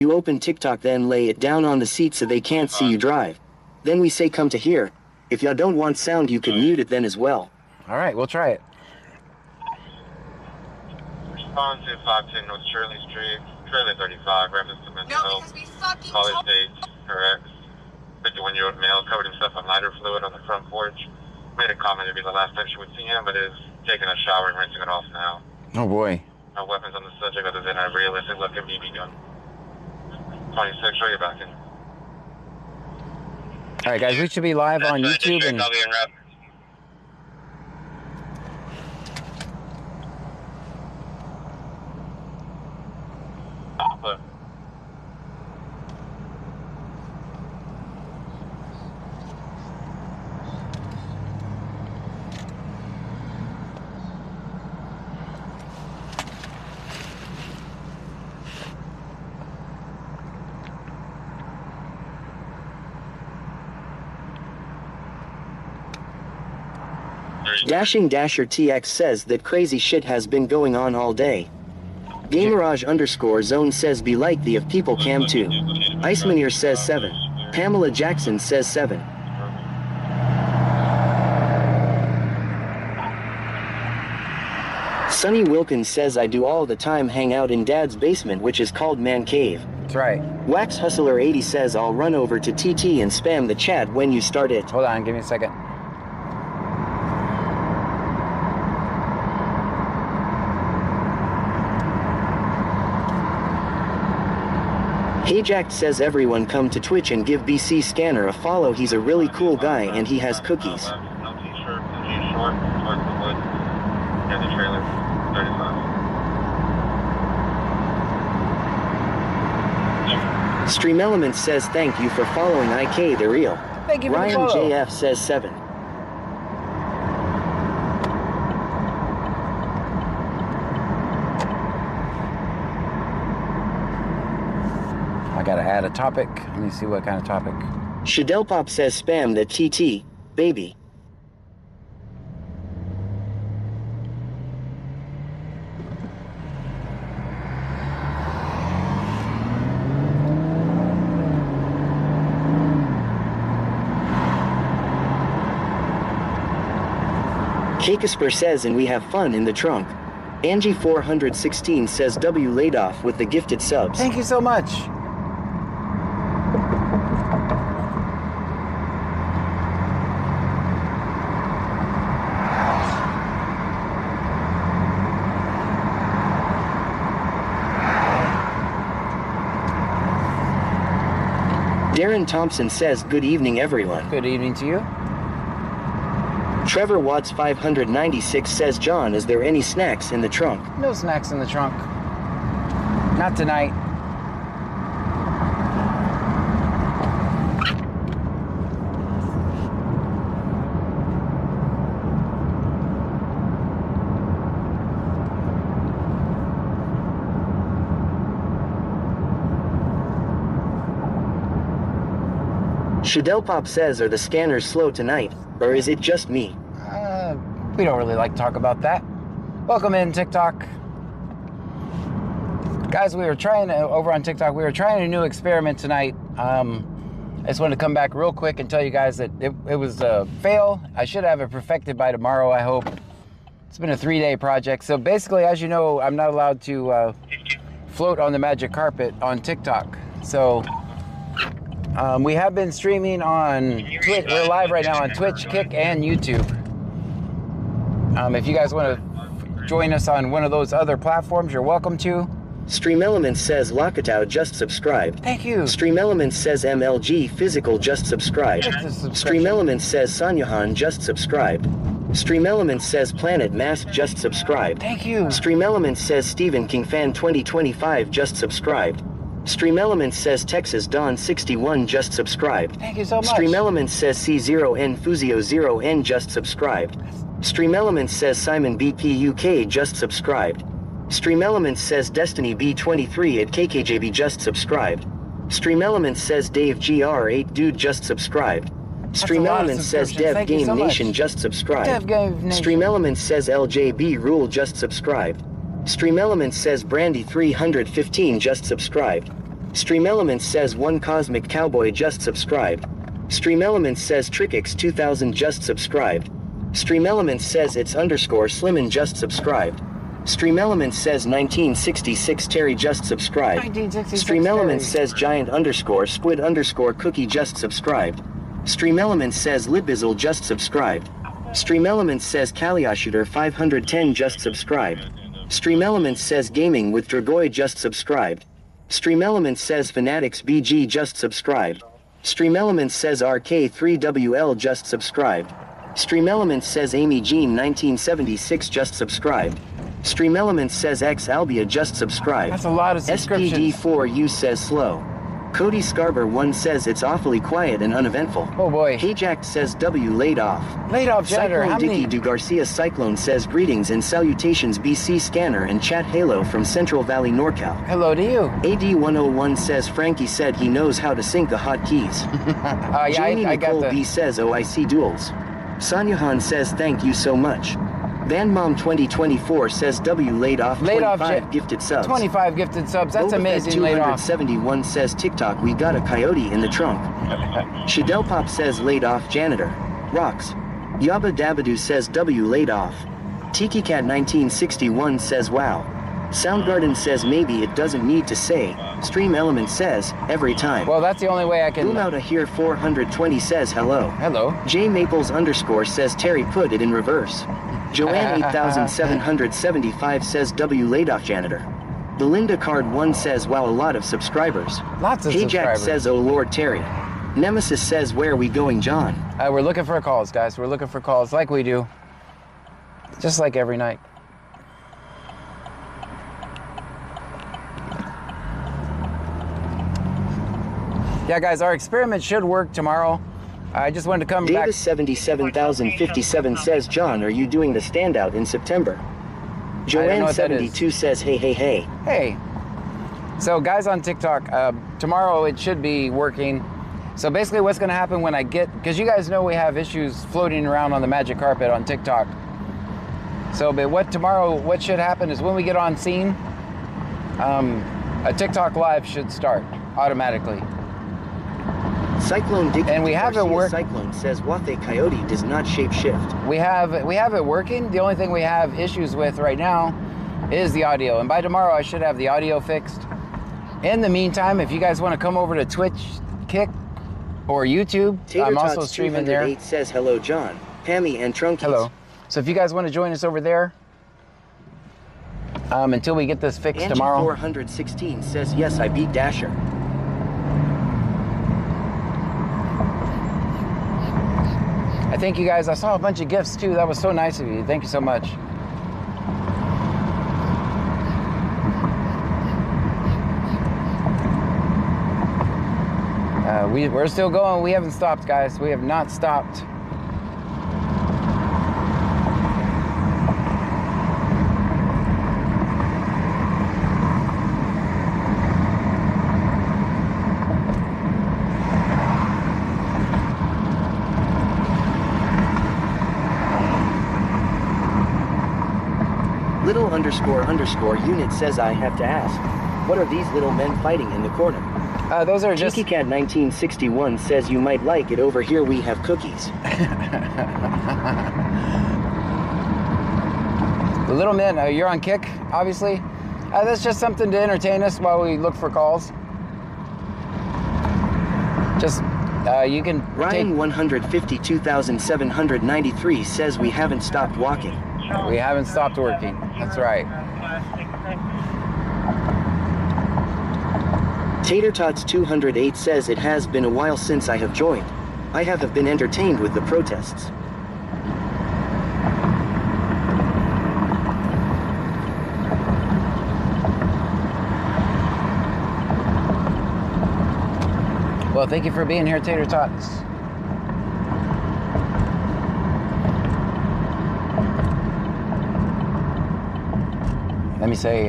You open TikTok, then lay it down on the seat so they can't see you drive. Then we say come to here. If y'all don't want sound, you can mute it then as well. All right, we'll try it. Respond to 510 North Shirley Street, trailer 35, reference to mental health. College State, correct. 51-year-old male covered himself in lighter fluid on the front porch. Made a comment it'd be the last time she would see him, but is taking a shower and rinsing it off now. Oh boy. No weapons on the subject other than a realistic looking BB gun. 26, show you back in. All right, guys, we should be live on YouTube and. Dashing Dasher TX says that crazy shit has been going on all day. Gamerage_zone says be like the if people cam too. Icemaneer says 7. Pamela Jackson says 7. Sonny Wilkins says I do all the time hang out in dad's basement, which is called man cave. That's right. Wax Hustler 80 says I'll run over to TT and spam the chat when you start it. Hold on, give me a second. Hey Jack says everyone come to Twitch and give BC Scanner a follow. He's a really cool guy and he has cookies. No t-shirt, jeans short, towards the wood. Near the trailer, 35. Stream Elements says thank you for following IK the Real. Thank you for Ryan the follow. JF says 7. I gotta add a topic. Let me see what kind of topic. Shadell Pop says spam the TT, baby. Kakesper says and we have fun in the trunk. Angie 416 says W laid off with the gifted subs. Thank you so much. Darren Thompson says good evening everyone. Good evening to you. Trevor Watts 596 says John, is there any snacks in the trunk? No snacks in the trunk. Not tonight. Shadell Pop says, are the scanners slow tonight, or is it just me? We don't really like to talk about that. Welcome in, TikTok. Guys, we were trying over on TikTok, we were trying a new experiment tonight. I just wanted to come back real quick and tell you guys that it was a fail. I should have it perfected by tomorrow, I hope. It's been a 3-day project. So basically, as you know, I'm not allowed to float on the magic carpet on TikTok. So we have been streaming on Twitch. We're live right now on Twitch, Kick, and YouTube. If you guys want to join us on one of those other platforms, you're welcome to. Stream Elements says Lakatau just subscribed. Thank you. Stream Elements says MLG Physical just subscribed. Stream Elements says Sanyahan just subscribed. Stream Elements says Planet Mask just subscribed. Thank you. Stream Elements says Stephen King Fan 2025 just subscribed. Stream Elements says Texas Dawn 61 just subscribed. Thank you so much. Stream Elements says C0N Fuzio 0N just subscribed. Stream Elements says Simon BP UK just subscribed. Stream Elements says Destiny B23 at KKJB just subscribed. Stream Elements says Dave GR8 Dude just subscribed. Stream Elements says Dev Game Nation just subscribed. Stream Elements says LJB Rule just subscribed. Stream Elements says Brandy 315 just subscribed. Stream Elements says One Cosmic Cowboy just subscribed. Stream Elements says Trickix 2000 just subscribed. Stream Elements says it's underscore Slimin just subscribed. Stream Elements says 1966 Terry just subscribed. 1966 Stream Elements Terry. says Giant underscore Squid underscore Cookie just subscribed. Stream Elements says Libizzle just subscribed. Stream Elements says Kaliashooter 510 just subscribed. Stream Elements says Gaming with Dragoy just subscribed. Stream Elements says Fanatics BG just subscribed. Stream Elements says RK3WL just subscribed. Stream Elements says Amy Jean 1976 just subscribed. Stream Elements says X Albia just subscribed. That's a lot of subscriptions. SPD4U says slow. Cody Scarber 1 says it's awfully quiet and uneventful. Oh boy. Hajack says W laid off. Laid off janitor. Cyclone How Dicky many? Du Garcia Cyclone says greetings and salutations BC Scanner and Chat Halo from Central Valley NorCal. Hello to you. AD101 says Frankie said he knows how to sync the hotkeys. Yeah, Jamie I got Nicole the... B says OIC duels. Sanyahan says thank you so much. Van Mom 2024 says W laid off Laid off 25 gifted subs. 25 gifted subs. That's amazing. Laid off. 271 says TikTok we got a coyote in the trunk. Shadell Pop says laid off janitor. Rocks. Yabba Dabadoo says W laid off. Tiki Cat 1961 says wow. Soundgarden says maybe it doesn't need to say. Stream Element says every time. Well, that's the only way I can... Boom Out here 420 says hello. Hello. J Maples underscore says Terry put it in reverse. Joanne 8775 says W laid off janitor. Belinda Card 1 says wow a lot of subscribers. Lots of Hajack subscribers. says oh Lord Terry. Nemesis says where are we going John? We're looking for calls, guys. We're looking for calls like we do. Just like every night. Yeah, guys, our experiment should work tomorrow. I just wanted to come back. Davis 77057 says John are you doing the standout in September? know Joanne what that is. 72 says hey hey hey. Hey. So guys on TikTok, tomorrow it should be working. So basically what's gonna happen when I get, because you guys know we have issues floating around on the magic carpet on TikTok. So but what should happen is when we get on scene, a TikTok live should start automatically. Cyclone Dicky And we have it Garcia work- Cyclone says Wathe Coyote does not shapeshift. We have it working. The only thing we have issues with right now is the audio. And by tomorrow I should have the audio fixed. In the meantime, if you guys want to come over to Twitch, Kick, or YouTube, I'm also streaming there. 208 says hello John, Pammy and Trunkies. Hello. So if you guys want to join us over there, until we get this fixed Angie tomorrow. 416 says yes I beat Dasher. I thank you guys. I saw a bunch of gifts too. That was so nice of you. Thank you so much. We're still going. We haven't stopped, guys. We have not stopped. Little underscore unit says I have to ask. What are these little men fighting in the corner? Those are just... Cheeky Cat 1961 says you might like it over here we have cookies. The little men, you're on Kick, obviously. That's just something to entertain us while we look for calls. Just, you can Ryan 152,793 says we haven't stopped walking. We haven't stopped working. That's right. Tater Tots 208 says it has been a while since I have joined. I have been entertained with the protests. Well, thank you for being here, Tater Tots. Let me say,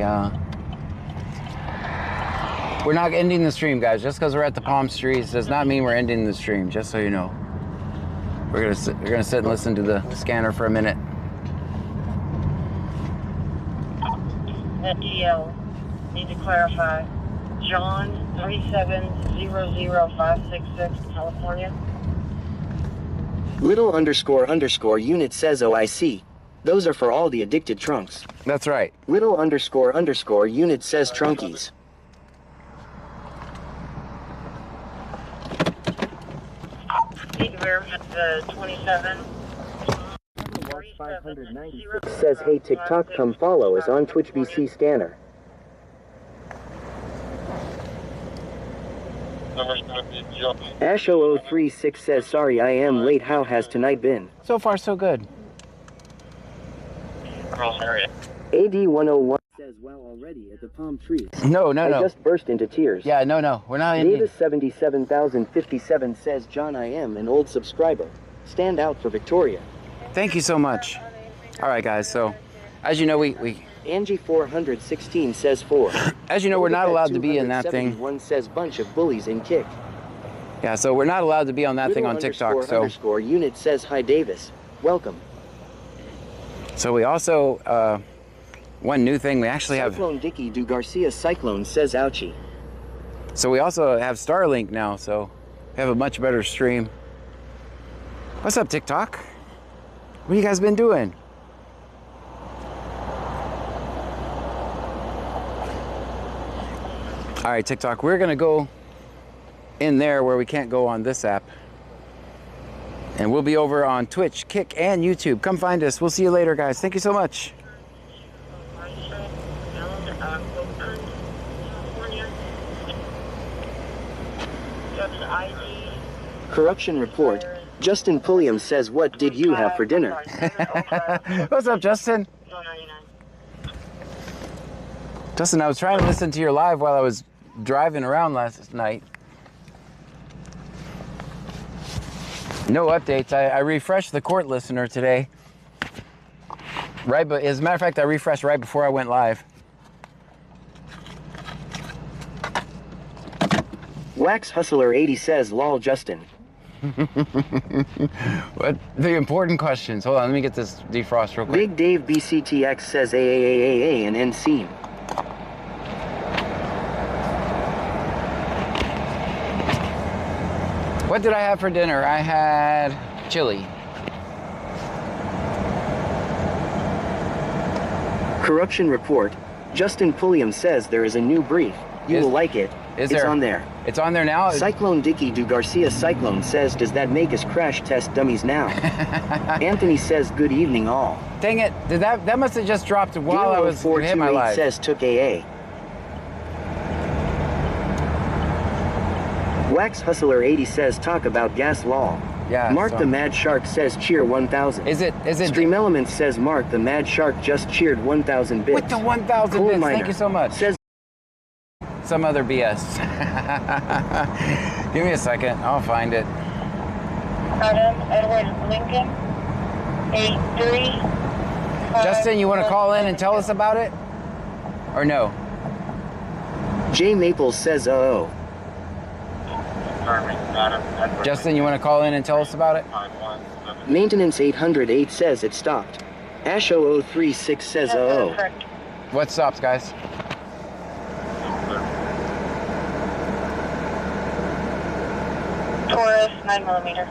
we're not ending the stream, guys. Just because we're at the palm trees does not mean we're ending the stream, just so you know. We're gonna sit and listen to the scanner for a minute. DL, need to clarify. John 3700566, California. Little underscore underscore unit says OIC. Those are for all the addicted trunks. That's right. Little underscore underscore unit says trunkies. Need to verify the 27. Says, hey TikTok, come follow us on Twitch BC scanner. Ash0036 says, sorry I am late, how has tonight been? So far, so good. AD101 says, well, already at the palm trees. No. I just burst into tears. Yeah, no. We're not in. Davis77057 says, John, I am an old subscriber. Stand out for Victoria. Thank you so much. All right, guys. So, as you know, we Angie416 says 4. as you know, we're not allowed to be in that thing. One says bunch of bullies in kick. Yeah, so we're not allowed to be on that thing on TikTok. So underscore unit says, hi Davis. Welcome. So we also, one new thing, we actually have... Cyclone Dicky do Garcia Cyclone says ouchie. So we also have Starlink now, so we have a much better stream. What's up, TikTok? What you guys been doing? All right, TikTok, we're gonna go in there where we can't go on this app. And we'll be over on Twitch, Kick, and YouTube. Come find us. We'll see you later, guys. Thank you so much. Corruption report. Justin Pulliam says, what did you have for dinner? What's up, Justin? Justin, I was trying to listen to your live while I was driving around last night. No updates. I refreshed the court listener today. Right, but as a matter of fact, I refreshed right before I went live. Wax Hustler 80 says, lol, Justin. What? The important questions. Hold on, let me get this defrost real quick. Big Dave BCTX says AAAAA and end scene. What did I have for dinner? I had chili. Corruption report. Justin Pulliam says there is a new brief. You will like it. It's on there. It's on there now? Cyclone Dicky do Garcia Cyclone says, does that make us crash test dummies now? Anthony says, good evening all. Dang it. Did that must have just dropped while I was hitting my live. Says took AA. Wax Hustler 80 says talk about gas law. Yeah. Mark the Mad Shark says cheer 1000. Is it Stream Elements says Mark the Mad Shark just cheered 1000 bits. with the 1000 bits? Thank you so much. Says some other BS. Give me a second. I'll find it. Adam Edward Lincoln 83. Justin, you want to call in and tell us about it? Or no? Jay Maples says oh. Justin, you want to call in and tell us about it? Maintenance 808 says it stopped. Ash0036 says oh. What stops, guys? Taurus 9mm.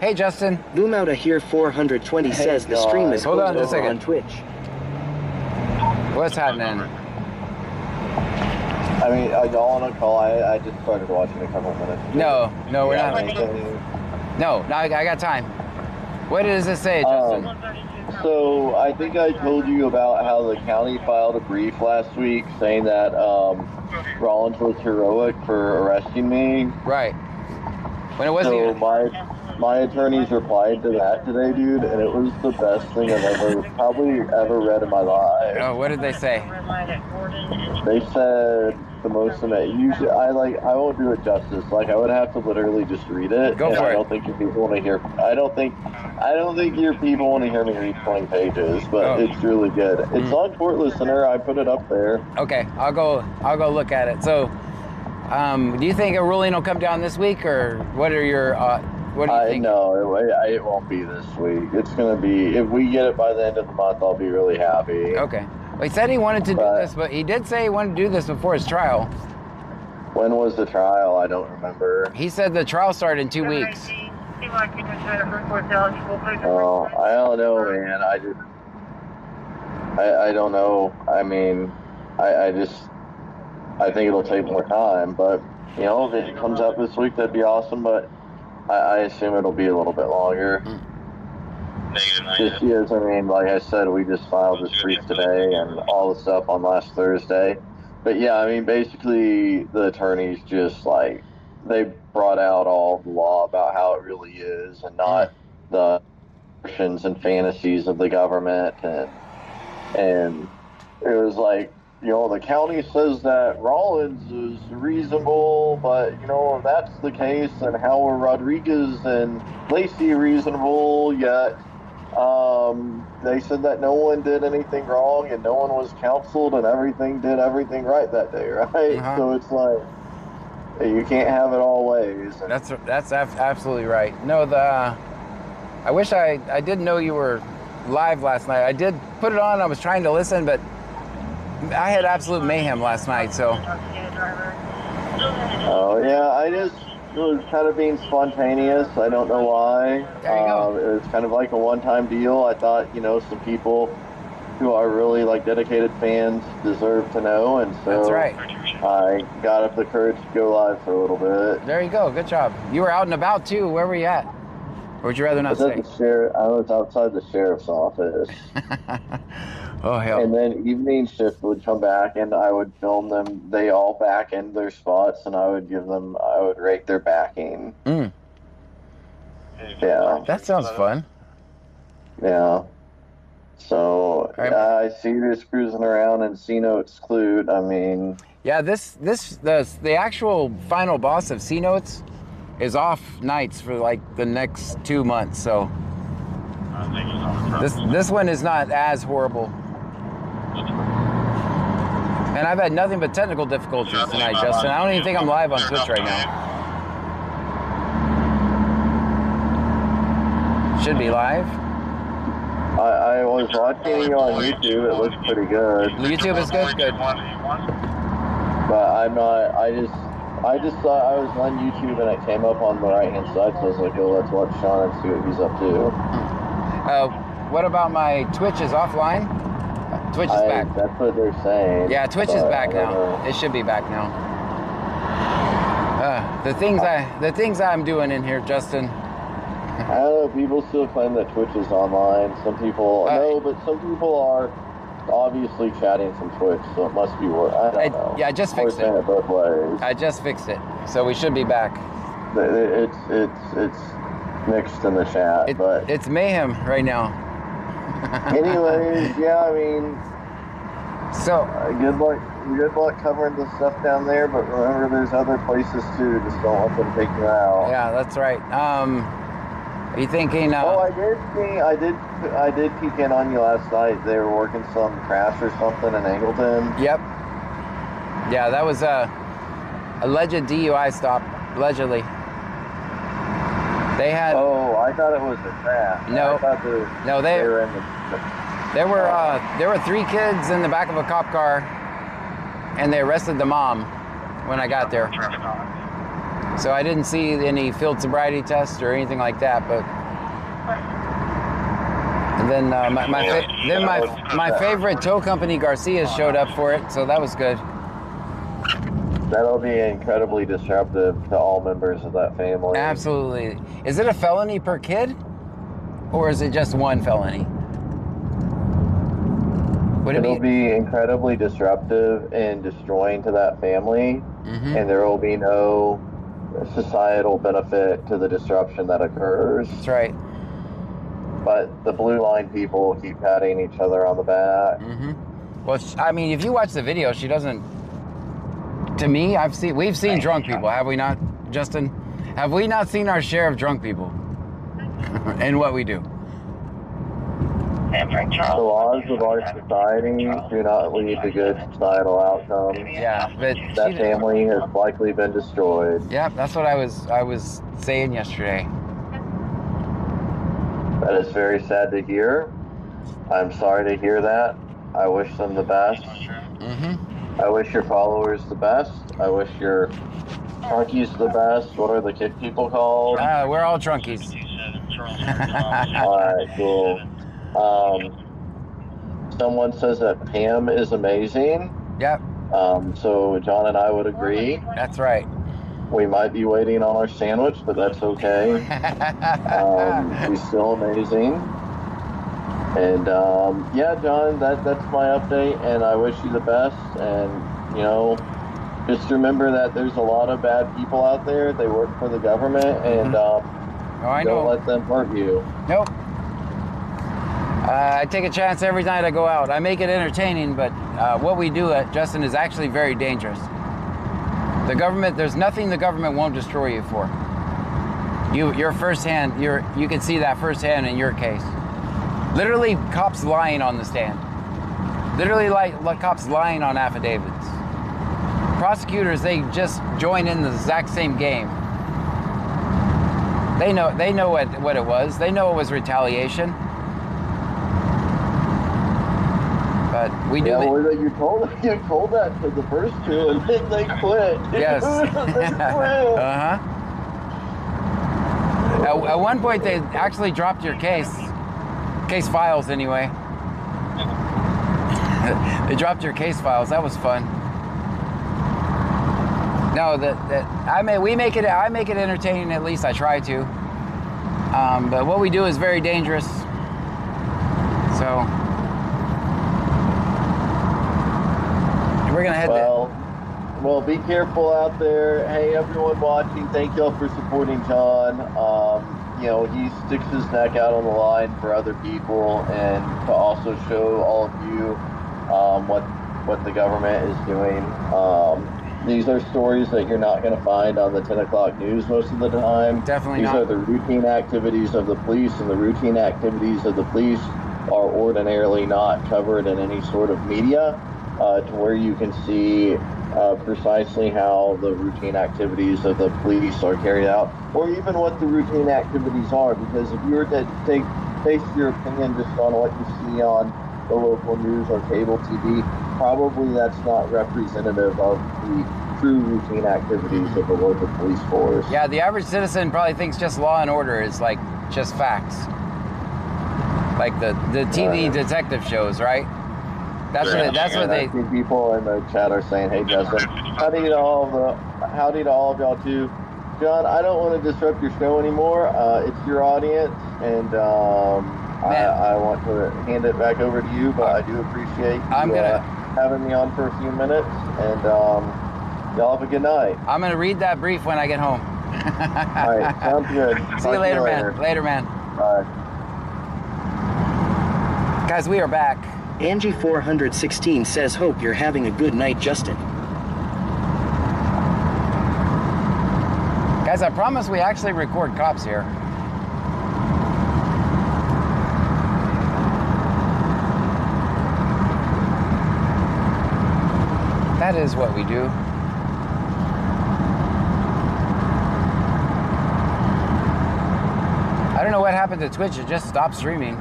Hey, Justin. Boom out of here 420 says the stream is Hold on a over second. on Twitch. What's happening? I mean, are y'all on a call? I just started watching a couple minutes ago. No, we're not. Anything? No, I got time. What does it say, Justin? So I think I told you about how the county filed a brief last week saying that Rollins was heroic for arresting me. Right. When it wasn't So even... my attorneys replied to that today, dude, and it was the best thing I've probably ever read in my life. Oh, what did they say? They said the most usually I won't do it justice. Like I would have to literally just read it. Go for I it. don't think your people want to hear I don't think your people want to hear me read 20 pages, but it's really good. It's on Court Listener. I put it up there. Okay, I'll go look at it. So Do you think a ruling will come down this week, or what are your what do you think? No, it won't be this week. It's going to be, if we get it by the end of the month, I'll be really happy. Okay. Well, he said he wanted to do this, but he did say he wanted to do this before his trial. When was the trial? I don't remember. He said the trial started in 2 weeks. Oh, I don't know, man. I don't know. I mean, I think it'll take more time, but, you know, if it comes out this week, that'd be awesome, but I assume it'll be a little bit longer. Just because, I mean, like I said, we just filed this brief today and all the stuff on last Thursday. But yeah, I mean, basically the attorneys just like, they brought out all the law about how it really is and not the notions and fantasies of the government. And it was like, you know, the county says that Rollins is reasonable, but, you know, if that's the case, then how are Rodriguez and Lacey reasonable? Yet they said that no one did anything wrong and no one was counseled and did everything right that day, right? So it's like, you can't have it all ways. That's absolutely right. No, I wish I didn't know you were live last night. I did put it on. I was trying to listen, but I had absolute mayhem last night, so. Oh, yeah, it was kind of being spontaneous. I don't know why. There you go. It was kind of like a one-time deal. I thought, you know, some people who are really, like, dedicated fans deserve to know, and so that's right. I got up the courage to go live for a little bit. There you go. Good job. You were out and about, too. Where were you at? Or would you rather not say? I was outside the sheriff's office. Oh, hell. And then evening shift would come back and I would film them. They all back in their spots and I would rate their backing. Yeah. That sounds fun. Yeah. So right. I see you just cruising around and C-Notes Clued. I mean. Yeah, the actual final boss of C-Notes is off nights for like the next 2 months. So this one is not as horrible. And I've had nothing but technical difficulties tonight, Justin. I don't even think I'm live on Twitch right now. Should be live. I was watching you on YouTube. It looks pretty good. YouTube is good? Good. But I'm not, I just thought I was on YouTube and it came up on the right-hand side, so I was like, oh, let's watch Sean and see what he's up to. What about my Twitch is offline? Twitch is back. That's what they're saying. Yeah, Twitch is back now. It should be back now. The things I'm doing in here, Justin. I don't know. People still claim that Twitch is online. Some people but some people are obviously chatting from Twitch, so it must be work. I don't know. Yeah, I just fixed it. It both ways. I just fixed it, so we should be back. It's mixed in the chat, but it's mayhem right now. Anyways, yeah, I mean, so good luck covering the stuff down there. But remember, there's other places too. Just don't let them take you out. Yeah, that's right. Are you thinking? I did peek in on you last night. They were working some crash or something in Angleton. Yep. Yeah, that was a alleged DUI stop. Allegedly. They had. Oh, I thought it was a crash. No. I thought they were in the. There were 3 kids in the back of a cop car, and they arrested the mom when I got there. So I didn't see any field sobriety tests or anything like that, but. And then my favorite tow company, Garcia, showed up for it, so that was good. That'll be incredibly disruptive to all members of that family. Absolutely. Is it a felony per kid? Or is it just one felony? It'll be incredibly disruptive and destroying to that family, and there will be no societal benefit to the disruption that occurs. That's right. But the blue line people keep patting each other on the back. Well, I mean, if you watch the video, she doesn't. To me, we've seen drunk people, have we not, Justin? Have we not seen our share of drunk people? And what we do? The laws of our society do not lead to good societal outcomes. Yeah, but That family has likely been destroyed. Yeah, that's what I was saying yesterday. That is very sad to hear. I'm sorry to hear that. I wish them the best. I wish your followers the best. I wish your trunkies the best. What are the kick people called? We're all trunkies. Alright, cool. Someone says that Pam is amazing. Yep. So John and I would agree. That's right. We might be waiting on our sandwich, but that's okay. She's still amazing. And yeah, John, that's my update, and I wish you the best. And you know, just remember that there's a lot of bad people out there. They work for the government, and don't let them hurt you. Nope. I take a chance every night I go out. I make it entertaining, but what we do, Justin, is actually very dangerous. The government, there's nothing the government won't destroy you for. You're firsthand, you can see that firsthand in your case. Literally cops lying on the stand. Literally like cops lying on affidavits. Prosecutors, they just join in the exact same game. They know what it was. They know it was retaliation. But we do. Yeah, well, you told that to the first two, and then they quit. Yes. At one point, they actually dropped your case files anyway. They dropped your case files. That was fun. No, I make it entertaining. At least I try to. But what we do is very dangerous. So. We're gonna head well, be careful out there. Hey, everyone watching, thank y'all for supporting John. You know, he sticks his neck out on the line for other people, and to also show all of you what the government is doing. These are stories that you're not going to find on the 10 o'clock news most of the time. Definitely not. These are the routine activities of the police, and the routine activities of the police are ordinarily not covered in any sort of media. To where you can see precisely how the routine activities of the police are carried out, or even what the routine activities are. Because if you were to base your opinion just on what you see on the local news or cable TV, probably that's not representative of the true routine activities of the local police force. Yeah, the average citizen probably thinks just law and order is like just facts. Like the TV detective shows, right? That's what they. People in the chat are saying, "Hey, Justin, howdy to all of y'all too." John, I don't want to disrupt your show anymore. It's your audience, and I want to hand it back over to you. But I do appreciate you having me on for a few minutes, and y'all have a good night. I'm gonna read that brief when I get home. All right, sounds good. See you later, man. Later, man. Bye. Guys, we are back. Angie 416 says, hope you're having a good night, Justin. Guys, I promise we actually record cops here. That is what we do. I don't know what happened to Twitch. It just stopped streaming.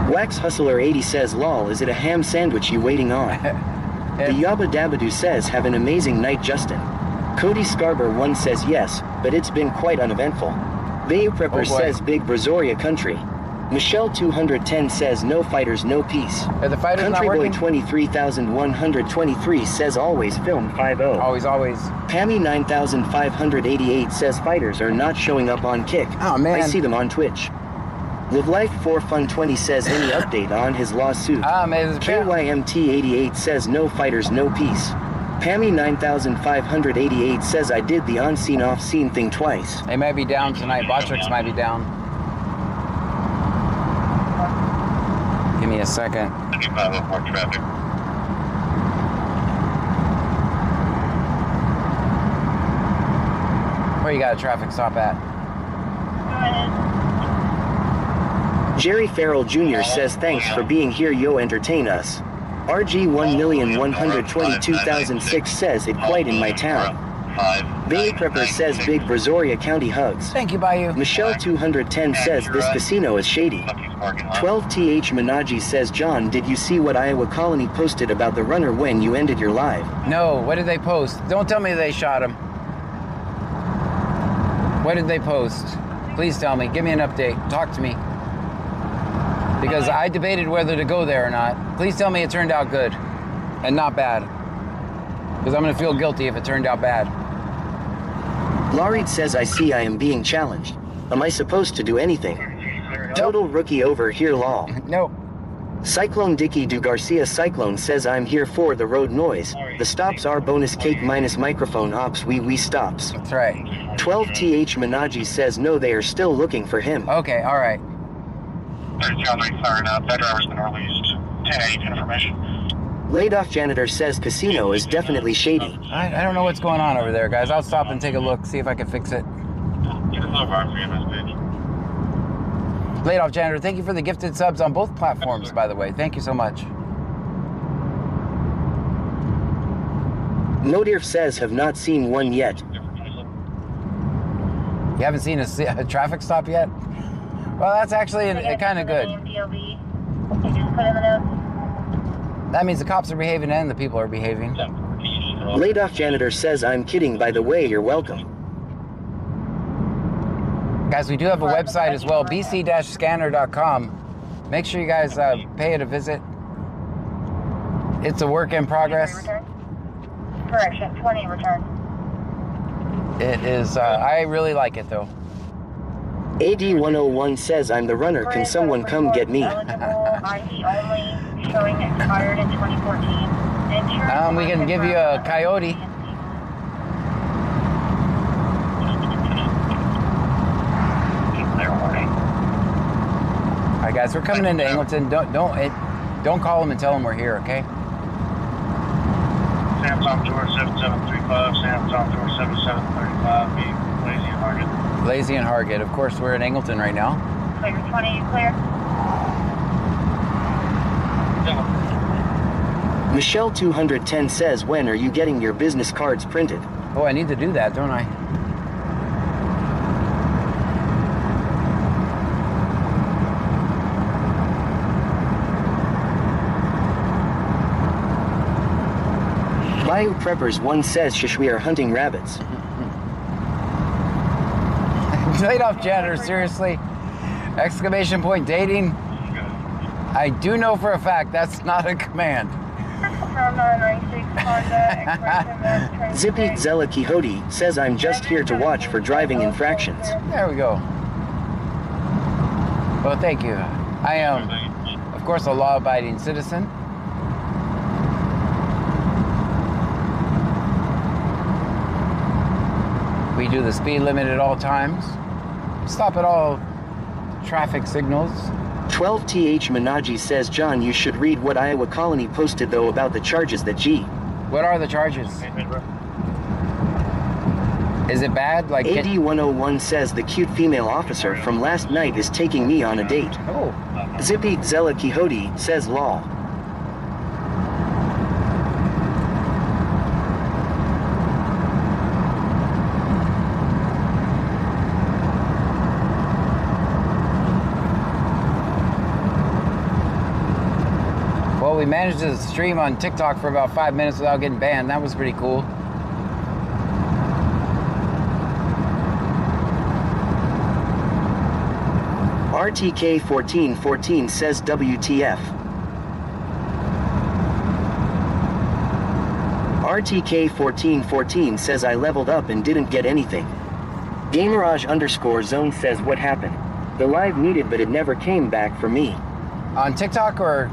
Wax Hustler 80 says, lol, is it a ham sandwich you waiting on? The Yabba Dabadoo says, have an amazing night, Justin. Cody Scarber 1 says, yes, but it's been quite uneventful. Vayu Prepper says, big Brazoria country. Michelle 210 says, no fighters, no peace. Are the fighters Country not Boy working? 23123 says, always film 5-0. Always. Pammy 9588 says, fighters are not showing up on Kick. Oh, man. I see them on Twitch. Live Life 4 Fun 20 says, any update on his lawsuit? KYMT 88 says, no fighters, no peace. Pammy 9588 says, I did the on-scene off-scene thing twice. They might be down tonight. Botrix might be down. Give me a second. 55 more traffic. Where you got a traffic stop at? Jerry Farrell Jr. says thanks for being here, yo, entertain us. RG 1,122,006 says it quite in my town. Bailey Prepper says Big Brazoria County hugs. Thank you, Bayou. Michelle 210 says this casino is shady. 12TH Minaji says, John, did you see what Iowa Colony posted about the runner when you ended your live? No, what did they post? Don't tell me they shot him. What did they post? Please tell me. Give me an update. Talk to me. Because I debated whether to go there or not. Please tell me it turned out good and not bad. Because I'm going to feel guilty if it turned out bad. Laurie says, I see I am being challenged. Am I supposed to do anything? Total rookie over here, law. Nope. Cyclone Dicky Du Garcia Cyclone says, I'm here for the road noise. The stops are bonus cake minus microphone ops we stops. That's right. 12TH Minaji says, no, they are still looking for him. Okay, all right. John 3 firing up. That driver's been released. 10-8 information. Laid off janitor says casino is definitely shady. I don't know what's going on over there, guys. I'll stop and take a look, see if I can fix it. Get a little bar for you, Miss Page. Laid off janitor, thank you for the gifted subs on both platforms, by the way. Thank you so much. Nodir says, have not seen one yet. You haven't seen a traffic stop yet? Well, that's actually kind of good. That means the cops are behaving and the people are behaving. Laid off janitor says, I'm kidding, by the way, you're welcome. Guys, we do have a website as well, bc-scanner.com. Make sure you guys pay it a visit. It's a work in progress. Correction, 20 return. It is, I really like it though. AD101 says, I'm the runner, can someone come get me? ID only, showing expired in 2014. We can give you a coyote. All right, guys, we're coming into Angleton. Don't call them and tell them we're here, okay? Samsung Tour 7735, Samsung Tour 7735, be Lazy and Hargett. Lazy and Hargett. Of course, we're in Angleton right now. Clear 20, clear. Michelle 210 says, when are you getting your business cards printed? Oh, I need to do that, don't I? Bayou Preppers 1 says, shush, we are hunting rabbits. Laid off janitor, seriously? Exclamation point dating? I do know for a fact that's not a command. Zippy Zella Quixote says, I'm just here to watch for driving infractions. There we go. Well, thank you. I am, of course, a law-abiding citizen. We do the speed limit at all times. Stop at all traffic signals. 12TH Minaji says, John, you should read what Iowa Colony posted, though, about the charges that G. What are the charges? Is it bad? Like AD101 says, the cute female officer from last night is taking me on a date. Oh. Zippy Zella Quixote says, law. Well, we managed to stream on TikTok for about 5 minutes without getting banned. That was pretty cool. RTK1414 says, WTF. RTK1414 says, I leveled up and didn't get anything. Gamerage_zone says, what happened? The live needed, but it never came back for me. On TikTok or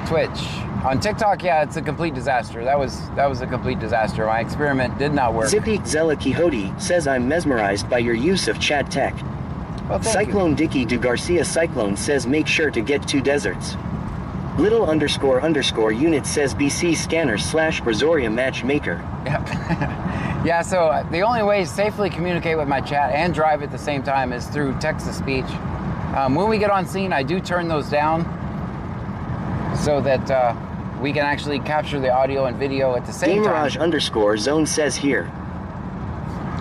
Twitch? On TikTok, yeah, it's a complete disaster. That was a complete disaster. My experiment did not work. Zippy Zella Quixote says, I'm mesmerized by your use of chat tech. Well, Cyclone Dicky Du Garcia Cyclone says, make sure to get 2 deserts. Little__ unit says, BC scanner / Brazoria matchmaker. Yep. Yeah, so the only way to safely communicate with my chat and drive at the same time is through text-to-speech. When we get on scene, I do turn those down so that we can actually capture the audio and video at the same time. Gamerage_zone says here.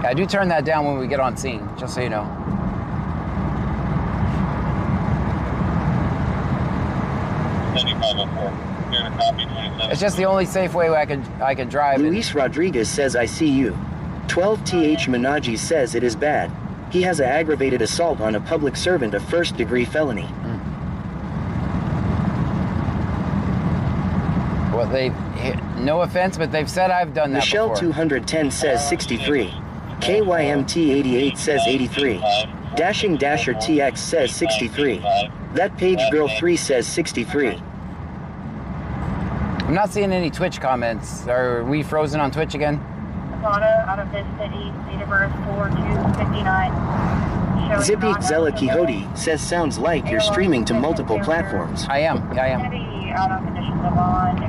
I do turn that down when we get on scene, just so you know. It's just the only safe way I can drive. Luis Rodriguez says I see you. 12th Menaji says it is bad. He has an aggravated assault on a public servant, a first-degree felony. Well, no offense, but they've said I've done that Michelle before. 210 says 63. KYMT 88 says 83. Dashing Dasher TX says 63. That Page Girl 3 says 63. I'm not seeing any Twitch comments. Are we frozen on Twitch again? Nevada, out of this city, date of birth 4259. Zippy Zella Quixote says sounds like you're streaming to multiple platforms. I am.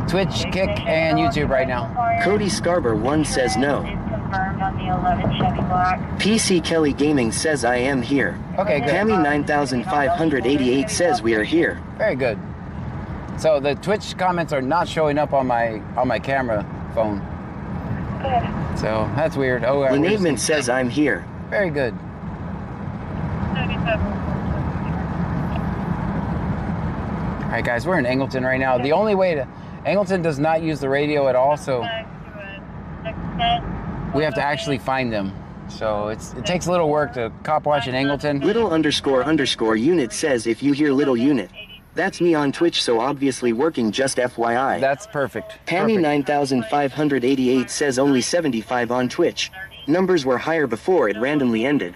Twitch, Kick, and YouTube right now. Cody Scarber 1 says no. Confirmed on the 11 Chevy Black. PC Kelly Gaming says I am here. Okay, good. Pammy 9588 says we are here. Very good. So the Twitch comments are not showing up on my camera phone. Good. So that's weird. Oh, Lenavement says I'm here. Very good. 97. All right, guys, we're in Angleton right now. The only way to Angleton does not use the radio at all, so we have to actually find them. So it takes a little work to cop watch in Angleton. Little__unit says if you hear little unit. That's me on Twitch, so obviously working, just FYI. That's perfect. Pammy 9588 says only 75 on Twitch. Numbers were higher before it randomly ended.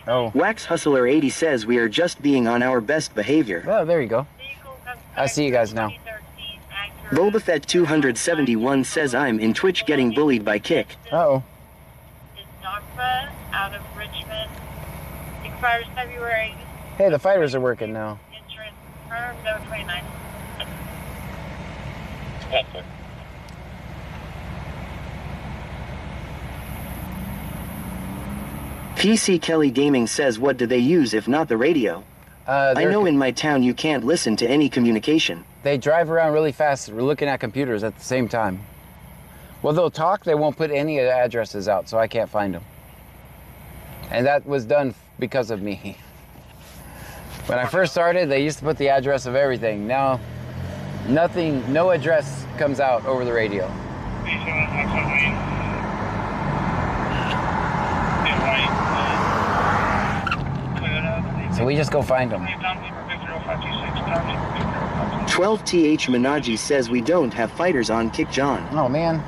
Oh. Wax Hustler 80 says we are just being on our best behavior. Oh, there you go. I see you guys now. Boba Fett 271 says I'm in Twitch getting bullied by Kick. Uh-oh. Is Nagpa out of Richmond. Expires February. Hey, the fighters are working now. Insurance confirmed, no 29. Yes, sir. PC Kelly Gaming says what do they use if not the radio? I know in my town you can't listen to any communication. They drive around really fast. We're looking at computers at the same time. Well, they'll talk. They won't put any addresses out, so I can't find them. And that was done because of me. When I first started, they used to put the address of everything. Now, nothing, no address comes out over the radio. So we just go find them. 12th Menaji says we don't have fighters on Kick John. Oh, man.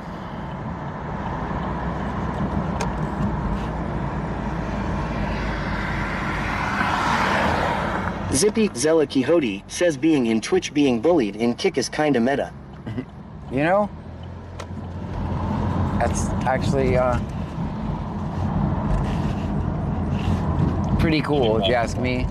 Zippy Zella Quixote says being in Twitch being bullied in Kick is kinda meta. You know, that's actually pretty cool if you ask me.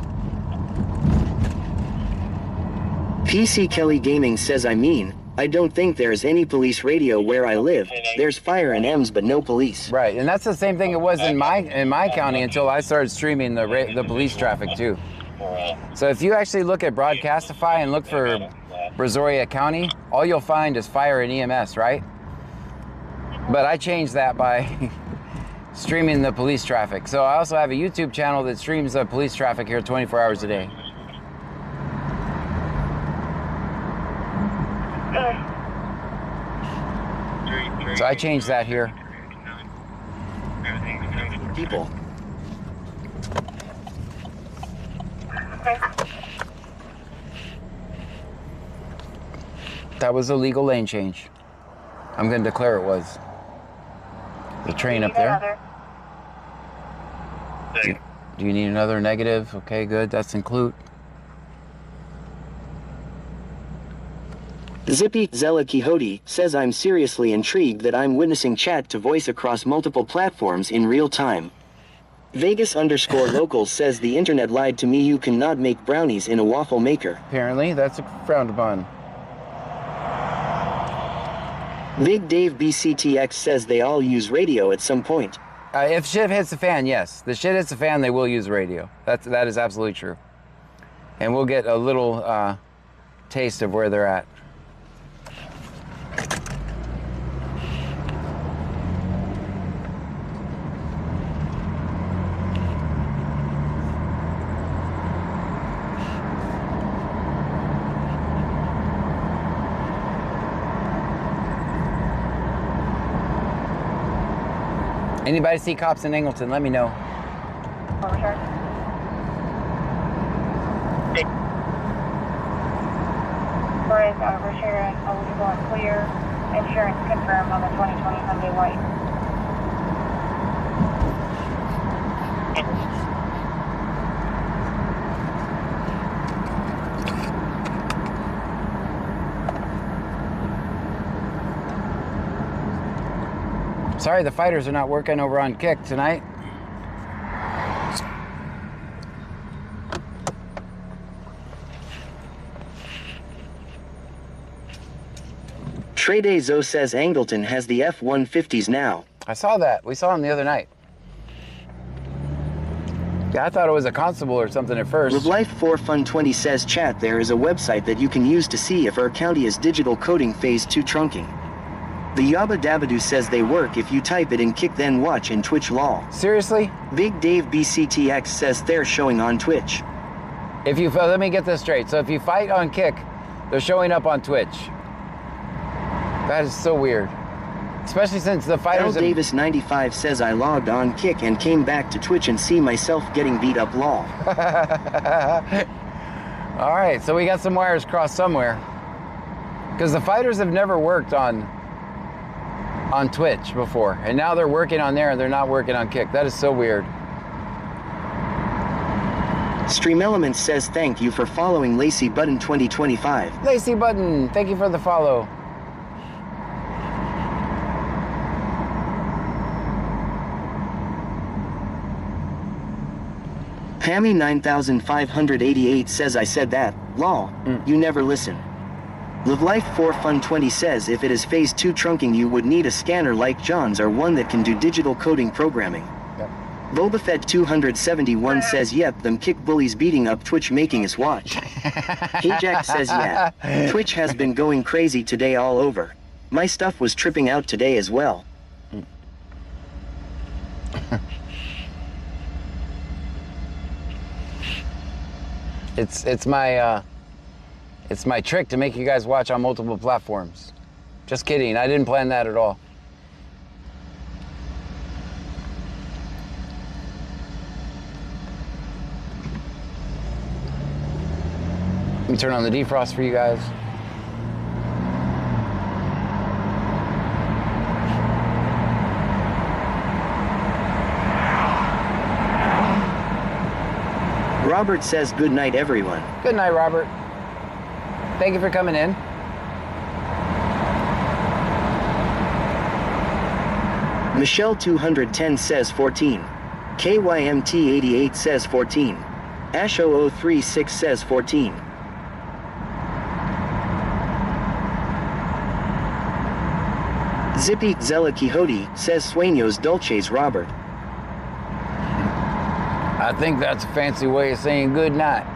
PC Kelly Gaming says I don't think there's any police radio where I live. There's fire and M's but no police. Right, and that's the same thing it was in my county until I started streaming the police traffic too. So if you actually look at Broadcastify and look for Brazoria County, all you'll find is fire and EMS, right? But I changed that by streaming the police traffic. So I also have a YouTube channel that streams the police traffic here 24 hours a day. So I changed that here. People. Okay. That was a legal lane change. I'm going to declare it was. The train up there. Do you need another negative? Okay, good. That's include. Zippy Zella Quixote says I'm seriously intrigued that I'm witnessing chat to voice across multiple platforms in real time. Vegas_local says the internet lied to me, you cannot make brownies in a waffle maker. Apparently, that's frowned upon. Big Dave BCTX says they all use radio at some point. If shit hits the fan, yes. The shit hits the fan, they will use radio. That is absolutely true. and we'll get a little taste of where they're at. Anybody see cops in Angleton? Let me know. Overcharge. Whereas overshare eligible and clear. Insurance confirmed on the 2020 Hyundai White. Sorry, the fighters are not working over on Kick tonight. Trade Zo says Angleton has the F-150s now. I saw that. We saw them the other night. Yeah, I thought it was a constable or something at first. Live Life 4 Fun 20 says chat, there is a website that you can use to see if our county is digital coding phase 2 trunking. The Yabba Dabadoo says they work if you type it in Kick then watch in Twitch lol. Seriously? Big Dave BCTX says they're showing on Twitch. If you, let me get this straight. So if you fight on Kick, they're showing up on Twitch. That is so weird. Especially since the fighters... L Davis 95 says I logged on Kick and came back to Twitch and see myself getting beat up lol. All right, so we got some wires crossed somewhere. Because the fighters have never worked on Twitch before, and now they're working on there and they're not working on Kick. That is so weird. Stream Elements says thank you for following Lacey Button 2025. Lacey Button, thank you for the follow. Pammy 9588 says I said that, lol, you never listen. Live Life 4 Fun 20 says if it is phase 2 trunking you would need a scanner like John's or one that can do digital coding programming. Yep. Boba Fett 271 says yep, them Kick bullies beating up Twitch making us watch. Hey Jack says yeah, Twitch has been going crazy today all over. My stuff was tripping out today as well. It's my trick to make you guys watch on multiple platforms. Just kidding, I didn't plan that at all. Let me turn on the defrost for you guys. Robert says good night everyone. Good night, Robert. Thank you for coming in. Michelle 210 says 14. KYMT 88 says 14. Ash 0036 says 14. Zippy Zella Quixote says Sueños Dulces Robert. I think that's a fancy way of saying good night.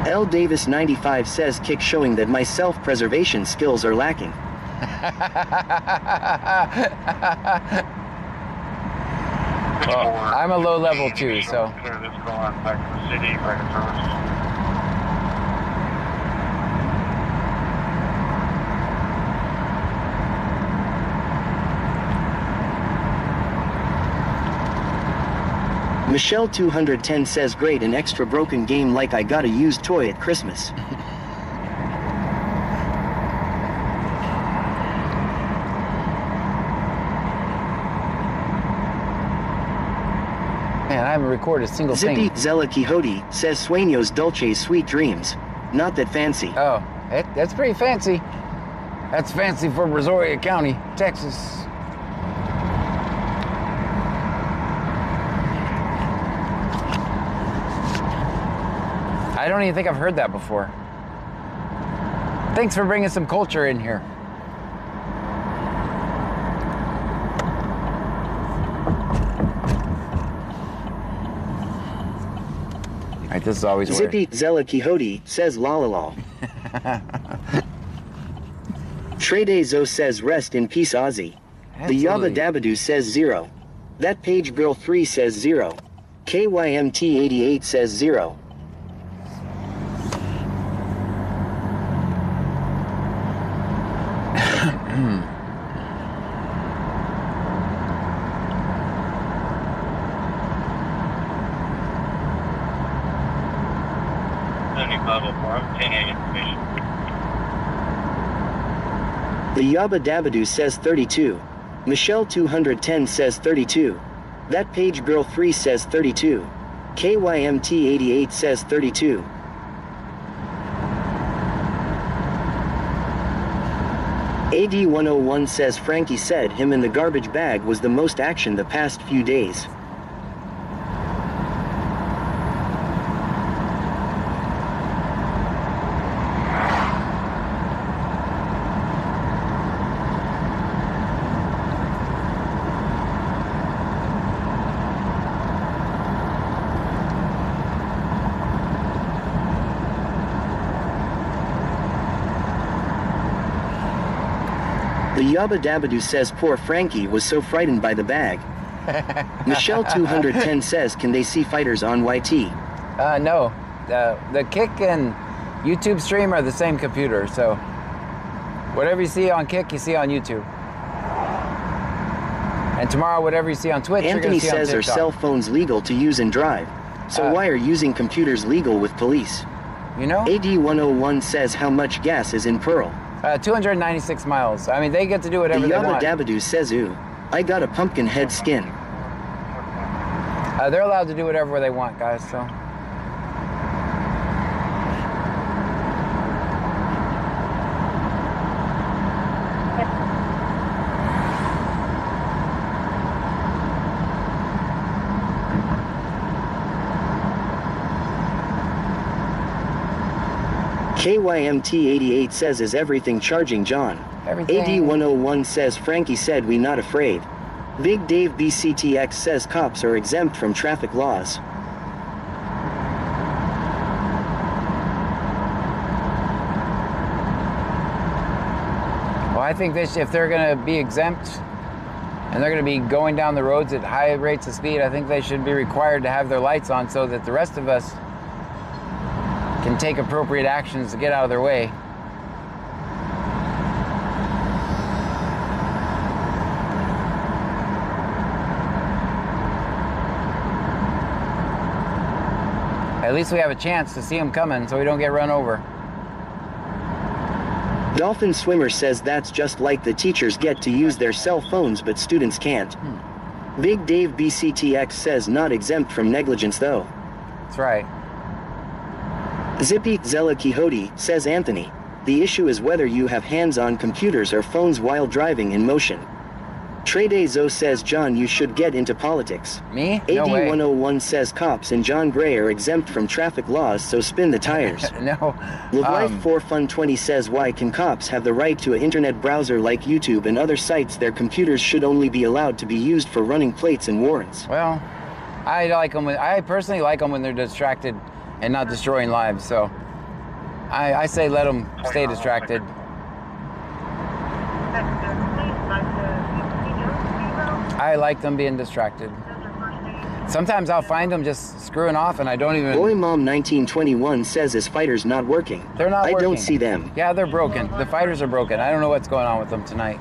L Davis 95 says Kick showing that my self-preservation skills are lacking. Well, I'm a low level too, so. Clear this going back to the city, right in front of us. Michelle 210 says great, an extra broken game like I got a used toy at Christmas. Man, I haven't recorded a single Zippy thing. Zella Quixote says Sueños Dulces Sweet Dreams. Not that fancy. Oh, that's pretty fancy. That's fancy for Brazoria County, Texas. I don't even think I've heard that before. Thanks for bringing some culture in here. This is always weird. Zippy Zella Quixote says la la la. Trade Zo says rest in peace Ozzy. The Yabba Dabadoo says 0. That Page Girl 3 says 0. KYMT88 says 0. The Yabba Dabadoo says 32. Michelle 210 says 32. That Page Girl 3 says 32. KYMT88 says 32. AD101 says Frankie said him in the garbage bag was the most action the past few days. The Yabba Dabadoo says poor Frankie was so frightened by the bag. Michelle 210 says can they see fighters on YT? No. The Kick and YouTube stream are the same computer, so whatever you see on Kick, you see on YouTube. And tomorrow, whatever you see on Twitch, Anthony you're gonna see says on are TikTok. cell phones legal to use and drive? So why are using computers legal with police? You know? AD101 says how much gas is in Pearl? 296 miles. I mean, they get to do The whatever they Yabba want. Dabadoo says ooh, I got a pumpkin head skin. They're allowed to do whatever they want, guys, so. KYMT88 says is everything charging John? Everything. AD101 says Frankie said we not afraid. Big Dave BCTX says cops are exempt from traffic laws. Well, I think if they're going to be exempt and they're going to be going down the roads at high rates of speed, I think they should be required to have their lights on so that the rest of us can take appropriate actions to get out of their way. At least we have a chance to see them coming so we don't get run over. Dolphin Swimmer says that's just like the teachers get to use their cell phones but students can't. Big Dave BCTX says not exempt from negligence though. That's right. Zippy Zella Quixote says Anthony. The issue is whether you have hands on computers or phones while driving in motion. Trade Zo says John you should get into politics. Me? No way. AD101 says cops and John Gray are exempt from traffic laws so spin the tires. No. LiveLife4Fun20 says why can cops have the right to an internet browser like YouTube and other sites? Their computers should only be allowed to be used for running plates and warrants. Well, I personally like them when they're distracted and not destroying lives, so I say let them stay distracted. I like them being distracted. Sometimes I'll find them just screwing off and I don't even... Boy Mom 1921 says his fighters not working. They're not working. I don't see them. Yeah, they're broken. The fighters are broken. I don't know what's going on with them tonight.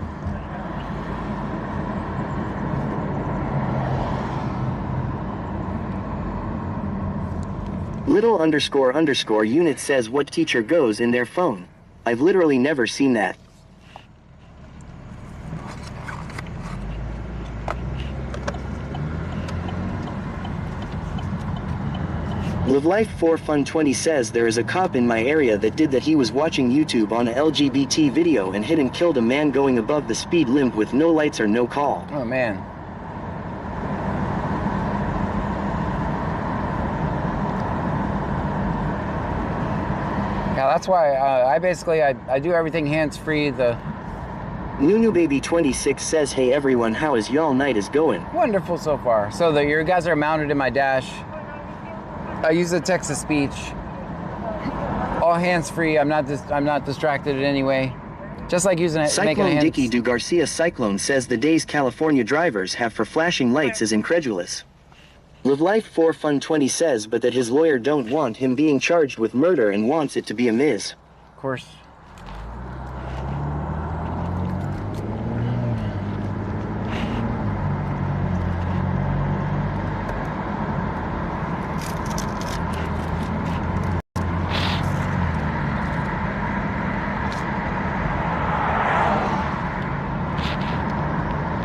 Little __ unit says what teacher goes in their phone? I've literally never seen that. LiveLife4Fun20 says there is a cop in my area that did that. He was watching YouTube on a LGBT video and hit and killed a man going above the speed limit with no lights or no call. Oh man. Yeah, that's why I do everything hands-free. Nunu Baby 26 says, hey everyone, how is y'all night is going? Wonderful so far. So your guys are mounted in my dash. I use the text to speech. All hands free. I'm not distracted in any way. Just like using it. Cyclone Dicky Du Garcia Cyclone says the days California drivers have for flashing lights is incredulous. Live Life 4 Fun 20 says but that his lawyer don't want him being charged with murder and wants it to be a Ms. Of course.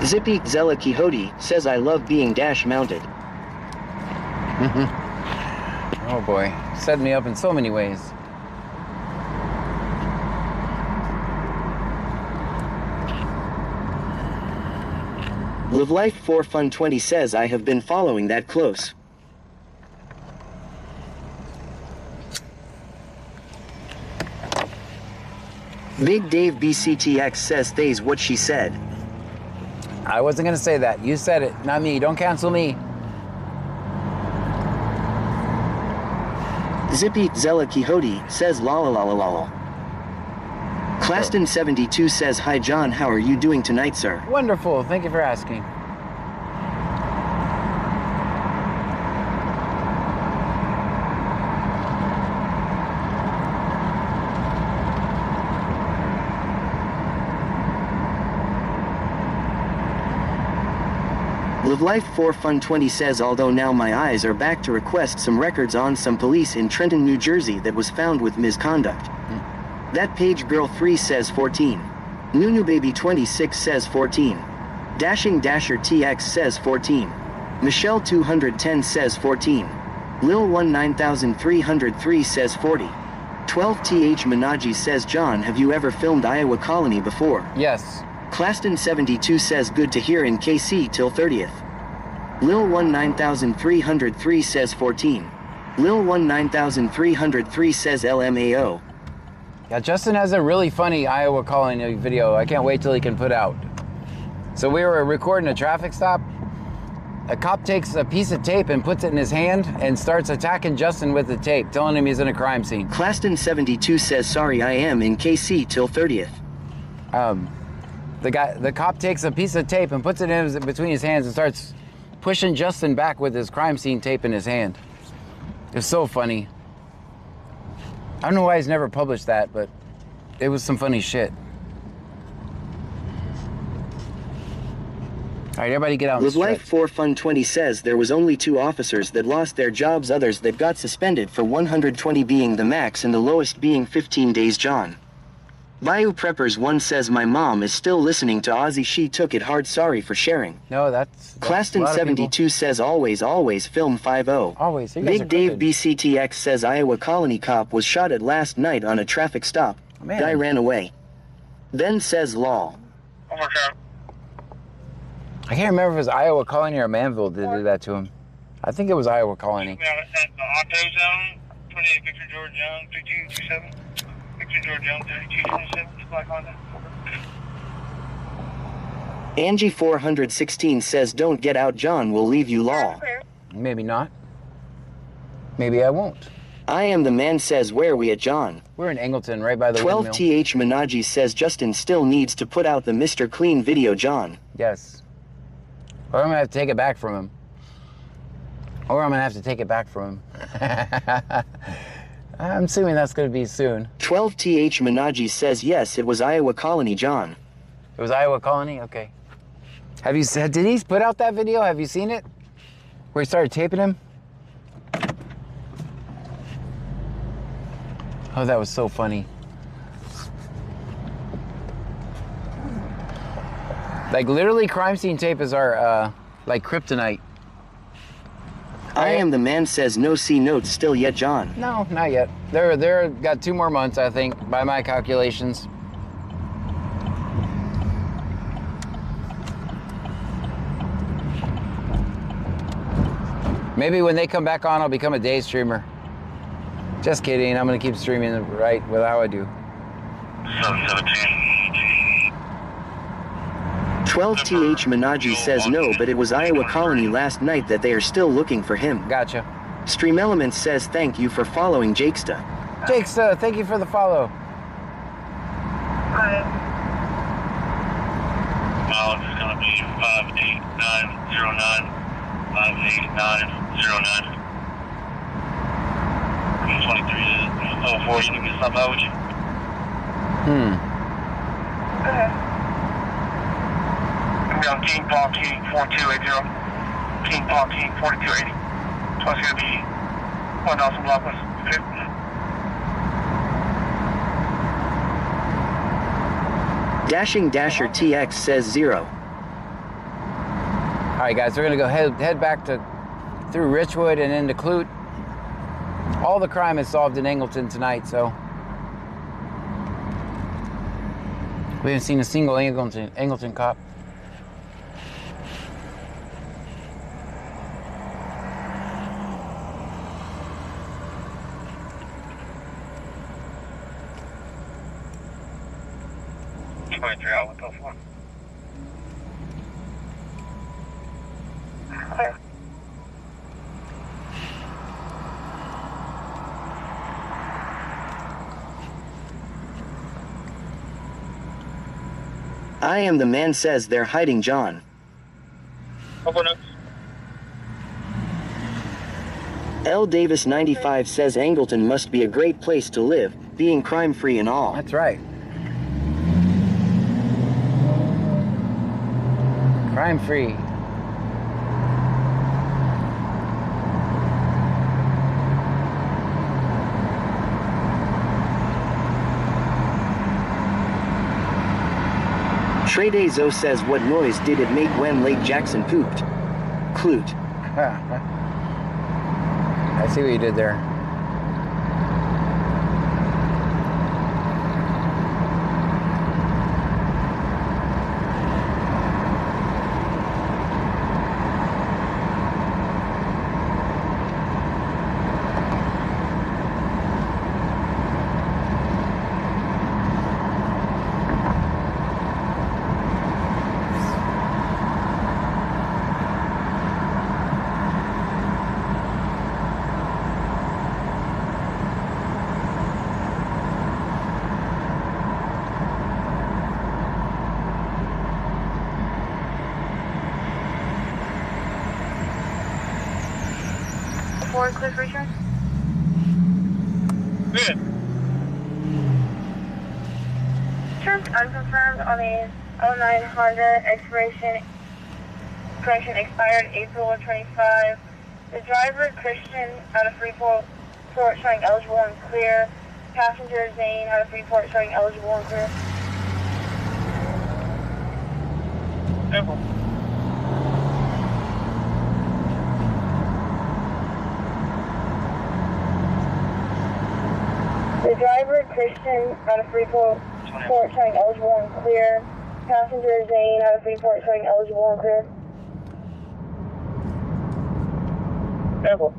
Zippy Zella Quixote says I love being dash mounted. Oh boy, set me up in so many ways. Live Life 4 Fun 20 says I have been following that close. Big Dave BCTX says they's what she said. I wasn't gonna say that. You said it, not me. Don't cancel me. Zippy Zella Quixote says la la la la la la. Claston 72 says hi John, how are you doing tonight, sir? Wonderful. Thank you for asking. Live Life 4 Fun 20 says although now my eyes are back to request some records on some police in Trenton, New Jersey that was found with misconduct. That page girl 3 says 14. Nunu Baby 26 says 14. Dashing Dasher TX says 14. Michelle 210 says 14. Lil 19303 says 40. 12th Minaji says John, have you ever filmed Iowa Colony before? Yes. Claston 72 says good to hear in KC till 30th. Lil 19303 says 14. Lil 19303 says LMAO. Yeah, Justin has a really funny Iowa Colony video. I can't wait till he can put out. So we were recording a traffic stop. A cop takes a piece of tape and puts it in his hand and starts attacking Justin with the tape, telling him he's in a crime scene. Claston 72 says sorry I am in KC till 30th. The cop takes a piece of tape and puts it in between his hands and starts pushing Justin back with his crime scene tape in his hand. It's so funny. I don't know why he's never published that, but it was some funny shit. All right, everybody get out and Live stretch. Life 4 Fun 20 says there was only 2 officers that lost their jobs, others that got suspended for 120 being the max and the lowest being 15 days, John. Bayou Preppers 1 says my mom is still listening to Ozzy, she took it hard, sorry for sharing. No, that's Claston 72 says always film 5-0. Always. You guys Big are Dave crooked. BCTX says Iowa Colony cop was shot at last night on a traffic stop. Man. Guy ran away. Ben says law. One more time. I can't remember if it was Iowa Colony or Manville that did that to him. I think it was Iowa Colony. At the auto zone, 28 Victor George Young, 5227. Victor George Young, 3227. Black Honda. Angie 416 says don't get out, John will leave you law. Maybe not. Maybe I won't. I am the man says where we at, John. We're in Angleton, right by the windmill. 12th Minaji says Justin still needs to put out the Mr. Clean video, John. Yes. Or I'm gonna have to take it back from him. I'm assuming that's gonna be soon. 12th Minaji says yes, it was Iowa Colony, John. It was Iowa Colony? Okay. Have you said, did he put out that video? Have you seen it? Where he started taping him? Oh, that was so funny. Like literally crime scene tape is our like kryptonite. I am the man says no see notes still yet, John. No, not yet. They're got 2 more months, I think, by my calculations. Maybe when they come back on, I'll become a day streamer. Just kidding. I'm gonna keep streaming right with how I do. 717. 12th Minaji says no, but it was Iowa Colony last night that they are still looking for him. Gotcha. Stream Elements says thank you for following Jakesta. Jakesta, thank you for the follow. Hi. Mileage is going to be 58909. 58909. 23 to 04. You need me to stop by with you? Okay. I'm on King Paul King 4280. King Paul King 4280. So it's going to be 1,000 block list. Okay. Dashing Dasher TX says 0. All right, guys, we're gonna go head back through Richwood and into Clute. All the crime is solved in Angleton tonight, so we haven't seen a single Angleton cop. Out with 04. Clear. I am the man says they're hiding John. Open up. L. Davis 95 says Angleton must be a great place to live, being crime-free and all. That's right. Crime-free. Tredezo says what noise did it make when Lake Jackson pooped? Clute. I see what you did there. Forward, clear for return. Good. Terms unconfirmed on the 09 Honda expiration expired April of 25. The driver, Christian, out of Freeport showing eligible and clear. Passenger, Zane, out of Freeport showing eligible and clear. Simple. The driver, Christian, out of Freeport showing eligible and clear. Passenger, Zane, out of Freeport showing eligible and clear. Simple.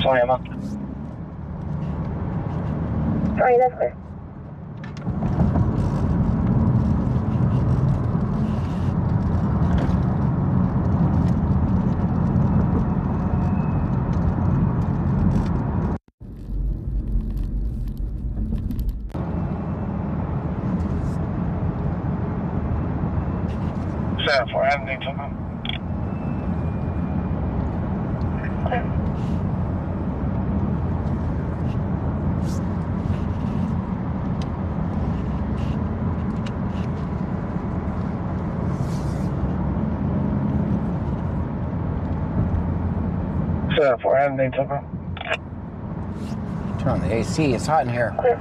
Sorry, Emma. Sorry, that's clear. Set for anything to come. Clear. Set for anything to come. Turn on the AC. It's hot in here. Clear.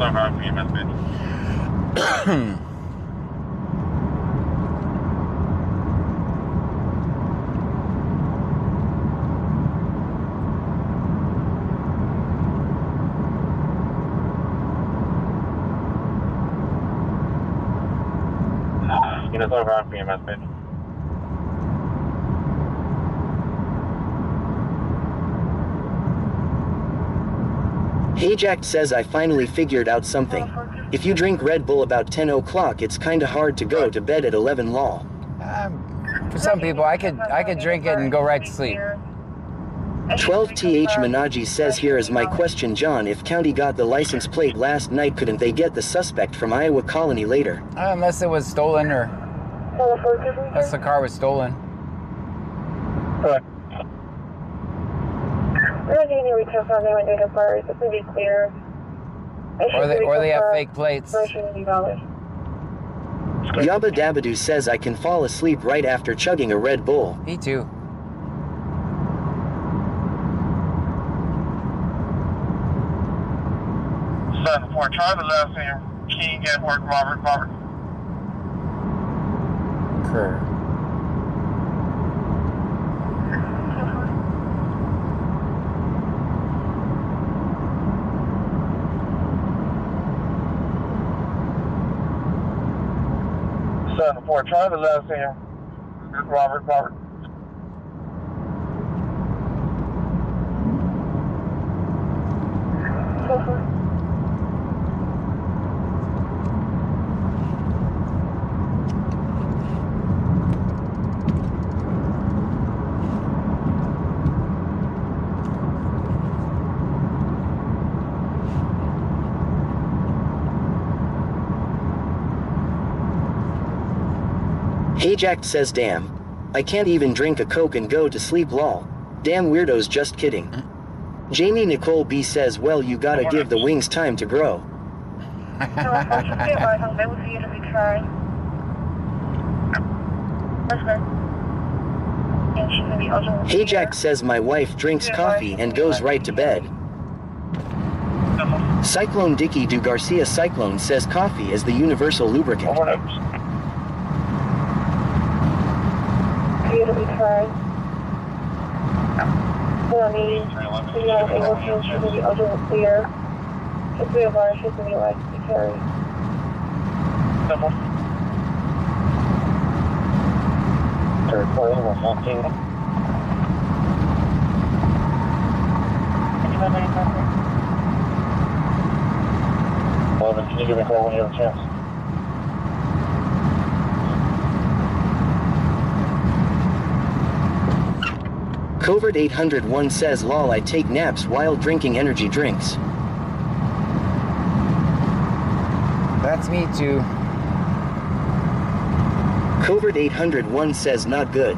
over on for your message. Units over on for your message. Hayjack says I finally figured out something. If you drink Red Bull about 10 o'clock, it's kinda hard to go to bed at 11 lol. For some people, I could drink it and go right to sleep. 12th Manaji says here is my question, John. If county got the license plate last night, couldn't they get the suspect from Iowa Colony later? Unless it was stolen or unless the car was stolen. We're not getting any return from them when they depart, just to be clear. Or they have fake plates. Yabba Dabadoo says I can fall asleep right after chugging a Red Bull. Me too. Before try the last name, King Edward Robert. Kerr. Before try the last name, Robert. Hayjack says damn. I can't even drink a Coke and go to sleep lol. Damn weirdos, just kidding. Jamie Nicole B says well you gotta give the wings time to grow. Hayjack says my wife drinks coffee and goes right to bed. Cyclone Dicky Du Garcia Cyclone says coffee is the universal lubricant. To be tried. For me, you are able to ensure the audio will clear. If we have our issues, we like to be carried. Third point, 114. Can you give me a call when you have a chance? Covert 801 says lol I take naps while drinking energy drinks. That's me too. Covert 801 says not good.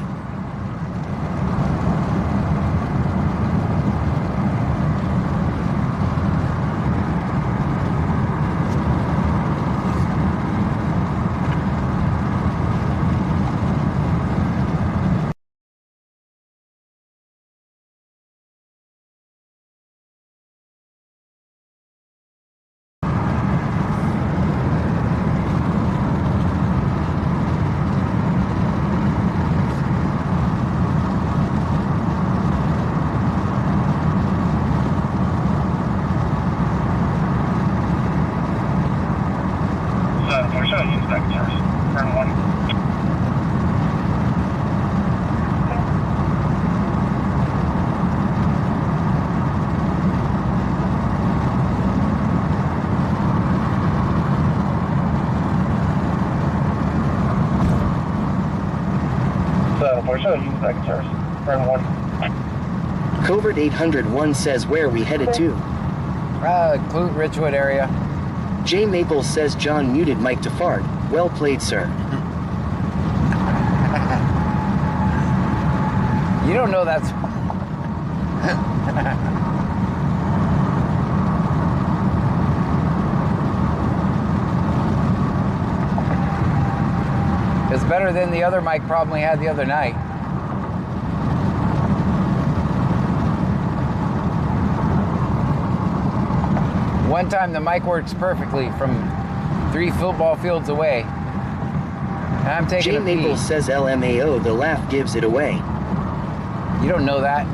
Covert 801 says where we headed to. Clute Ridgewood area. J Maple says John muted Mike to fart. Well played, sir. You don't know that's... It's better than the other mic problem we had the other night. One time the mic works perfectly from 3 football fields away. And I'm taking J a pee. Maple says LMAO, the laugh gives it away. You don't know that.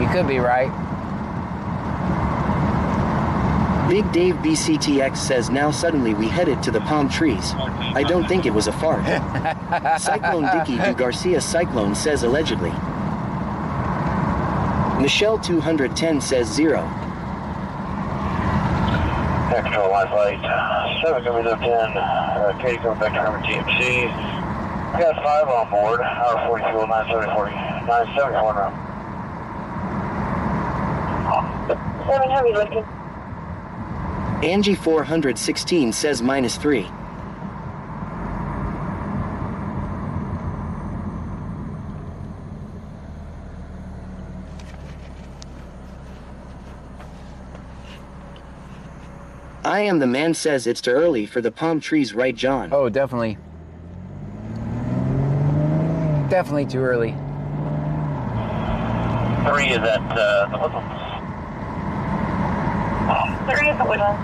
You could be right. Big Dave BCTX says now suddenly we headed to the palm trees. I don't think it was a fart. Cyclone Dicky Du Garcia Cyclone says allegedly. Michelle 210 says 0. Air Control Line Flight 7 coming up 10. Katie coming back to Herman TMC. We got 5 on board. Hour 40 fuel 974 now. 7 heavy lifting. Angie 416 says -3. I am the man says it's too early for the palm trees, right, John? Oh, definitely. Definitely too early. 3 is at the Woodlands. 3 is the Woodlands.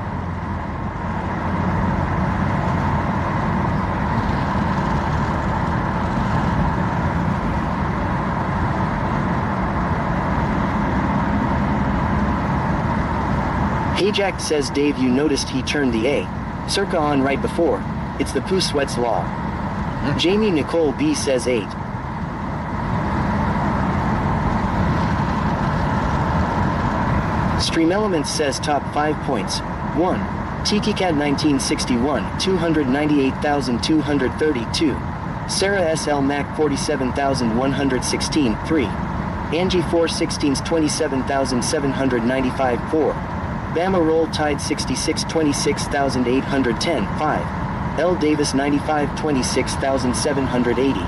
Hey Jack says Dave, you noticed he turned the A circa on right before. It's the poo sweats law. Jamie Nicole B says 8. Stream Elements says top 5 points. 1. TikiCat 1961, 298,232. Sarah SL Mac 47,116, 3. Angie 416's 27,795, 4. Bama Roll Tide 66, 26,810, 5. L Davis 95, 26,780.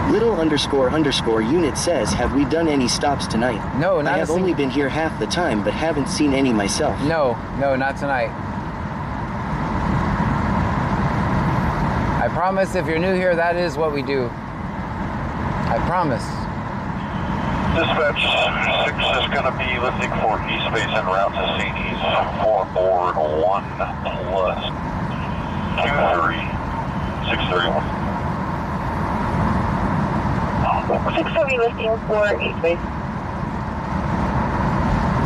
Little _ unit says, have we done any stops tonight? No, not I a have single- only been here half the time, but haven't seen any myself. No, not tonight. I promise if you're new here, that is what we do. I promise. Dispatch 6 is going to be lifting for East Base en route to St. East for board 1 plus 23 631. 6 heavy lifting for East Base.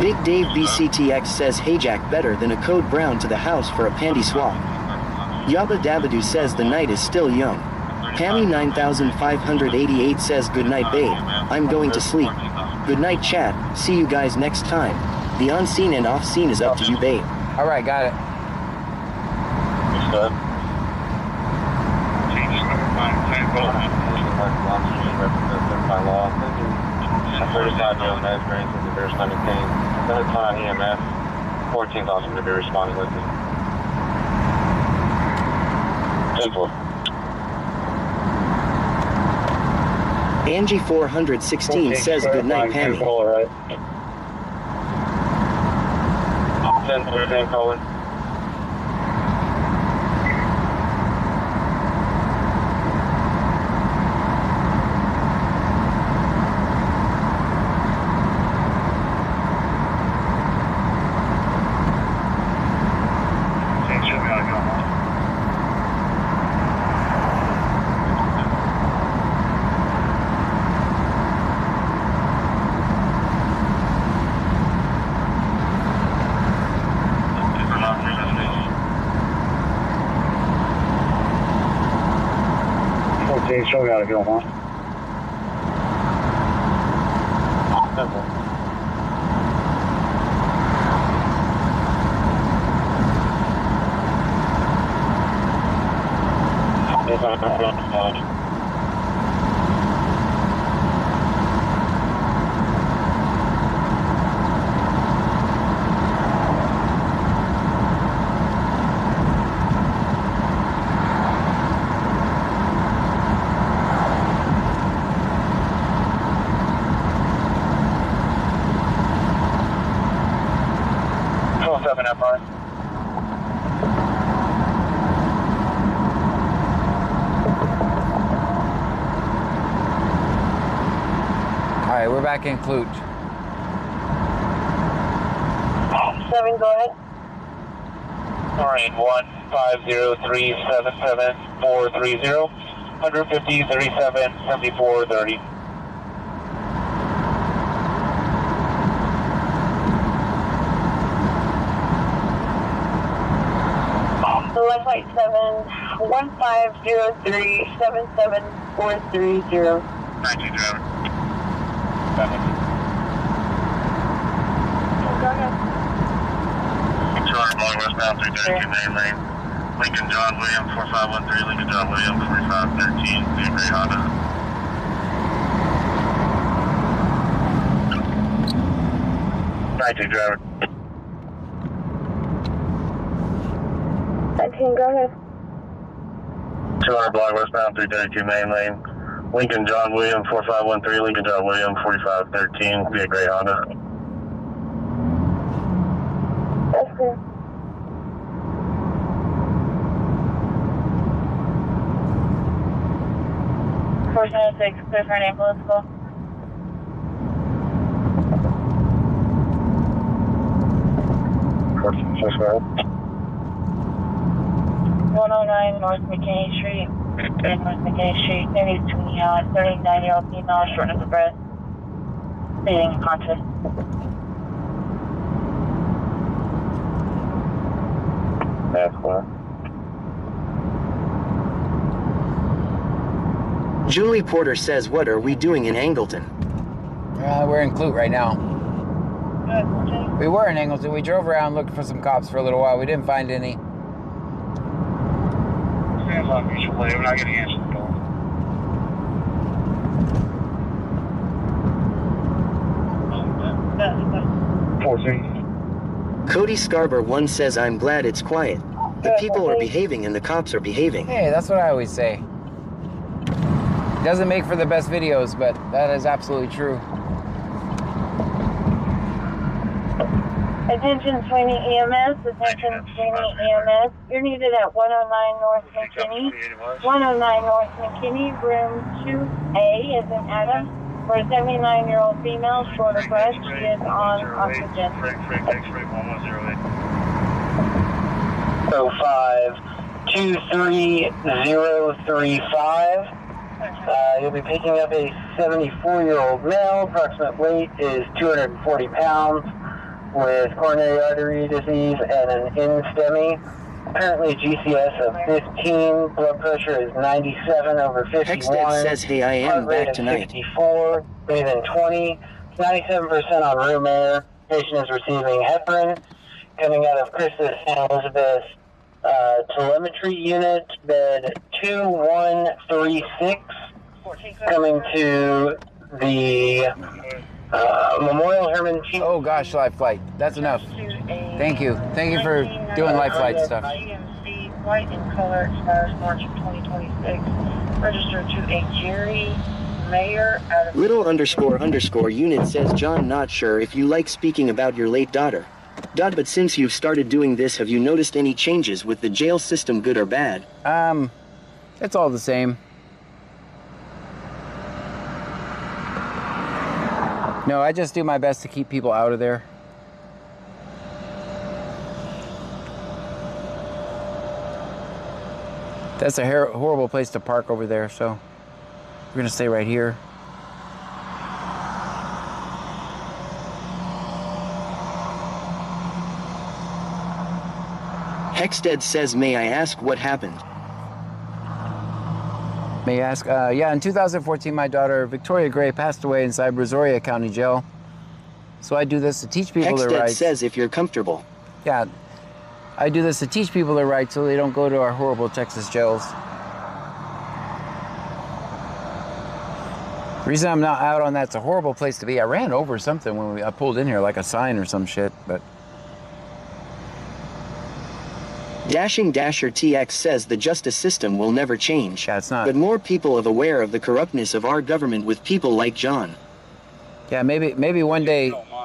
Big Dave BCTX says, hey Jack, better than a code brown to the house for a panty swap. Yabba Dabadoo says the night is still young. Pammy 9588 says, good night babe, I'm going to sleep. Good night chat, see you guys next time. The on scene and off scene is up to you babe. All right, got it. What's that? By law, 35-year-old med experiences of bear stomach pain. Then it's on EMS. 14th officer to be responding with it. 10-4. Angie 416 says, good night Pammy. All right. 10-4, calling. Show me how to go, huh? that far. All right, we're back in Clute. 7, go ahead. Alright, 150377430, 150 37 74 30. Left light 7, 1503 77430. 19 driver. Go ahead. 200 block westbound 332 main lane. Lincoln John Williams 4513, Lincoln John Williams 4513, New Gray Honda. Driver. 19, go ahead. 200 block westbound 332 main lane. Lincoln John Williams 4513, Lincoln John Williams 4513, via Gray Honda. That's good. Fortunate 6, clear for an ambulance call. Just go ahead. 109 North McKinney Street. North McKinney Street. There needs to be a 39-year-old female, shortness of breath, bleeding unconscious. That's clear. Julie Porter says, what are we doing in Angleton? We're in Clute right now. We were in Angleton. We drove around looking for some cops for a little while. We didn't find any. Stands on mutual way. We're not getting answer the door. Cody Scarber 1 says, I'm glad it's quiet. The people are behaving and the cops are behaving. Hey, that's what I always say. Doesn't make for the best videos, but that is absolutely true. Attention Sweeney EMS, attention Sweeney EMS. You're needed at 109 North McKinney. 109 North McKinney, room 2A is in Adam. For a 79-year-old female, short of breath, she is on oxygen. X-ray 1108. 23035. You'll be picking up a 74-year-old male. Approximate weight is 240 pounds with coronary artery disease and an NSTEMI. Apparently GCS of 15. Blood pressure is 97 over 51. Hexted says, hey, I am Heart rate back of tonight. 64, breathing 20. 97% on room air. Patient is receiving heparin. Coming out of Christus St. Elizabeth telemetry unit, bed 2136. Coming to the Memorial Herman T. Oh gosh, life flight. That's enough. Thank you. Thank you for doing life flight stuff. GMC, white in color, expires March of 2026. Registered to a Jerry Mayer out of... Little __ unit says, John, not sure if you like speaking about your late daughter. But since you've started doing this, have you noticed any changes with the jail system, good or bad? It's all the same. No, I just do my best to keep people out of there. That's a horrible place to park over there, so we're gonna stay right here. Hexted says, may I ask what happened? May I ask? Yeah, in 2014, my daughter, Victoria Gray, passed away inside Brazoria County Jail. So I do this to teach people their Hexted rights. says, if you're comfortable. Yeah, I do this to teach people their rights so they don't go to our horrible Texas jails. The reason I'm not out on that's a horrible place to be. I ran over something when I pulled in here, like a sign or some shit, but... Dashing Dasher TX says the justice system will never change. Yeah, it's not. But more people are aware of the corruptness of our government with people like John. Yeah, maybe one day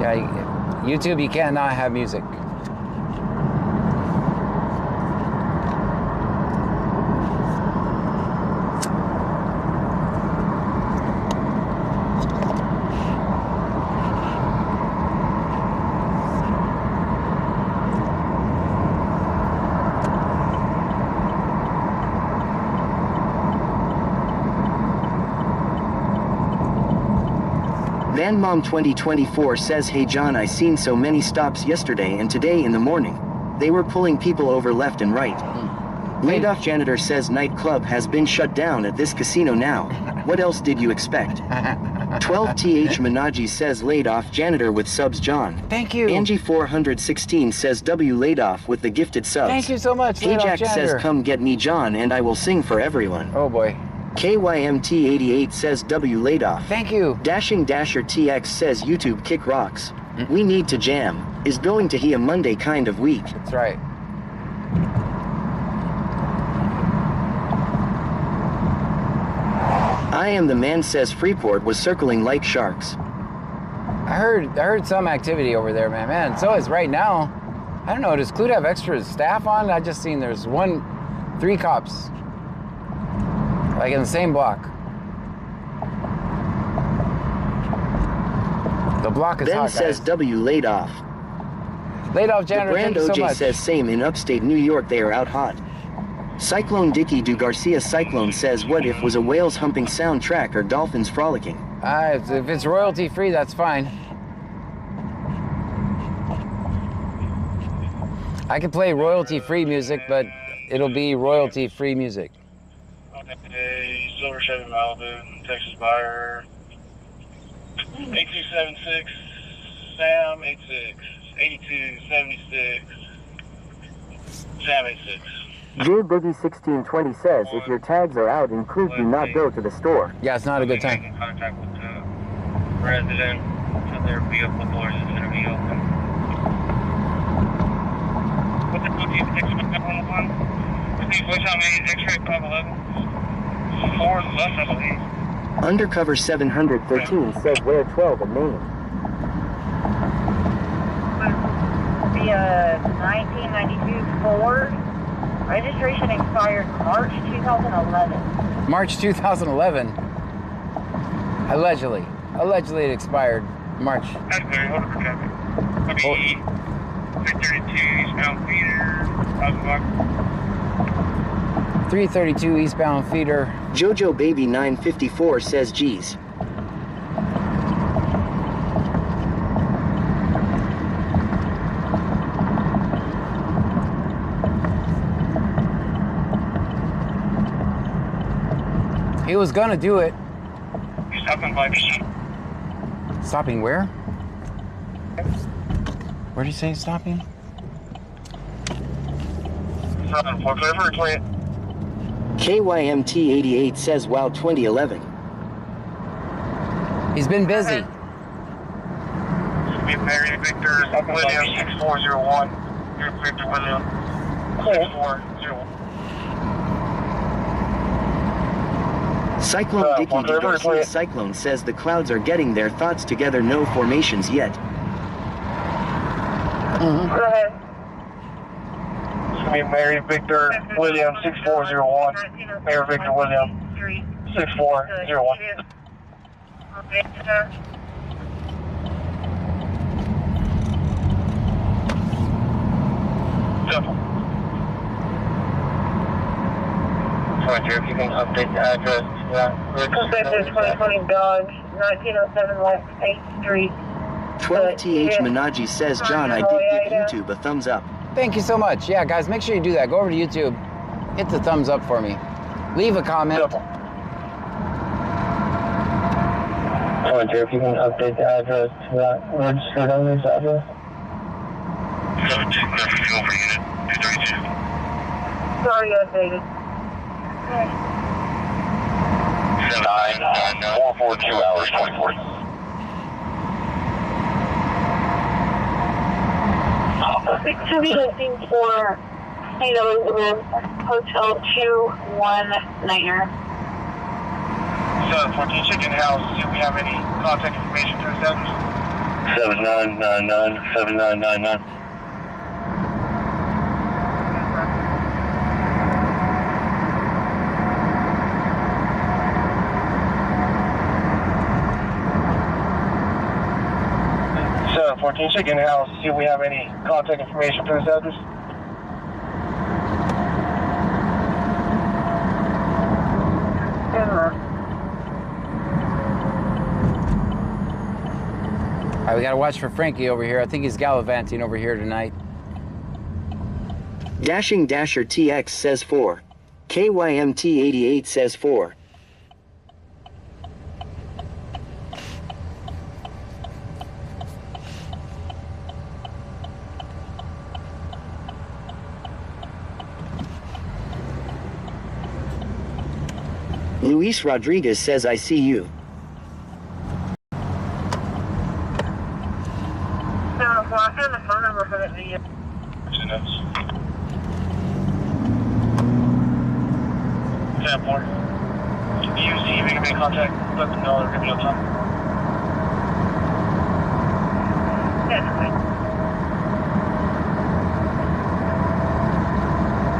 Yeah, YouTube, you cannot have music. VanMom 2024 says, hey John, I seen so many stops yesterday and today in the morning. They were pulling people over left and right. Laid off janitor says nightclub has been shut down at this casino now. What else did you expect? 12th Manaji says laid off janitor with subs John. Thank you. Angie 416 says W laid off with the gifted subs. Thank you so much. Hey Jack says come get me John and I will sing for everyone. Oh boy. KYMT88 says W laid off. Thank you. Dashing Dasher TX says YouTube kick rocks. We need to jam. Is going to be a Monday kind of week. That's right. I am the man says Freeport was circling like sharks. I heard some activity over there, man. Man, so is right now. I don't know, does Clute have extra staff on? I just seen there's 3 cops. Like in the same block. The block is Ben hot, says guys. W laid off. Laid off janitor, The brand thank you so OJ much. says same in upstate New York, they are out hot. Cyclone Dicky Du Garcia Cyclone says what if was a whales humping soundtrack or dolphins frolicking? If it's royalty free, that's fine. I can play royalty free music, but it'll be royalty free music. Okay, Silver Chevy Malibu, Texas buyer. 8276, Sam 86, 8276, Sam 86. J Boogie 1620 says if your tags are out, include do not go to the store. Yeah, it's not a good time. Making contact with the resident, so their vehicle doors is going to be open. What the fuck do you text me 511? Steve, what's how many X-ray 511? 4 left, I believe. Undercover 713 says wear 12 in Maine. The 1992 Ford. Registration expired March 2011. March 2011. Allegedly. Allegedly it expired March. That's very hold for traffic. I'll be 332 eastbound feeder, 1,000 bucks. 332 eastbound feeder. Jojo Baby 954 says geez. He was gonna do it. You're stopping by Stopping where? Where did you say stopping? Southern Fork River, Clint. KYMT 88 says wow 2011. He's been busy. Mary Victor William 6401. Mary Victor William 6401. Cyclone Dicky Du Garcia Cyclone says the clouds are getting their thoughts together, no formations yet. Go ahead. It's going to be Mary Victor William 6401. Mary Victor William 6401. Simple. Sorry, if you can update the address. This is 2020 Dodge, 1907 West 8th Street. 12th Manaji says John, I did give YouTube a thumbs up. Thank you so much. Yeah, guys, make sure you do that. Go over to YouTube. Hit the thumbs up for me. Leave a comment. Sorry, if you can update the address to that registered owner's address. 17 Clear for fuel for unit 232. Sorry, updated. 442 hours 24. To be looking for St. Elizabeth Hotel 219er. 714 Chicken House. Do we have any contact information to establish? 7999. So 14, check in house, see if we have any contact information for this address. All right, we gotta watch for Frankie over here. I think he's gallivanting over here tonight. Dashing Dasher TX says 4. KYMT 88 says 4. Luis Rodriguez says I see you. I found the phone number for that video. Yeah, board. If you see we can make contact, let them know they're going to be on time. Definitely.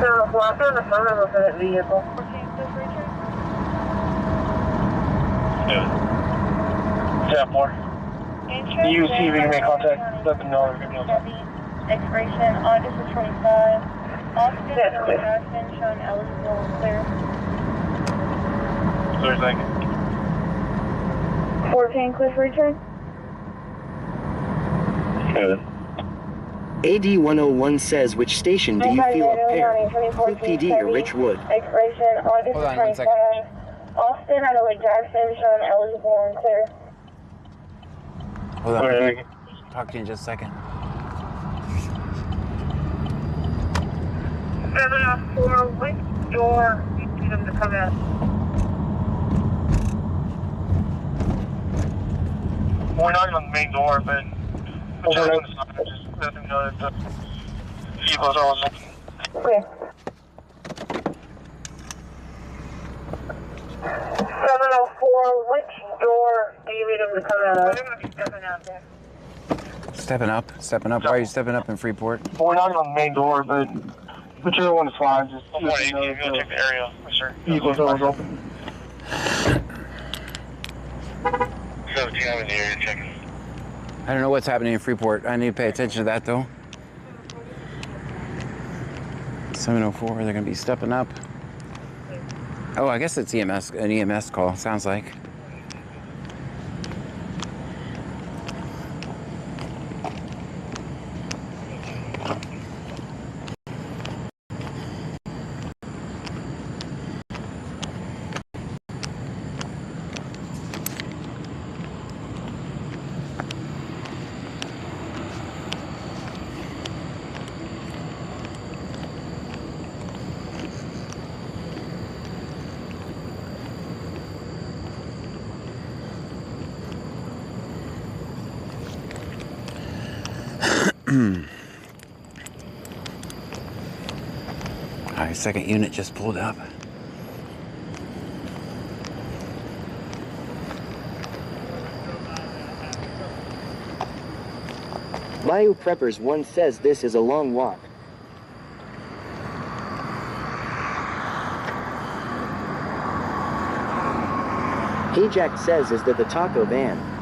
So, I found the phone number for that vehicle. Yeah, board. If you see we can make contact, let them know they're going to be on time. Expiration August the 25. Austin and shown eligible and clear. Clear, thank you. 14, clear for return. Good. AD 101 says which station do you feel up there? Fleet PD or Richwood? Expiration August Hold on 25. one second. Austin out of Lake Jackson shown eligible and clear. Hold on. Clear, thank you. Talk to you in just a second. 704, which door do you need them to come out? We're not on the main door, but just let them know that the vehicles are on the... Okay. 704, which door do you need them to come out of? They're going to be stepping out there. Stepping up. Why are you stepping up in Freeport? We're not on the main door, but whichever one is fine. Just let them know that check the area, sir. Vehicles are open. So, do you have in the area checking? I don't know what's happening in Freeport. I need to pay attention to that though. 704, they're gonna be stepping up. Oh, I guess it's an EMS call, sounds like. All right, second unit just pulled up. Bayou Preppers 1 says this is a long walk. Ajax says is that the taco van.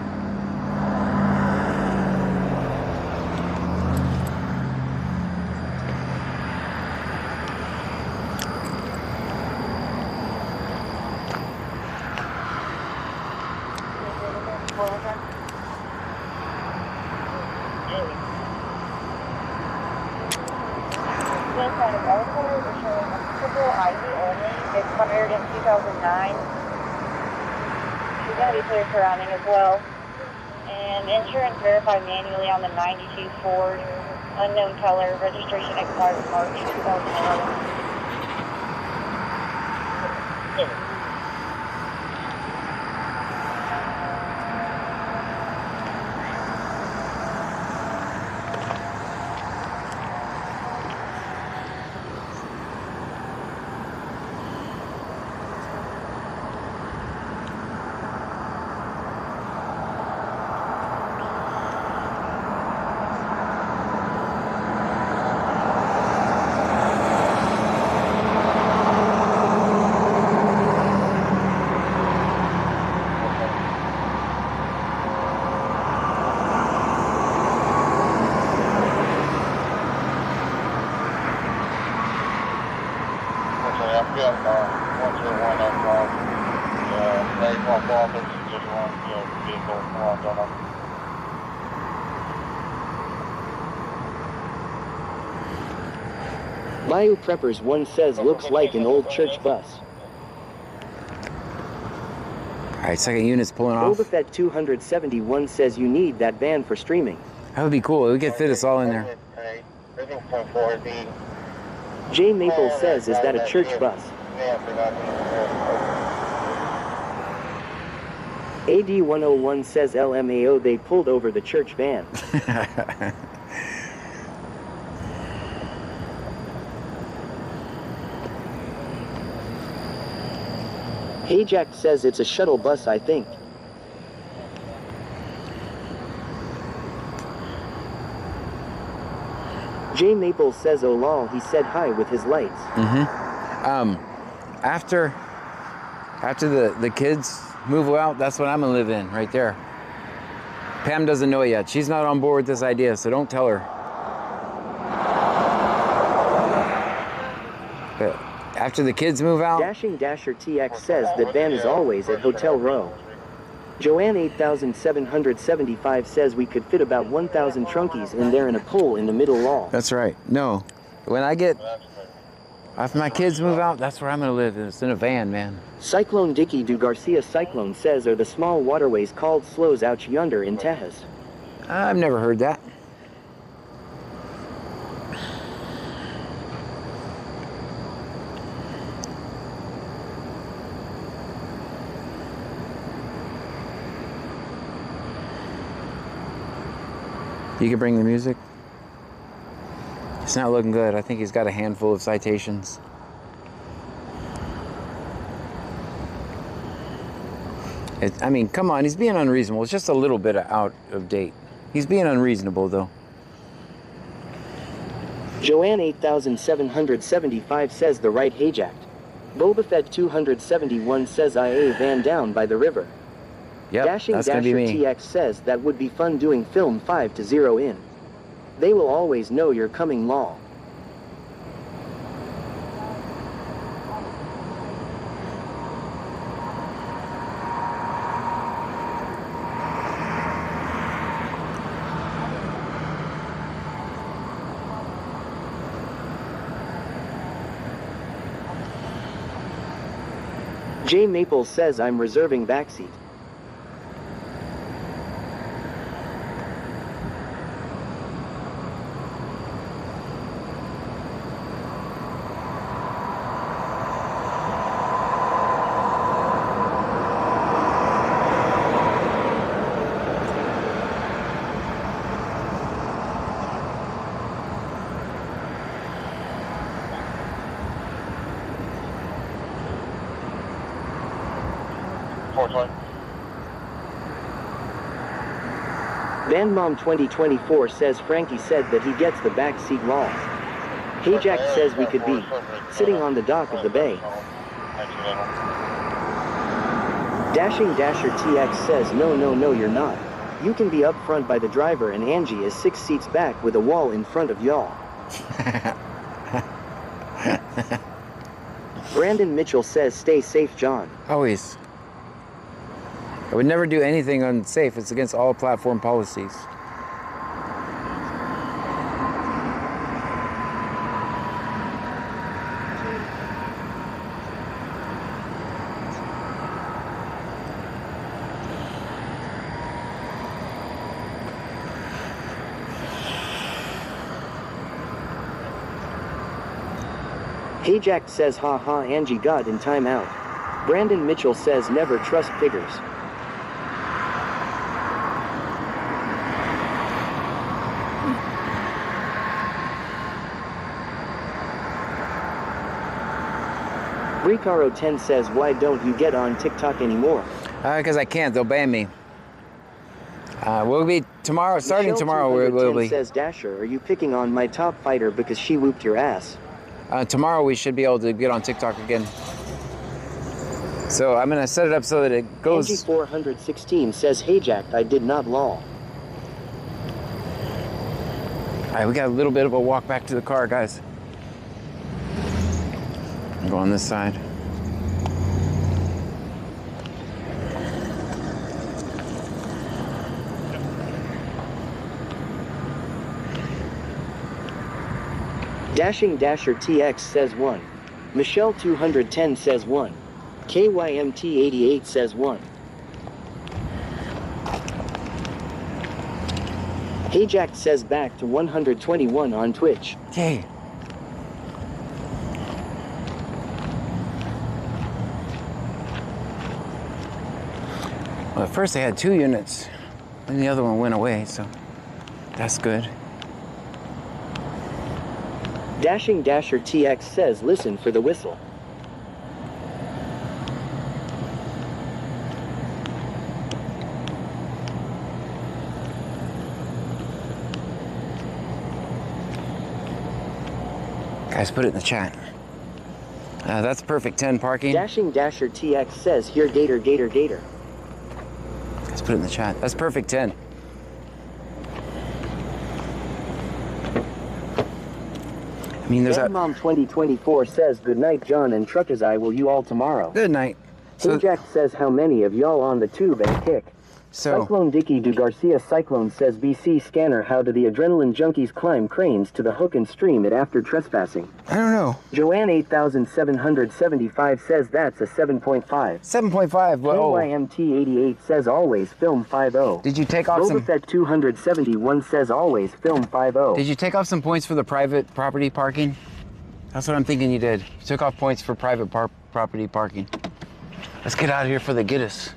Expired in 2009. She's going to be clear surrounding as well. And insurance verified manually on the 92 Ford. Unknown color. Registration expired in March 2011. Walk off as just around the vehicle around Donald. Bayou Preppers 1 says looks like an old church bus. All right, second unit's pulling off. Boba Fett 271 says you need that van for streaming. That would be cool. We could fit us all in there. Jay Maple says, is that a church bus? AD101 says LMAO, they pulled over the church van. Hey Jack says it's a shuttle bus, I think. Jay Maple says, oh lol, he said hi with his lights. After the kids move out, that's what I'm gonna live in, right there. Pam doesn't know it yet. She's not on board with this idea, so don't tell her. But after the kids move out... Dashing Dasher TX says that van is always at Hotel Row. Joanne 8775 says we could fit about 1,000 trunkies in there in a pool in the middle wall. That's right. No. When I get... After my kids move out, that's where I'm going to live. It's in a van, man. Cyclone Dicky Du Garcia Cyclone says, are the small waterways called slows out yonder in Tejas? I've never heard that. You can bring the music. It's not looking good. I think he's got a handful of citations. I mean, come on, he's being unreasonable. It's just a little bit out of date. He's being unreasonable, though. Joanne 8775 says the right hijacked. Boba Fett 271 says IA van down by the river. Yep, Dashing that's gonna be Dasher me. TX says that would be fun doing film 5 to 0 in. They will always know you're coming lol. Jay Maple says I'm reserving backseat. Bandmom 2024 says Frankie said that he gets the back seat laws. Hey Jack says we could be sitting on the dock of the bay. Dashing Dasher TX says no you're not. You can be up front by the driver and Angie is 6 seats back with a wall in front of y'all. Brandon Mitchell says stay safe John. Always. I would never do anything unsafe. It's against all platform policies. Hey Jack says haha Angie got in timeout. Brandon Mitchell says never trust figures. Ricaro 10 says why don't you get on TikTok anymore? Because I can't. They'll ban me. We'll be tomorrow. Starting Michelle tomorrow, we'll be. says Dasher, are you picking on my top fighter because she whooped your ass? Tomorrow we should be able to get on TikTok again. So I'm gonna set it up so that it goes. Angie 416 says hey Jack, I did not lol. All right, we got a little bit of a walk back to the car, guys. Go on this side. Dashing Dasher TX says 1. Michelle 210 says 1. KYMT 88 says 1. Hey Jack says back to 121 on Twitch. Okay. Well, at first they had 2 units, and the other one went away, so that's good. Dashing Dasher TX says listen for the whistle. Guys, put it in the chat. That's perfect 10 parking. Dashing Dasher TX says here gator gator gator. Guys, put it in the chat. That's perfect 10. I mean, there's Mom 2024 says good night John and Truckers I will you all tomorrow. Good night. Hey Jack says how many of y'all on the tube and kick? Cyclone Dicky Du Garcia Cyclone says BC scanner how do the adrenaline junkies climb cranes to the hook and stream it after trespassing? I don't know. Joanne 8775 says that's a 7.5. 7.5. Well, KYMT 88 says always film 50. Did you take off some? Boba 271 says always film 50. Did you take off some points for the private property parking? That's what I'm thinking you did. You took off points for private property parking. Let's get out of here for the Giddus.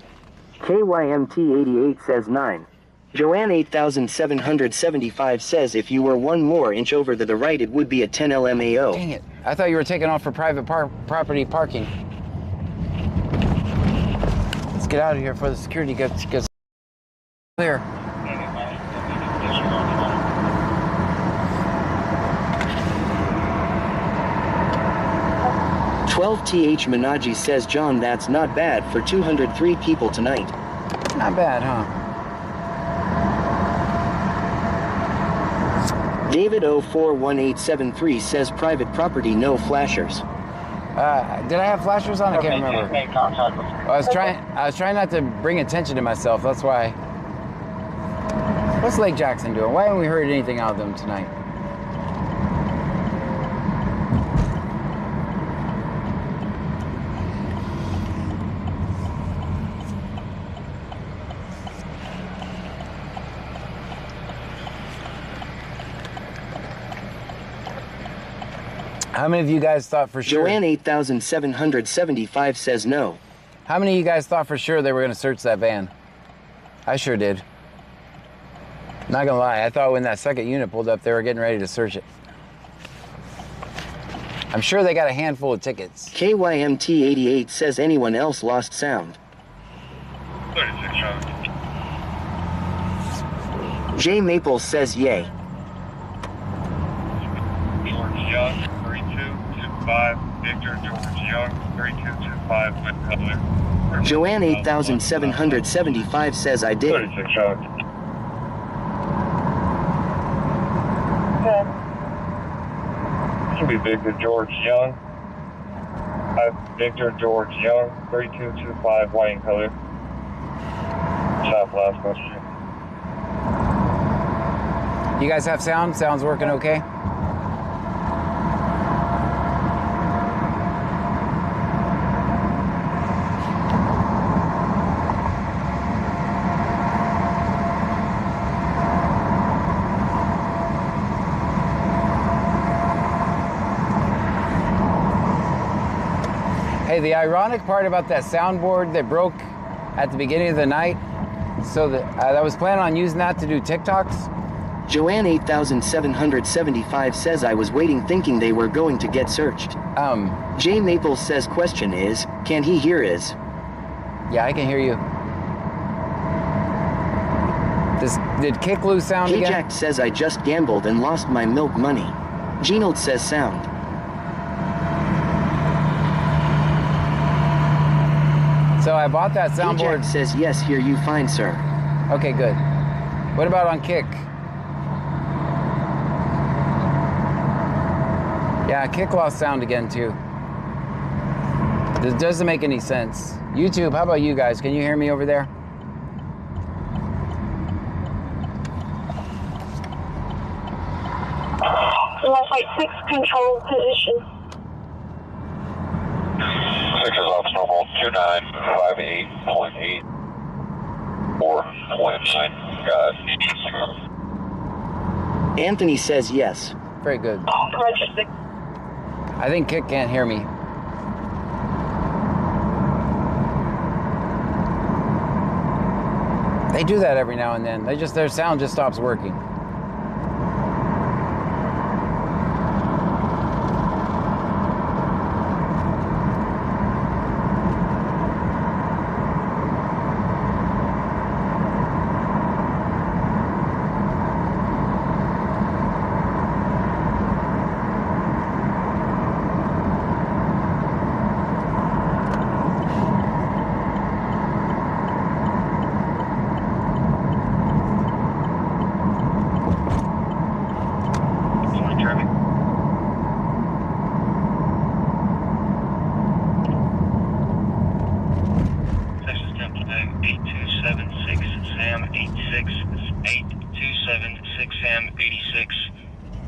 KYMT 88 says 9. Joanne 8775 says if you were 1 more inch over to the right it would be a 10 LMAO. Dang it. I thought you were taking off for private property parking. Let's get out of here before the security gets clear. TH Minaji says John that's not bad for 203 people tonight. Not bad, huh? David 041873 says private property no flashers. Did I have flashers on? I can't remember. I was trying not to bring attention to myself. That's why. What's Lake Jackson doing? Why haven't we heard anything out of them tonight? How many of you guys thought for sure? Joanne 8775 says no. How many of you guys thought for sure they were going to search that van? I sure did. Not gonna lie, I thought when that second unit pulled up, they were getting ready to search it. I'm sure they got a handful of tickets. KYMT 88 says anyone else lost sound. 36 shots. J Maple says yay. George Young, 3225. Victor George Young, 3225 with color. Joanne 8775 says I did. 36 shots. Should be Victor George Young. Victor George Young, 3225 white and color. Southwest Street. You guys have sound? Sound's working okay? Hey, the ironic part about that soundboard that broke at the beginning of the night, so that I was planning on using that to do TikToks. Joanne 8775 says I was waiting thinking they were going to get searched. J Maple says question is, can he hear is? Yeah, I can hear you. Did Kick Loose sound again? Jack says I just gambled and lost my milk money. Genold says sound. So I bought that soundboard. Jack says yes, hear you fine, sir. Okay, good. What about on Kick? Yeah, Kick lost sound again too. This doesn't make any sense. YouTube, how about you guys? Can you hear me over there? Flight 6 control position. 6 is off normal 2958.8 4.9. Got it. Anthony says yes. Very good. Roger 6. I think Kick can't hear me. They do that every now and then. Their sound just stops working.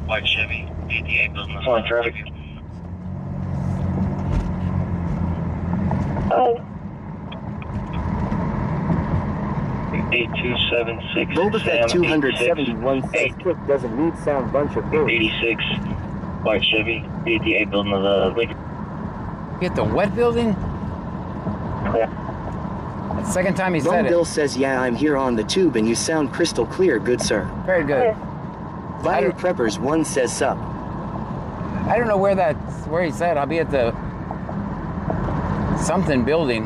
White Chevy, 88 building the front traffic. Oh. 8276 Boba Fett Sam 271 says Kick doesn't need sound bunch of birds. 86 White Chevy, 88 building of the Lincoln. Get the what building? Yeah. That's the second time he Bone said Bill it. says, yeah, I'm here on the tube and you sound crystal clear, good sir. Very good. Fire Preppers 1 says sup. I don't know where he said. I'll be at the something building.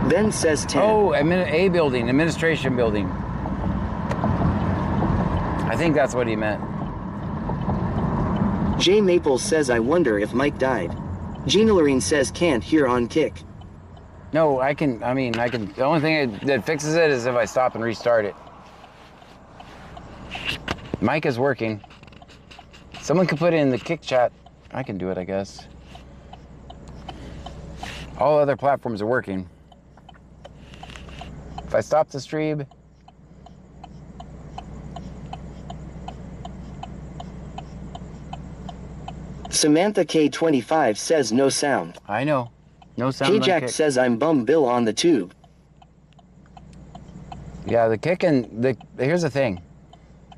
Ben says 10. Oh, A building, administration building. I think that's what he meant. Jay Maples says, I wonder if Mike died. Gina Lorene says, can't hear on Kick. No, I can. The only thing that fixes it is if I stop and restart it. Mic is working. Someone could put it in the Kick chat. I can do it, I guess. All other platforms are working. If I stop the stream, Samantha K25 says no sound. I know. No sound on K-Jack Kick. says I'm Bum Bill on the tube. Yeah, the Kick and here's the thing.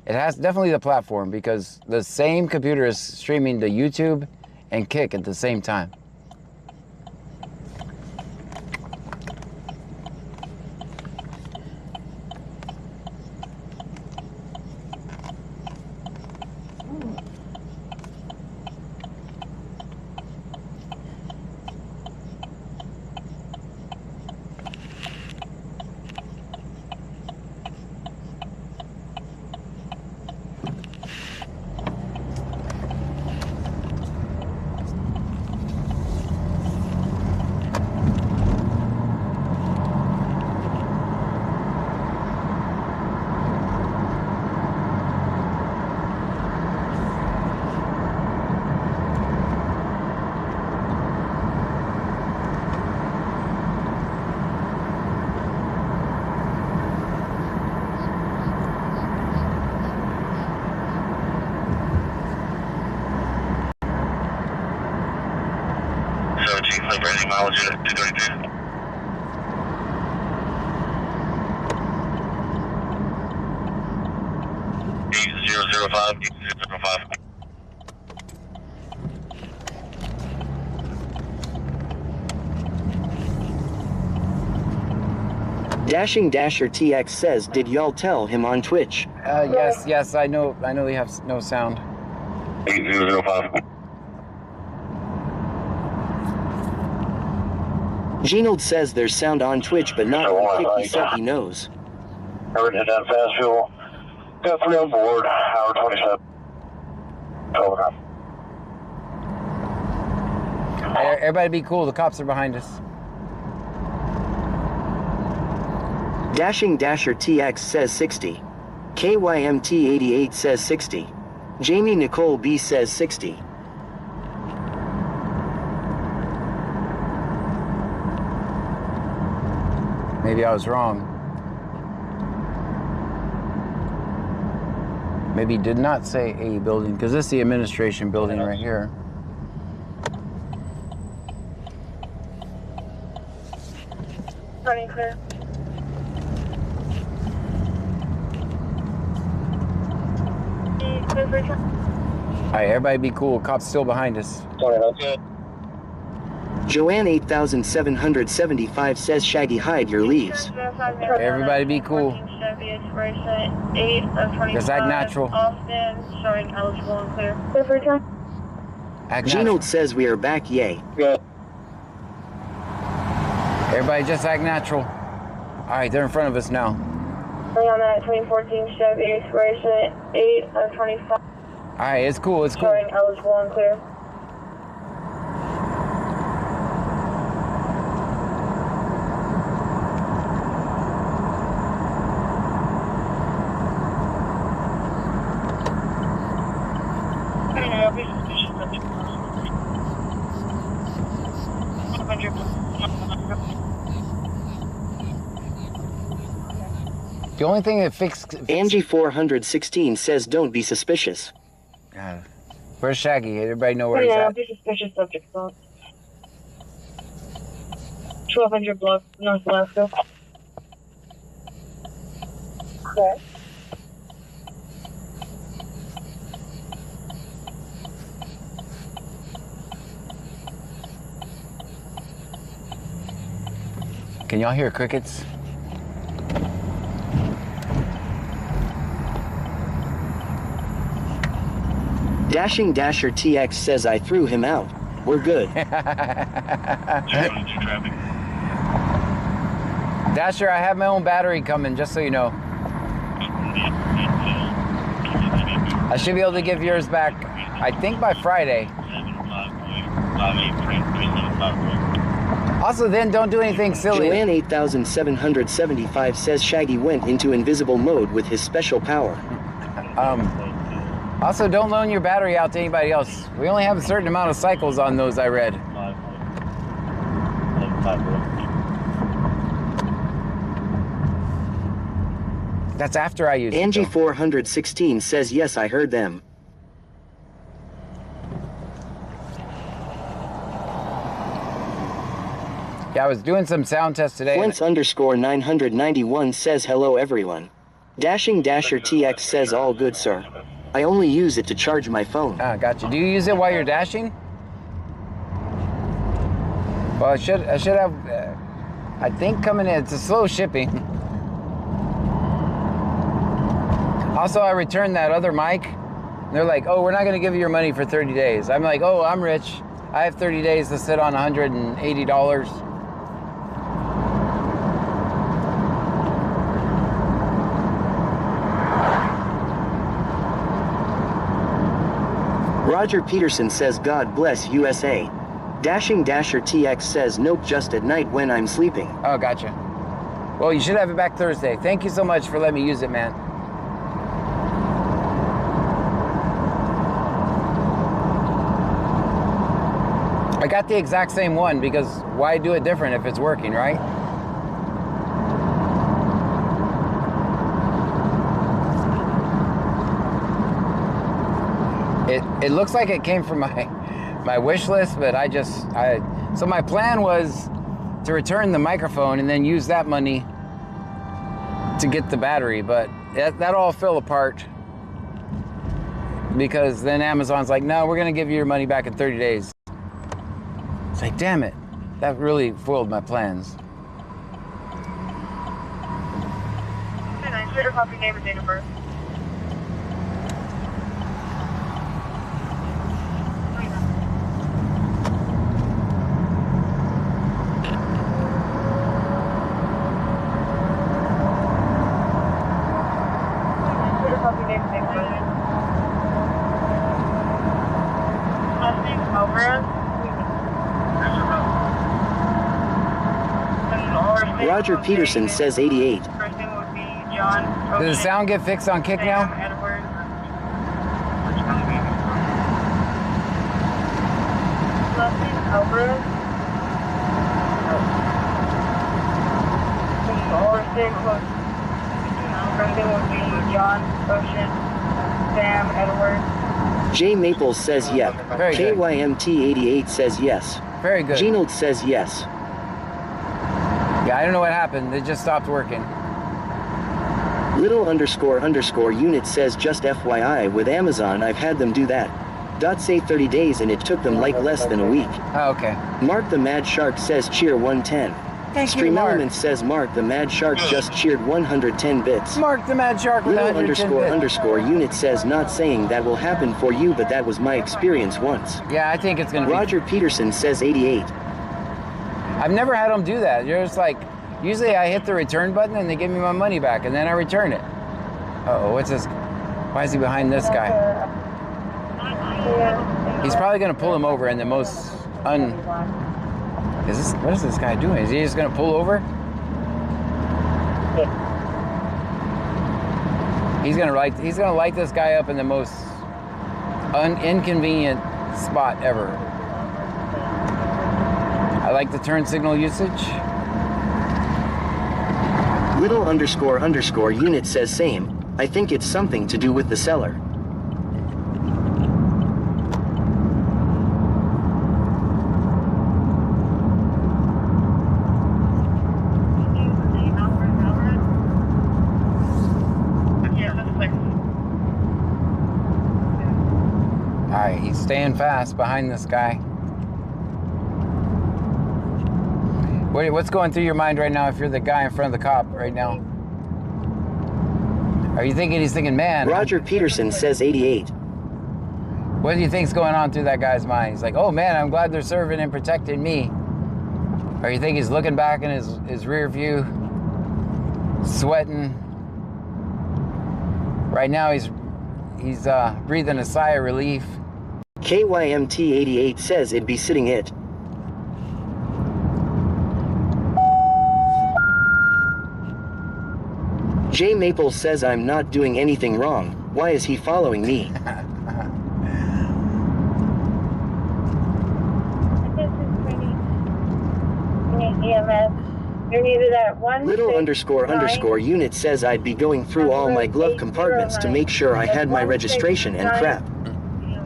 It has definitely the platform because the same computer is streaming to YouTube and Kick at the same time. Mileage at 232. Dashing Dasher TX says, did y'all tell him on Twitch? Yes, I know we have no sound. 8005. Genold says there's sound on Twitch, but not on Kick. He said he knows. We're heading down fast fuel. Got 3 on board, hour 27. Telegram. Hey, everybody be cool, the cops are behind us. Dashing Dasher TX says 60. KYMT88 says 60. Jamie Nicole B says 60. Maybe I was wrong. Maybe did not say A building, because this is the administration building right here. Running clear. Clear for turn. All right, everybody be cool. Cop's still behind us. Joanne 8775 says Shaggy hide your leaves. Everybody be cool. Just act natural. Austin, showing eligible and clear. Clear for turn. Act natural. Ginold says we are back, yay. Everybody just act natural. All right, they're in front of us now. On that 2014 Chevy, expiration 8 of 25. All right, it's cool, it's cool. Showing eligible and clear. The only thing that fixed... Angie 416 says don't be suspicious. God. Where's Shaggy? Everybody know where he's at? Be suspicious subject thought. 1200 block, North Alaska. Okay. Can y'all hear crickets? Dashing Dasher TX says I threw him out. We're good. Dasher, I have my own battery coming, just so you know. I should be able to give yours back, I think by Friday. Also, then don't do anything silly. Joanne 8775 says Shaggy went into invisible mode with his special power. Also, don't loan your battery out to anybody else. We only have a certain amount of cycles on those, I read. That's after I use it. Angie 416 says yes, I heard them. Yeah, I was doing some sound tests today. Flint's underscore 991 says hello everyone. Dashing Dasher TX says all good, sir. I only use it to charge my phone. Ah, gotcha. Do you use it while you're dashing? Well, I should have, I think coming in, it's a slow shipping. Also, I returned that other mic. They're like, oh, we're not gonna give you your money for 30 days. I'm like, oh, I'm rich. I have 30 days to sit on $180. Roger Peterson says God bless USA. Dashing Dasher TX says nope, just at night when I'm sleeping. Oh, gotcha. Well, you should have it back Thursday. Thank you so much for letting me use it, man. I got the exact same one because why do it different if it's working, right? It looks like it came from my wish list, but so my plan was to return the microphone and then use that money to get the battery, but that all fell apart because then Amazon's like, no, we're gonna give you your money back in 30 days. It's like, damn it, that really foiled my plans. Should have copy name and date of birth. Roger Peterson says 88. Does the sound get fixed on Kick now? Sam Edwards. J Maples says yep. Very good. KYMT88 says yes. Very good. Genold says yes. Yeah, I don't know what happened. It just stopped working. Little _ unit says just FYI, with Amazon I've had them do that. Say 30 days and it took them like less than a week. Oh, okay. Mark the Mad Shark says cheer 110. Thank you, Stream Mark. Element says Mark the Mad Shark just cheered 110 bits. Mark the Mad Shark with Little 110 _ unit says not saying that will happen for you, but that was my experience once. Yeah, I think it's going to be. Roger Peterson says 88. I've never had them do that. You're just like, usually I hit the return button and they give me my money back and then I return it. Uh-oh, what's this? Why is he behind this guy? He's probably going to pull him over in the most what is this guy doing? Is he just going to pull over? He's going to light this guy up in the most inconvenient spot ever. I like the turn signal usage. Little _ unit says same. I think it's something to do with the seller. Alright, he's staying fast behind this guy. What's going through your mind right now if you're the guy in front of the cop right now? Are you thinking he's thinking, man? Roger Peterson says 88. What do you think's going on through that guy's mind? He's like, oh man, I'm glad they're serving and protecting me. Or you think he's looking back in his rear view, sweating. Right now he's breathing a sigh of relief. KYMT88 says it'd be sitting it. J Maples says I'm not doing anything wrong. Why is he following me? You're needed at 1. Little _ unit says I'd be going through all my glove compartments to make sure I had my registration and crap.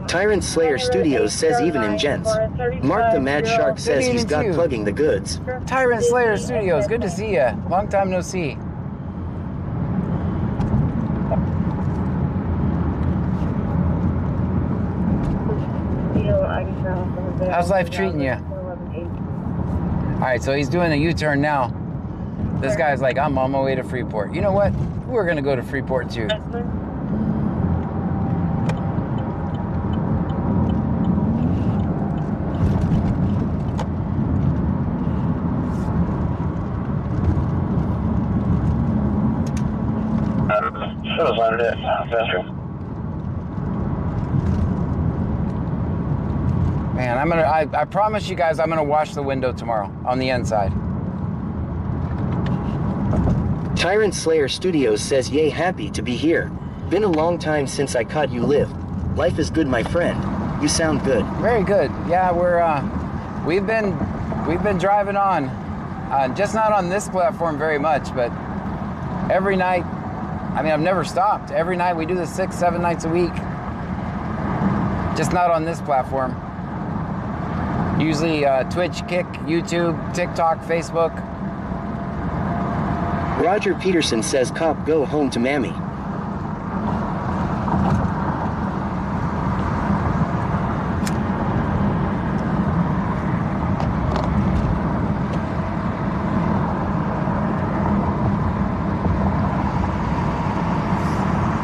Tyrant Slayer Studios says even in gents. Mark the Mad Shark says he's got plugging the goods. Tyrant Slayer Studios, good to see ya. Long time no see. How's life treating you? Alright, so he's doing a U-turn now. This guy's like, I'm on my way to Freeport. You know what? We're gonna go to Freeport too. Man, I promise you guys I'm gonna wash the window tomorrow on the inside. Tyrant Slayer Studios says yay, happy to be here. Been a long time since I caught you live. Life is good, my friend. You sound good. Very good. Yeah, we've been driving on. Just not on this platform very much, but every night. I mean, I've never stopped. Every night we do this 6-7 nights a week. Just not on this platform. Usually Twitch, Kick, YouTube, TikTok, Facebook. Roger Peterson says cop go home to mammy.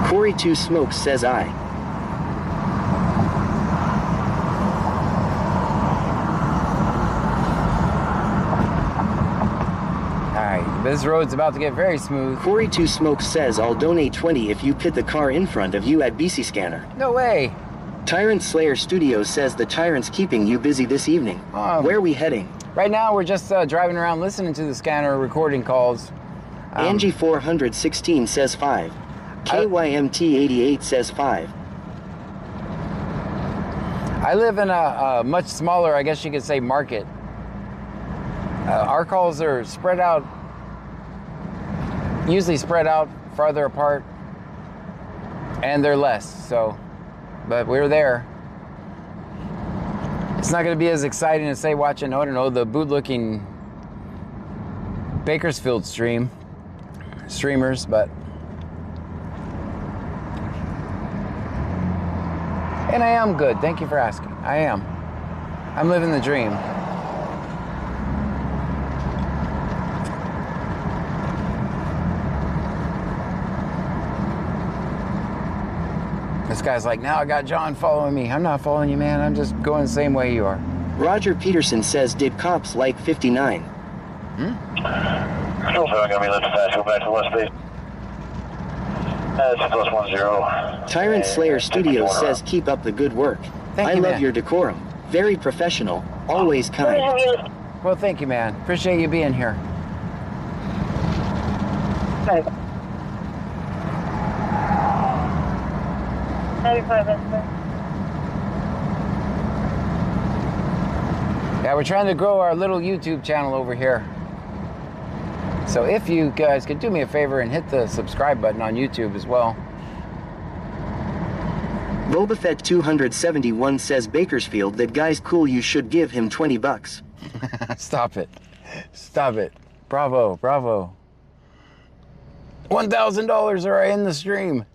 Corey 2 Smokes says I. This road's about to get very smooth. Corey 2 Smokes says I'll donate 20 if you pit the car in front of you at BC Scanner. No way. Tyrant Slayer Studios says the Tyrant's keeping you busy this evening. Where are we heading? Right now we're just driving around listening to the scanner recording calls. Angie 416 says 5. KYMT 88 says 5. I live in a much smaller, I guess you could say, market. Our calls are spread out, usually spread out farther apart. And they're less, so, but we're there. It's not going to be as exciting as, say, watching, I don't know, the boot-looking Bakersfield streamers, but. And I am good. Thank you for asking. I am. I'm living the dream. This guy's like, now I got John following me. I'm not following you, man. I'm just going the same way you are. Roger Peterson says, did cops like 59? Still feeling gonna be left fast. Go back to West Bay. That's +10. Tyrant Slayer Studios says, keep up the good work. Thank I you, love man. your decorum. Very professional. Always kind. Well, thank you, man. Appreciate you being here. Thanks. 95 Yeah, we're trying to grow our little YouTube channel over here. So if you guys could do me a favor and hit the subscribe button on YouTube as well. Boba Fett 271 says, Bakersfield, that guy's cool, you should give him 20 bucks. Stop it. Stop it. Bravo, bravo. $1,000 or I end the stream.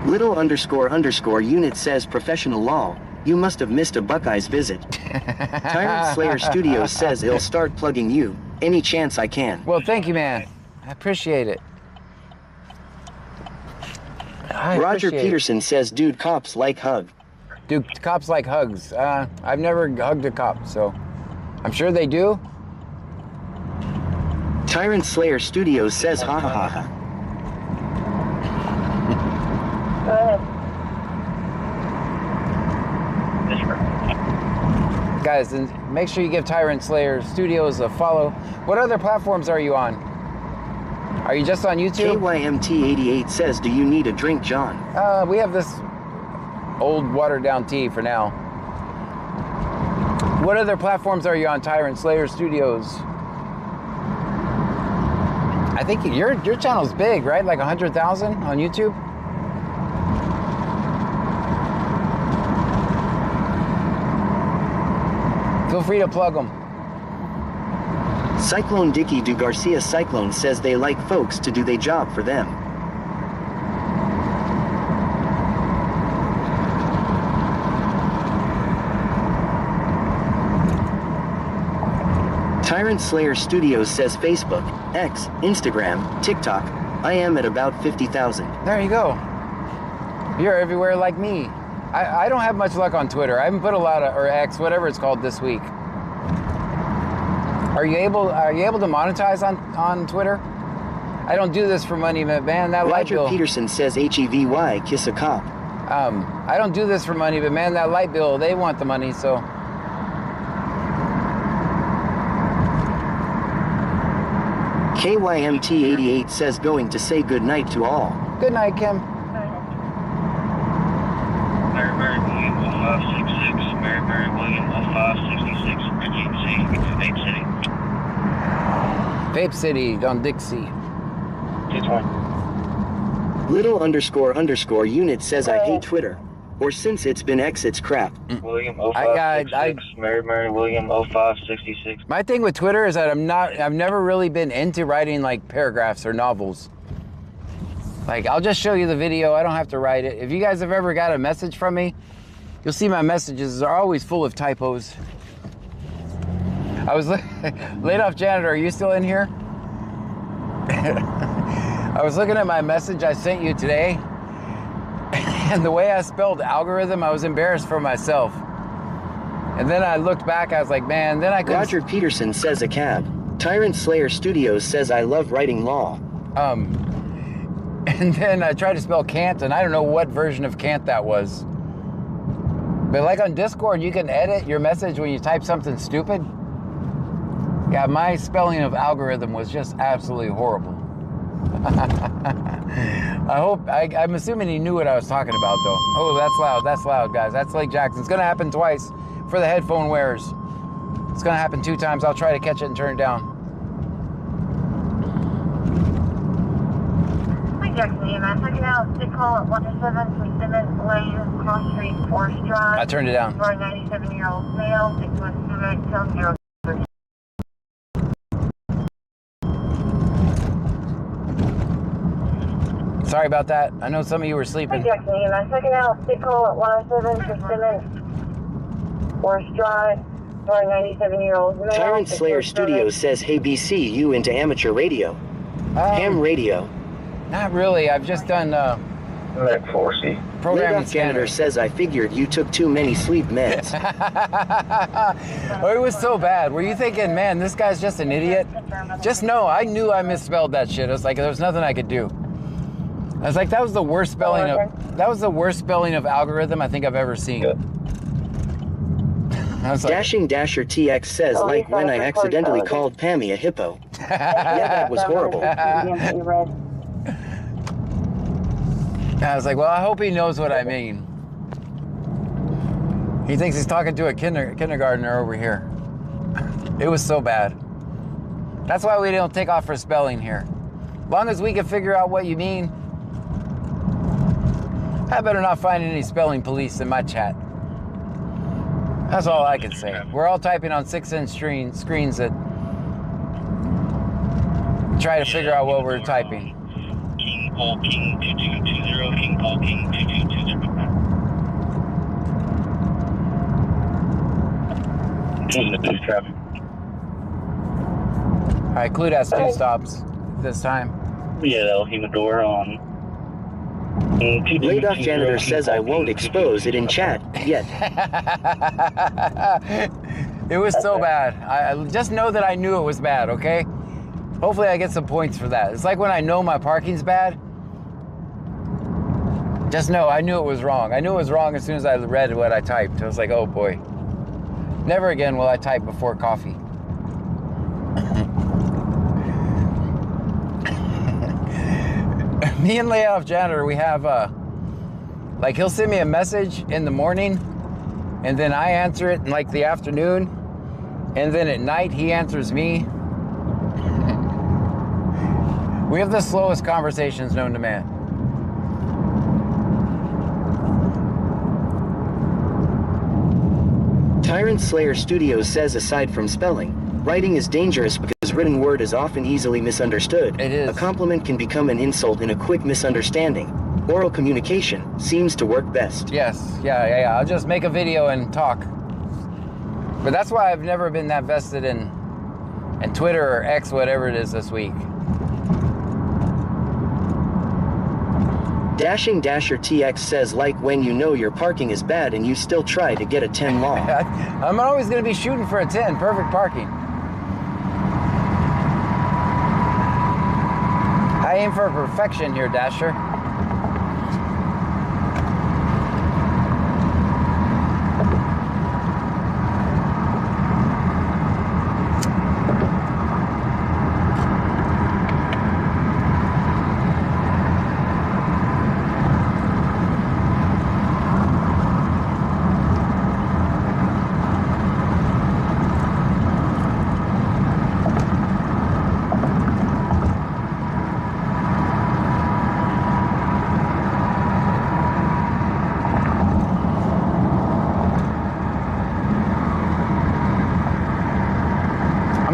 Little _ unit says, professional law. You must have missed a Buckeyes visit. Tyrant Slayer Studios says, he'll start plugging you. Any chance I can. Well, thank you, man. I appreciate it. Roger Peterson says, dude, cops like hug. Dude, cops like hugs. I've never hugged a cop, so I'm sure they do. Tyrant Slayer Studios says, ha ha ha ha. Go ahead. Guys, and make sure you give Tyrant Slayer Studios a follow. What other platforms are you on? Are you just on YouTube? KYMT88 says, do you need a drink, John? We have this old watered down tea for now. What other platforms are you on, Tyrant Slayer Studios? I think your channel's big, right? Like 100,000 on YouTube? Feel free to plug them. Cyclone Dicky do Garcia Cyclone says they like folks to do their job for them. Tyrant Slayer Studios says Facebook, X, Instagram, TikTok. I am at about 50,000. There you go. You're everywhere like me. I don't have much luck on Twitter. I haven't put a lot of, or X, whatever it's called this week. Are you able to monetize on Twitter? I don't do this for money, but man, that light bill. Roger Peterson says HEVY, kiss a cop. I don't do this for money, but man, that light bill, they want the money, so. KYMT88 says going to say good night to all. Good night, Kim. Mary William 0566, Mary William 0566, Vape City. Vape City, Don Dixie. 220. Little _ unit says I hate Twitter. Or since it's been X, it's crap. William 0566, Mary William 0566. My thing with Twitter is that I've never really been into writing like paragraphs or novels. Like, I'll just show you the video. I don't have to write it. If you guys have ever got a message from me, you'll see my messages are always full of typos. I was laid off janitor. Are you still in here? I was looking at my message I sent you today, and the way I spelled algorithm, I was embarrassed for myself. And then I looked back, I was like, man, then I couldn't. Roger Peterson says a cab. Tyrant Slayer Studios says I love writing law. And then I tried to spell can't, and I don't know what version of can't that was. But like on Discord, you can edit your message when you type something stupid. Yeah, my spelling of algorithm was just absolutely horrible. I'm assuming he knew what I was talking about, though. Oh, that's loud, guys. That's Lake Jackson. It's gonna happen twice for the headphone wearers. It's gonna happen 2 times. I'll try to catch it and turn it down. Lake Jackson, EMS, I can out. Stick call at 107, please send it Lane, Cross Street, Forest Drive. I turned it down. For a 97-year-old male, 617, 0. Sorry about that. I know some of you were sleeping. Lake Jackson, EMS, I can out. Stick call at 107, please send it Forest Drive. For a 97-year-old male. Tyrant Slayer Studios says, hey BC, you into amateur radio? Ham radio. Not really. I've just done Met 4C. programming Radar Janitor standards. says, I figured you took too many sleep meds. Oh, it was so bad. Were you thinking, man, this guy's just an idiot? Just know, I knew I misspelled that shit. I was like, there was nothing I could do. I was like, that was the worst spelling of algorithm I think I've ever seen. I was like, Dashing Dasher TX says, like when I accidentally called Pammy a hippo. Yeah, that was horrible. I was like, well, I hope he knows what I mean. He thinks he's talking to a kindergartner over here. It was so bad. That's why we don't take off for spelling here. As long as we can figure out what you mean, I better not find any spelling police in my chat. That's all I can say. We're all typing on 6-inch screens that try to figure out what we're typing. King Paul King 2220, King Paul King 2220. Traffic. All right, Clue has 2 stops this time. Yeah, that'll keep the door on. Radar Janitor says I won't expose it in chat yet. It was so bad. I just know that I knew it was bad, okay? Hopefully I get some points for that. It's like when I know my parking's bad. Just know I knew it was wrong. I knew it was wrong as soon as I read what I typed. I was like, oh boy. Never again will I type before coffee. Me and Layoff Janitor, we have like he'll send me a message in the morning and then I answer it in like the afternoon and then at night he answers me. We have the slowest conversations known to man. Tyrant Slayer Studios says aside from spelling, writing is dangerous because written word is often easily misunderstood. It is. A compliment can become an insult in a quick misunderstanding. Oral communication seems to work best. Yes, yeah. I'll just make a video and talk. But that's why I've never been that vested in Twitter or X, whatever it is this week. Dashing Dasher TX says like when you know your parking is bad and you still try to get a 10 long. I'm always going to be shooting for a 10. Perfect parking. I aim for perfection here, Dasher.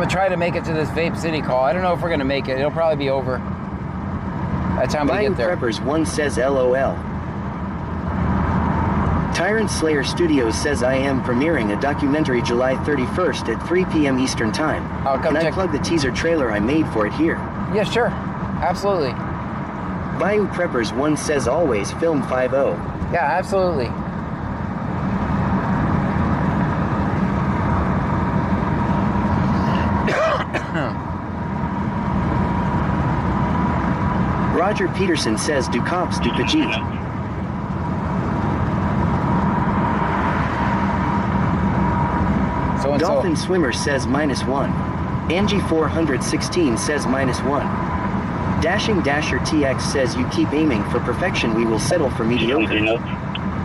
Try to make it to this Vape City call. I don't know if we're going to make it. It'll probably be over by the time we get there. Preppers 1 says LOL. Tyrant Slayer Studios says I am premiering a documentary July 31st at 3 p.m. Eastern Time. I'll come Can check. I plug the teaser trailer I made for it here? Yeah, sure. Absolutely. Bayou Preppers 1 says always film 5-0. Yeah, absolutely. Roger Peterson says do cops do Pajit. So-and-so. Dolphin Swimmer says -1. Angie 416 says -1. Dashing Dasher TX says you keep aiming for perfection, we will settle for mediocre.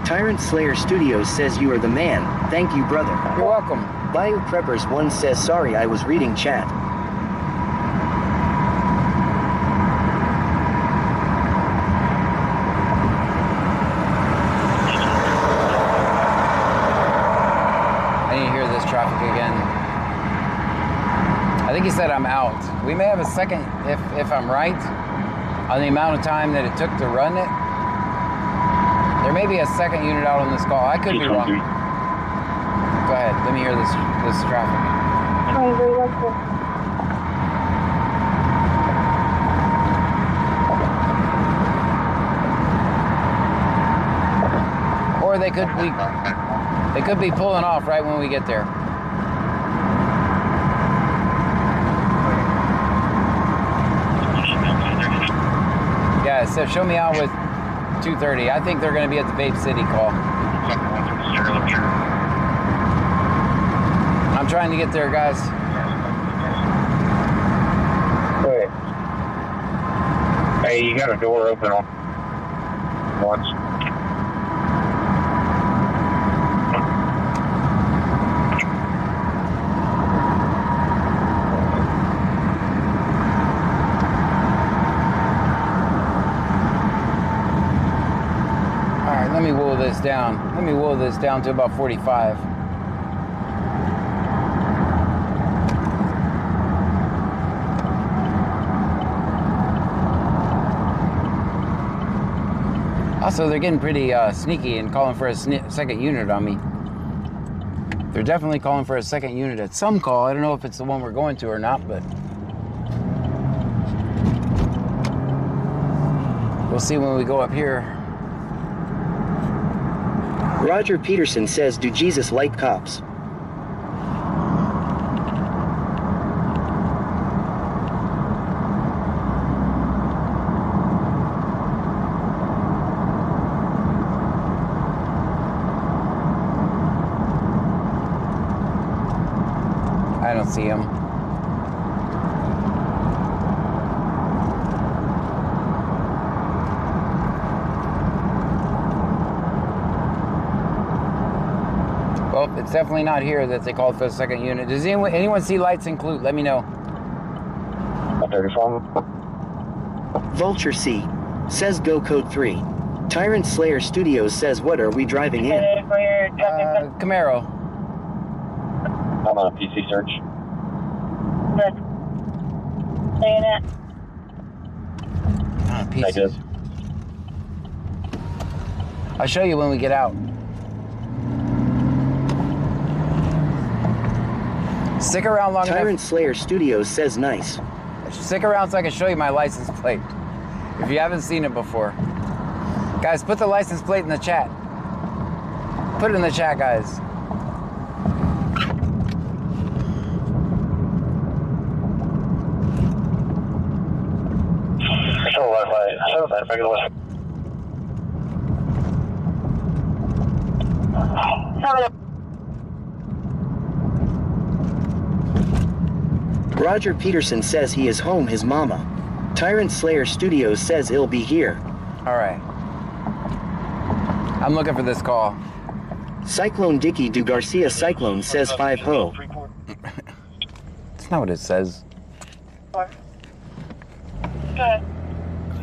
Tyrant Slayer Studios says you are the man, thank you brother. You're welcome. Bayou Preppers 1 says sorry I was reading chat. I need to hear this traffic again. I think he said I'm out. We may have a second, if I'm right, on the amount of time that it took to run it. There may be a second unit out on this call. I could be wrong. Go ahead. Let me hear this traffic. Or they could be pulling off right when we get there. Yeah, it said show me out with 2:30. I think they're going to be at the Vape City call. I'm trying to get there, guys. Wait. Hey, you got a door open on once. Let me whittle this down. Let me whittle this down to about 45. Also, they're getting pretty sneaky and calling for a second unit on me. They're definitely calling for a second unit at some call. I don't know if it's the one we're going to or not, but we'll see when we go up here. Roger Peterson says, do Jesus like cops? I don't see him. Well, it's definitely not here that they called for a second unit. Does anyone see lights include? Let me know. Vulture C says go code 3. Tyrant Slayer Studios says what are we driving in? Camaro. I'm on a PC search. Good. Saying it. Pieces. I'll show you when we get out. Stick around long enough. Tyrant Slayer Studios says nice. Stick around so I can show you my license plate. If you haven't seen it before. Guys, put the license plate in the chat. Put it in the chat, guys. Roger Peterson says he is home, his mama. Tyrant Slayer Studios says he'll be here. All right. I'm looking for this call. Cyclone Dicky Du Garcia Cyclone says 5-ho. That's not what it says. Good.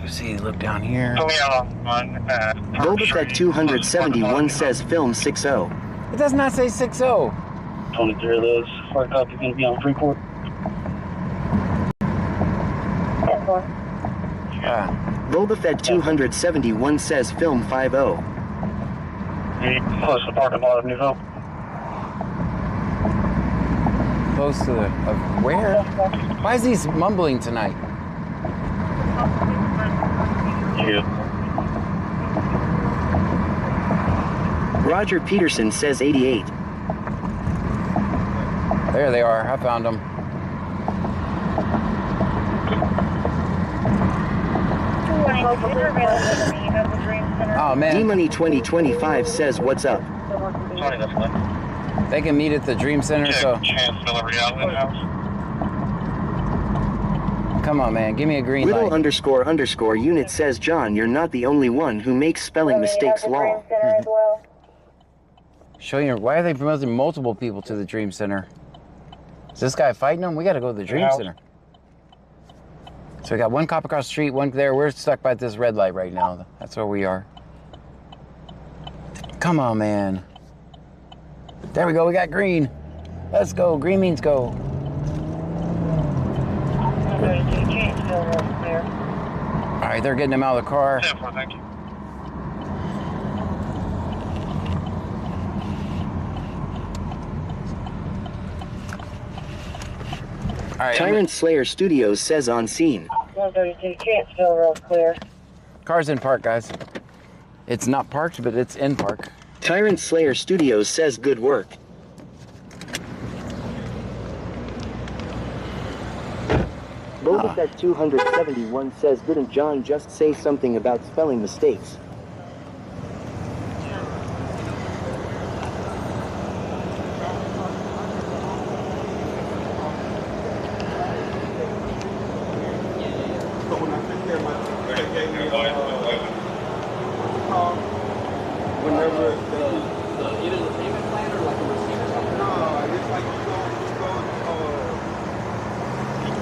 You see, look down here. Boba Fett 271 says film 6-0. It does not say 6-0. 23 of those. Hard copy going to be on Freeport. Boba Fett 271 says film 5-0. Close to the parking lot of New Hope. Close to the... where? Why is he mumbling tonight? Yeah. Roger Peterson says 88. There they are. I found them. Oh, man. D-Money 2025 says what's up. They can meet at the Dream Center, so... Come on, man. Give me a green Little light. _ unit says, John, you're not the only one who makes spelling mistakes law. Show you. Why are they promoting multiple people to the Dream Center? Is this guy fighting them? We got to go to the Dream Center. So we got one cop across the street, one there. We're stuck by this red light right now. That's where we are. Come on, man. There we go. We got green. Let's go. Green means go. All right, they're getting him out of the car. Thank you. All right, Tyrant Slayer Studios says on scene. 132 Chantsville, real clear. Car's in park, guys. It's not parked, but it's in park. Tyrant Slayer Studios says good work. Bogus at 271 says, didn't John just say something about spelling mistakes? Whenever either the payment plan or like a receipt or something? No, it's like you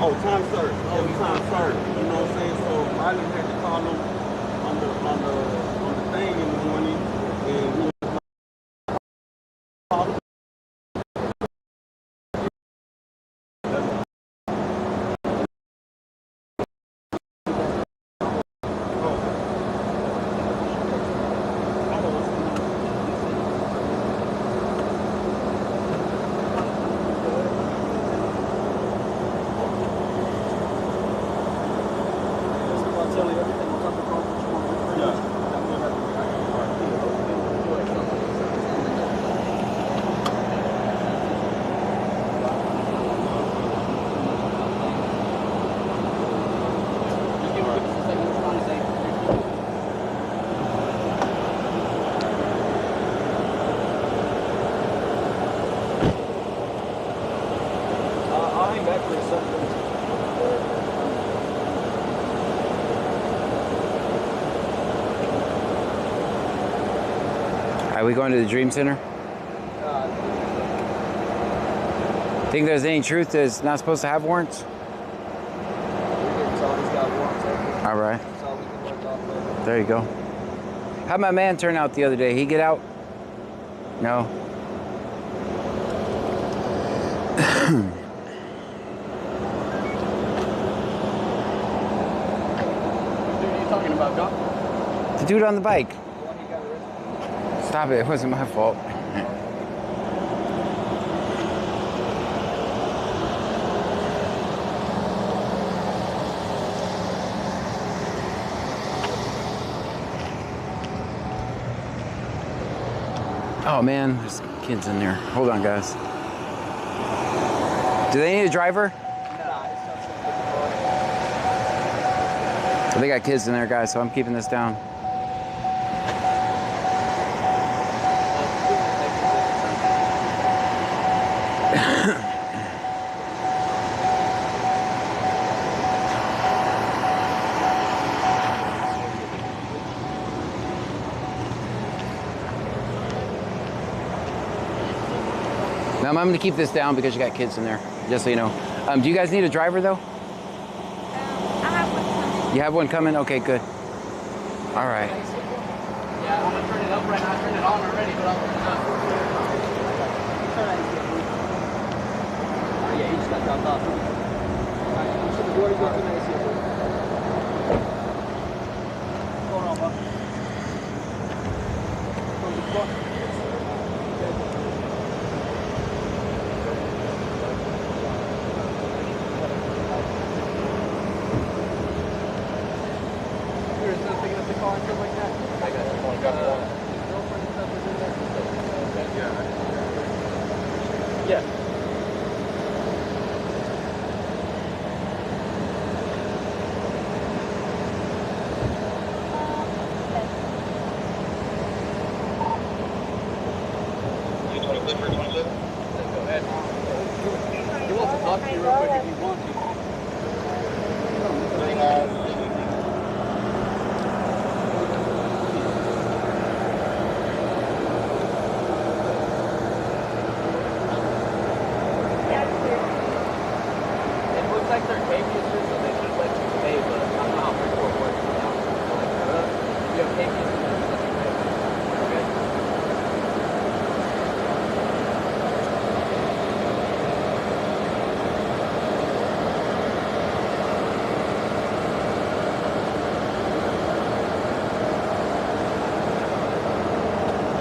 go, time served. Every time served. You know what I'm saying? So I didn't have to call them on the thing in the morning, and we Are we going to the Dream Center? Think there's any truth to it's not supposed to have warrants? All right. There you go. How'd my man turn out the other day? He get out? No. What are you talking about, Doc? The dude on the bike. Stop it, it wasn't my fault. Oh man, there's kids in there. Hold on, guys. Do they need a driver? They got kids in there, guys, so I'm keeping this down. Now I'm going to keep this down because you got kids in there, just so you know. Do you guys need a driver though? I have one coming. You have one coming? Okay, good. All right. Yeah, I'm gonna turn it up right now. I turned it on already, but I'm not. Oh yeah, he just got dropped off. Alright, so the door is going to Hold on, bud. You're still picking up the car and stuff like that? I got it. Girlfriend and stuff is in there? Yeah. He wants to talk to you real quick if you want to.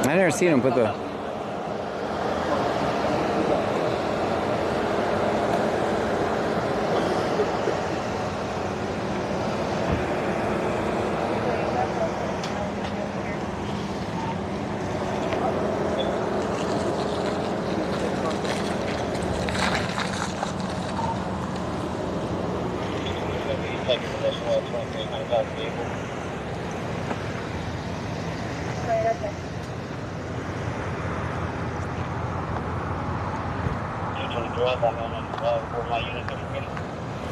I never seen him put the.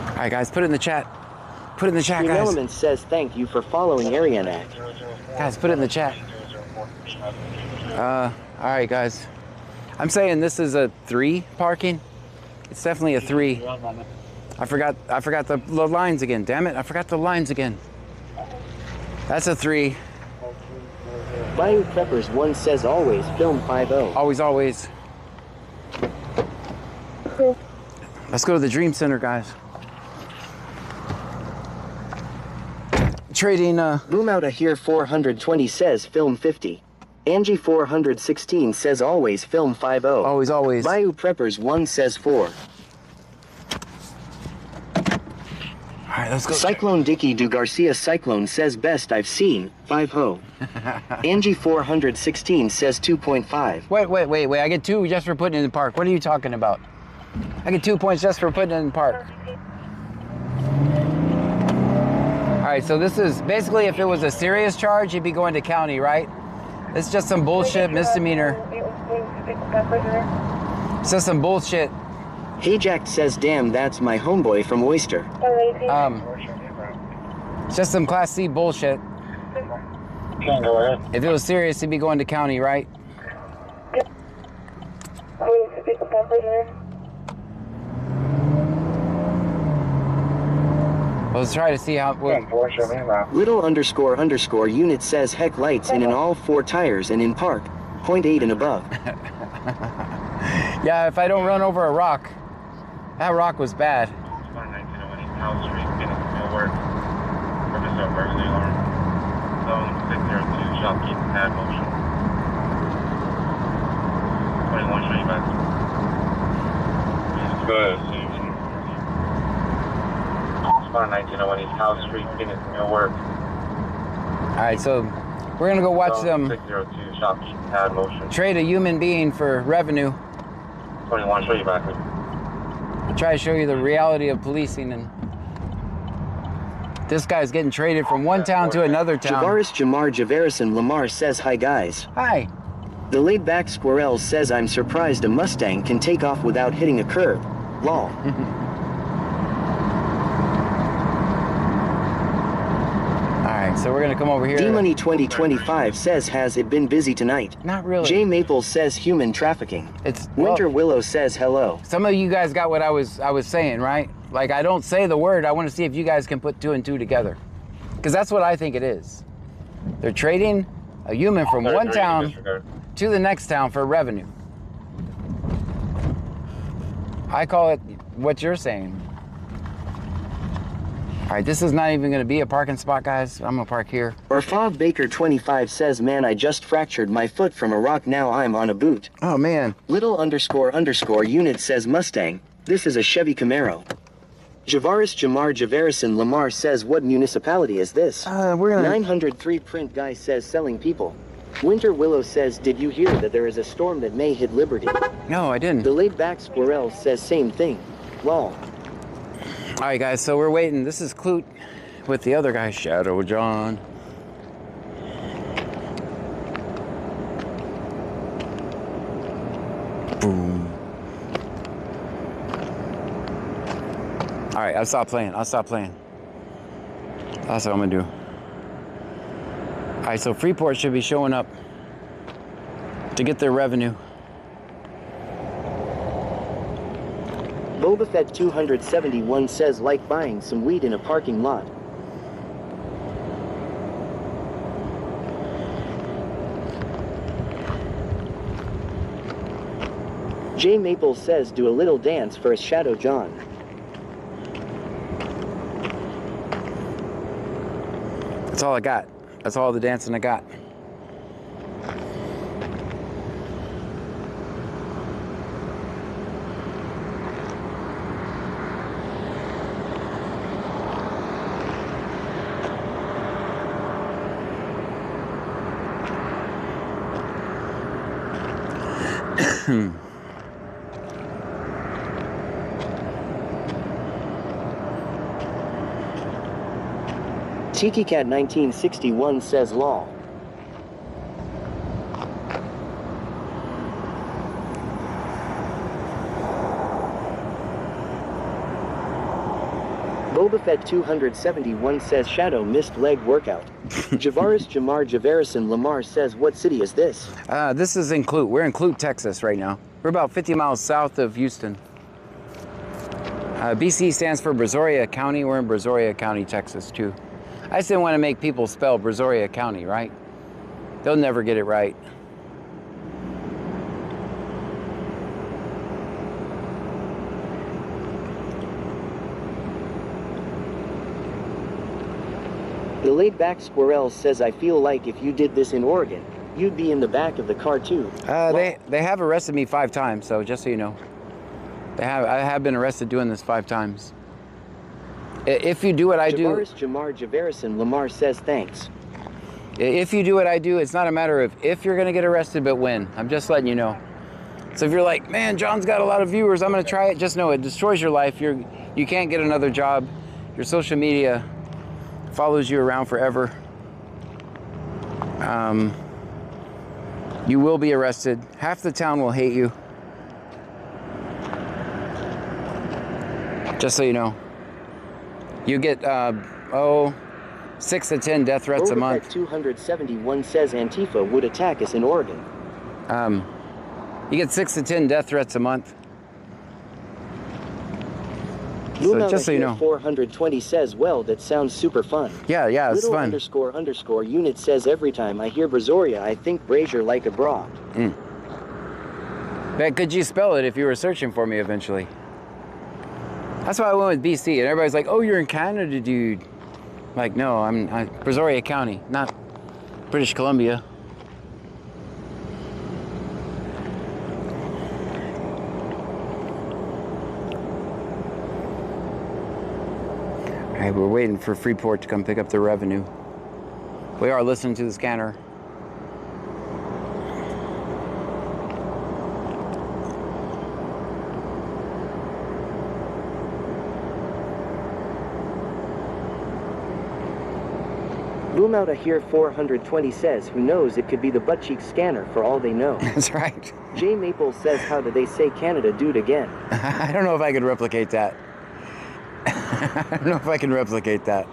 All right, guys, put it in the chat. Put it in the chat, Stream guys. Elements says thank you for following Arianak. Guys, put it in the chat. All right, guys. I'm saying this is a 3 parking. It's definitely a 3. I forgot the lines again. Damn it! I forgot the lines again. That's a 3. Bayou Preppers 1 says always film 5-0. Always, always. Let's go to the Dream Center, guys. Trading. Boom Outta Here 420 says film 50. Angie 416 says always film 5-0. Always, always. Bayou Preppers 1 says 4. All right, let's go. Cyclone Dicky Du Garcia Cyclone says best I've seen 5-0. Angie 416 says 2.5. Wait. I get 2 just for putting it in park. What are you talking about? I get 2 points just for putting it in park. All right, so this is basically if it was a serious charge, you'd be going to county, right? It's just some bullshit misdemeanor. It's just some bullshit. Hey Jack says damn that's my homeboy from Oyster. It's just some Class C bullshit. If it was serious, he'd be going to county, right? Let's try to see how. Little __ unit says heck lights in all 4 tires and in park. 0.8 and above. Yeah, if I don't run over a rock. That rock was bad. Good. 1901 East House Street, Phoenix, New York. All right, so we're gonna go watch them 602 shopkeep pad motion. trade a human being for revenue. 21, show you back. I'll try to show you the reality of policing, and this guy's getting traded from one town to another town. Javaris Jamar Javarison Lamar says hi guys. Hi. The laid back Squirrel says I'm surprised a Mustang can take off without hitting a curb. Lol. So we're gonna come over here. D-Money 2025 says has it been busy tonight? Not really. J Maple says human trafficking. It's Winter Willow says hello. Some of you guys got what I was saying, right? Like I don't say the word. I want to see if you guys can put 2 and 2 together, because that's what I think it is. They're trading a human from one town to the next town for revenue. I call it what you're saying. All right, this is not even going to be a parking spot, guys. I'm going to park here. Orfav Baker 25 says, man, I just fractured my foot from a rock. Now I'm on a boot. Oh, man. Little __ unit says Mustang. This is a Chevy Camaro. Javaris Jamar Javarison Lamar says, what municipality is this? We're gonna... 903 print guy says selling people. Winter Willow says, did you hear that there is a storm that may hit Liberty? No, I didn't. The laid back Squirrel says same thing. Lol. All right, guys, so we're waiting. This is Clute with the other guy, Shadow John. Boom. All right, I'll stop playing. That's what I'm gonna do. All right, so Freeport should be showing up to get their revenue. Boba Fett 271 says like buying some weed in a parking lot. J Maple says do a little dance for a Shadow John. That's all I got. That's all the dancing I got. Tiki Cat 1961 says lol. Boba Fett 271 says Shadow missed leg workout. Javaris Jamar Javarison Lamar says what city is this? This is in Clute. We're in Clute, Texas right now. We're about 50 miles south of Houston. BC stands for Brazoria County. We're in Brazoria County, Texas too. I just didn't want to make people spell Brazoria County, right? They'll never get it right. The laid-back Squirrel says I feel like if you did this in Oregon, you'd be in the back of the car too. They have arrested me 5 times, so just so you know. I have been arrested doing this 5 times. If you do what I do... Javaris Jamar Javarison Lamar says thanks. If you do what I do, it's not a matter of if you're going to get arrested, but when. I'm just letting you know. So if you're like, man, John's got a lot of viewers, I'm going to try it. Just know it destroys your life. You can't get another job. Your social media follows you around forever. You will be arrested. Half the town will hate you. Just so you know. You get, 6 to 10 death threats a month. 271 says Antifa would attack us in Oregon. You get 6 to 10 death threats a month. So just so you know. 420 says, well, that sounds super fun. Yeah, it's Little fun. _ unit says every time I hear Brazoria, I think Brazier like a bra. But could you spell it if you were searching for me eventually? That's why I went with BC, and everybody's like, oh, you're in Canada, dude. I'm like, no, I'm Brazoria County, not British Columbia. All right, we're waiting for Freeport to come pick up the revenue. We are listening to the scanner. Boom out of here 420 says, who knows, it could be the butt cheek scanner for all they know. That's right. J Maple says, how do they say Canada dude again? I don't know if I could replicate that. I don't know if I can replicate that.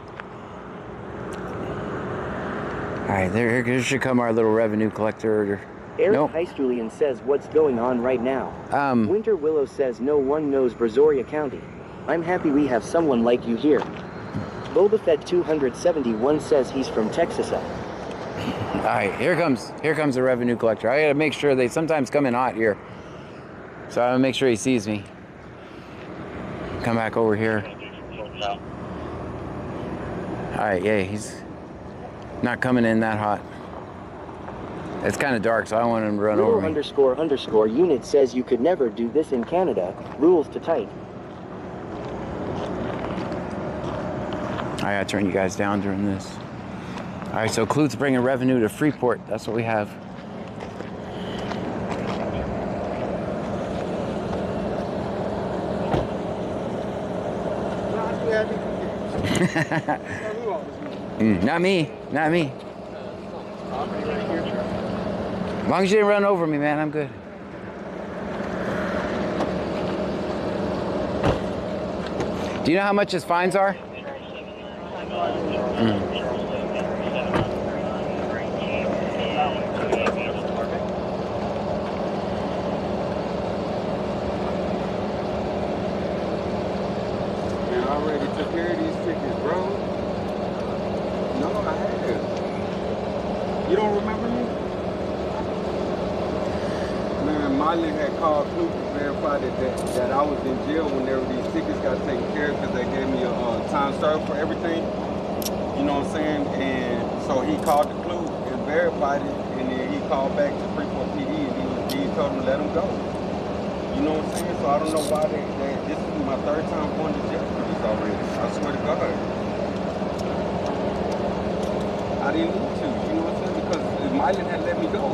All right, here should come our little revenue collector. Eric Heist Julian says, what's going on right now? Winter Willow says, no one knows Brazoria County. I'm happy we have someone like you here. Boba Fett 271 says he's from Texas. All right, here comes the revenue collector. I gotta make sure they sometimes come in hot here. So I gotta make sure he sees me. Come back over here. All right, yeah, he's not coming in that hot. It's kind of dark, so I don't want him to run over me. _ unit says you could never do this in Canada. Rules to tight. I gotta turn you guys down during this. All right, so Clute's bringing revenue to Freeport. That's what we have. Not me. As long as you didn't run over me, man, I'm good. Do you know how much his fines are? I already took care of these tickets, bro. No, I haven't. You don't remember me? Man, Miley had called Clute verify that I was in jail whenever these tickets got taken care of, because they gave me a time served for everything. You know what I'm saying? And so he called the clue and verified it, and then he called back to Freeport PD, and he told him to let him go. You know what I'm saying? So I don't know why this is my third time going to jail for this already. I swear to God. I didn't need to, you know what I'm saying? Because Mylon had let me go.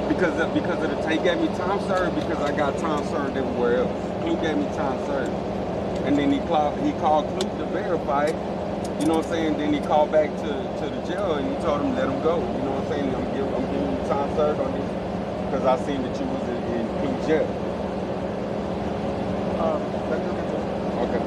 Because of the, he gave me time served because I got time served everywhere else. Clue gave me time served. And then he called Clue to verify it. You know what I'm saying? Then he called back to the jail and he told him let him go. You know what I'm saying? I'm giving you time served on this because I seen that you was in Clue jail. Okay.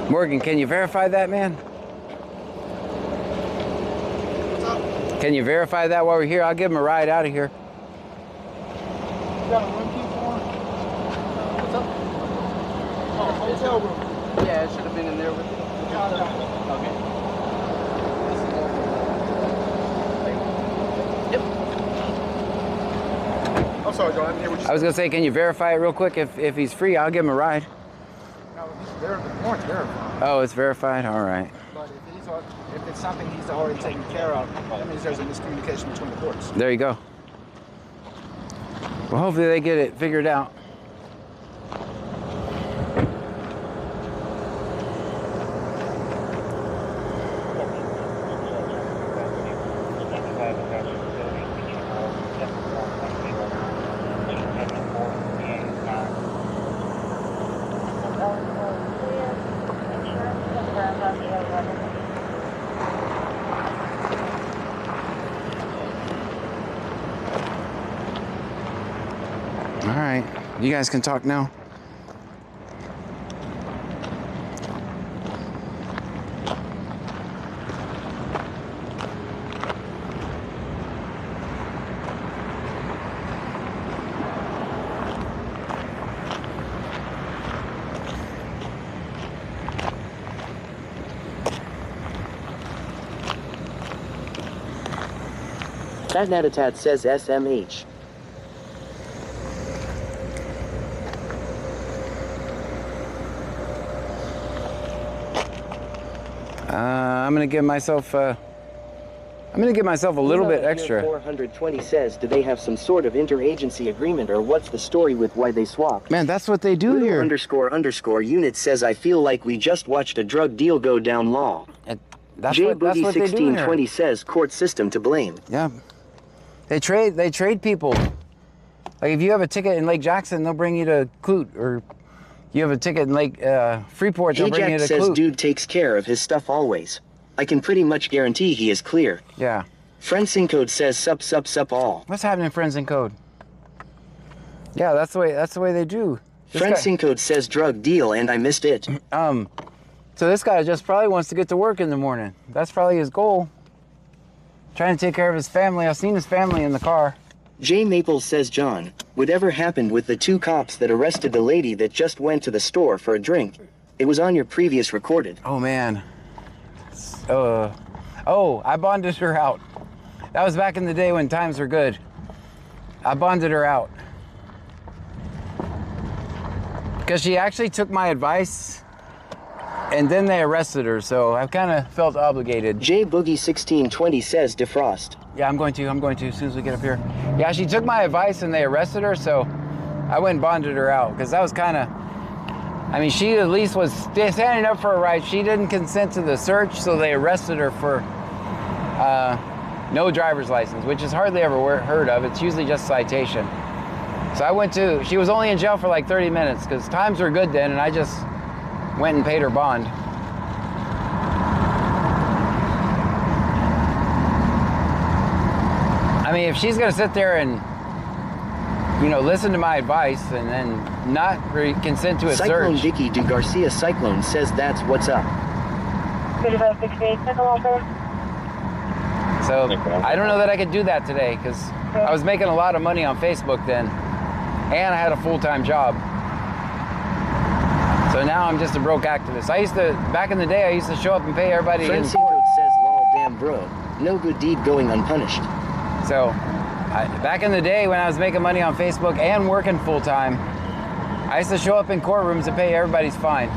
Morgan, can you verify that, man? What's up? Can you verify that while we're here? I'll give him a ride out of here. You got a room key for him? What's up? Oh, hotel room. Yeah, it should have been in there with you. Okay. Yep. I'm sorry, John. I didn't hear what you said. I was gonna say, can you verify it real quick? If he's free, I'll give him a ride. No, the warrant's verified. Oh, it's verified? All right. But if it's something he's already taken care of, that means there's a miscommunication between the courts. There you go. Well, hopefully they get it figured out. All right, you guys can talk now. Tatnatatat says SMH. I'm gonna give myself a little bit extra. 420 says, do they have some sort of interagency agreement, or what's the story with why they swapped? Man, that's what they do here. _ unit says, I feel like we just watched a drug deal go down law. That's what they do here. J-Boogie1620 says, court system to blame. Yeah. They trade people. Like if you have a ticket in Lake Jackson, they'll bring you to Clute, or you have a ticket in Lake Freeport, they'll bring you to Ajax says, Clute. dude takes care of his stuff always. I can pretty much guarantee he is clear. Yeah. Friends in Code says, sup all. What's happening, Friends in Code? Yeah, that's the way they do. Friends in Code says drug deal and I missed it. So this guy just probably wants to get to work in the morning. That's probably his goal. Trying to take care of his family. I've seen his family in the car. J Maples says, John, whatever happened with the 2 cops that arrested the lady that just went to the store for a drink? It was on your previous recorded. Oh man. Oh, I bonded her out. That was back in the day when times were good. I bonded her out. Because she actually took my advice, and then they arrested her, so I kind of felt obligated. J-Boogie1620 says defrost. Yeah, I'm going to, as soon as we get up here. Yeah, she took my advice and they arrested her, so I went and bonded her out, because that was kind of, I mean, she at least was standing up for her rights. She didn't consent to the search, so they arrested her for no driver's license, which is hardly ever heard of. It's usually just citation. So she was only in jail for like 30 minutes, because times were good then, and I just went and paid her bond. I mean, if she's gonna sit there and you know, listen to my advice and then not consent to a Cyclone search. Dicky Du Garcia Cyclone says that's what's up. 3568, So I don't know that I could do that today because I was making a lot of money on Facebook then, and I had a full-time job. So now I'm just a broke activist. I used to, back in the day, I used to show up and pay everybody. Francisco says, lol, damn bro, no good deed going unpunished. So back in the day when I was making money on Facebook and working full-time, I used to show up in courtrooms and pay everybody's fine.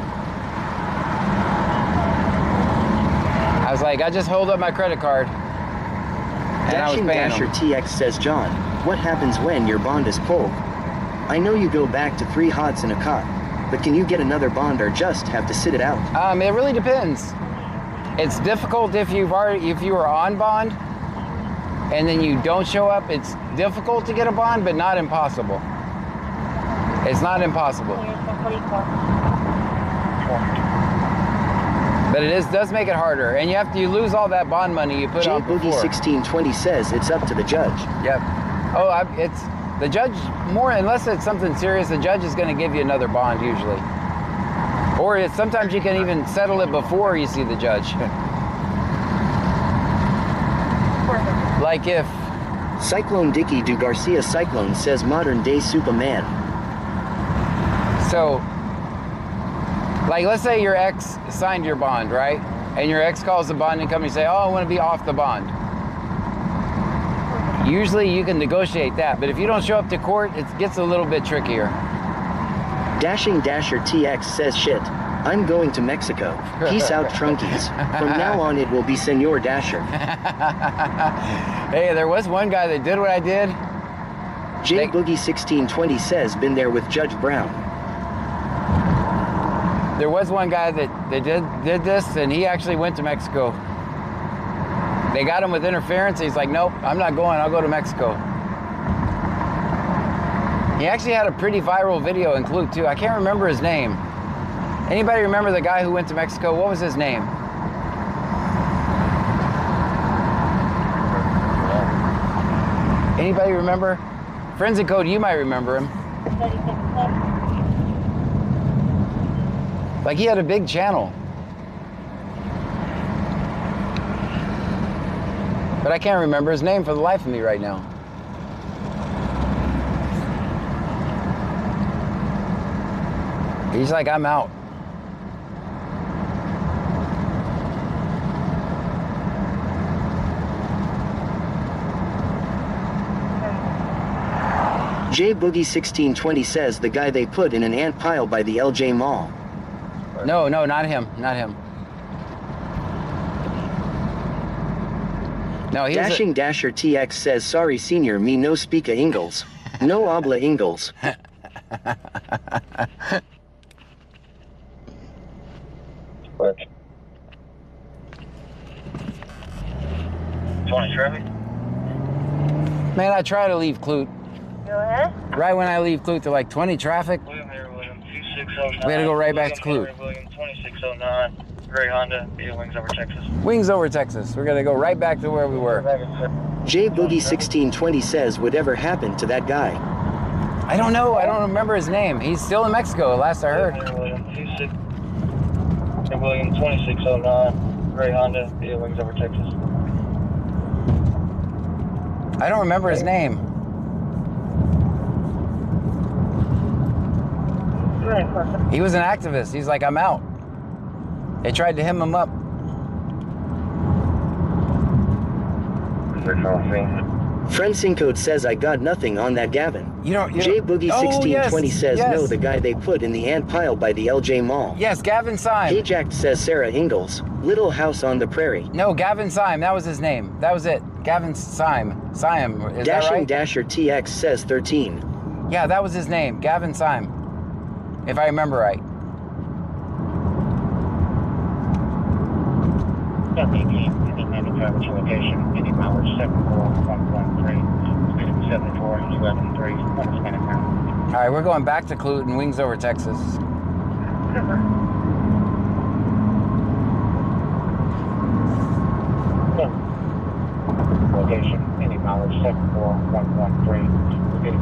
I was like, I just hold up my credit card. And Dashing Dasher TX says, John, what happens when your bond is pulled? I know you go back to 3 hots in a cot, but can you get another bond or just have to sit it out? It really depends. It's difficult if you are on bond and then you don't show up. It's difficult to get a bond, but not impossible. It's not impossible. But it does make it harder, and you lose all that bond money you put on before. Boogie1620 says it's up to the judge. Yep. Oh, it's the judge more, unless it's something serious. The judge is going to give you another bond usually, or sometimes you can even settle it before you see the judge. Like if Cyclone Dicky Du Garcia Cyclone says modern day Superman. So, like, let's say your ex signed your bond, right? And your ex calls the bonding company and say, oh, I want to be off the bond. Usually you can negotiate that, but if you don't show up to court, it gets a little bit trickier. Dashing Dasher TX says shit. I'm going to Mexico. Peace out, Trunkies. From now on, it will be Senor Dasher. Hey, there was one guy that did what I did. Boogie1620 says, been there with Judge Brown. There was one guy that did this, and he actually went to Mexico. They got him with interference. He's like, nope, I'm not going. I'll go to Mexico. He actually had a pretty viral video include too. I can't remember his name. Anybody remember the guy who went to Mexico? What was his name? Anybody remember? Forensic Code, you might remember him. Like, he had a big channel. But I can't remember his name for the life of me right now. He's like, I'm out. Boogie1620 says the guy they put in an ant pile by the LJ Mall. No, not him. Not him. No, he's Dashing Dasher TX says, sorry, senior, me no speaka Ingles. No habla Ingles. Work. 20 traffic. Man, I try to leave Clute. Go ahead. Right when I leave Clute, they're like 20 traffic. William here, William 2609. We gotta go right back to Clute. William 2609. Gray Honda, Wings over Texas. Wings over Texas. We're gonna go right back to where we were. Boogie1620 says, whatever happened to that guy? I don't know. I don't remember his name. He's still in Mexico, last I heard. William 2609. Gray Honda, Wings over Texas. I don't remember his name. He was an activist. He's like, I'm out. They tried to hem him up. Friend Code says, I got nothing on that Gavin. Boogie1620 says, no, the guy they put in the ant pile by the LJ Mall. Yes, Gavin Syme. Ajax says, Sarah Ingalls. Little House on the Prairie. No, Gavin Syme. That was his name. That was it. Gavin Syme. Syme. Is that right? Dasher TX says 13. Yeah, that was his name. Gavin Syme. If I remember right. Location, any mileage 74113, speed 74, 113, All right, we're going back to Clute and Wings over Texas. Location, any mileage 74113, speed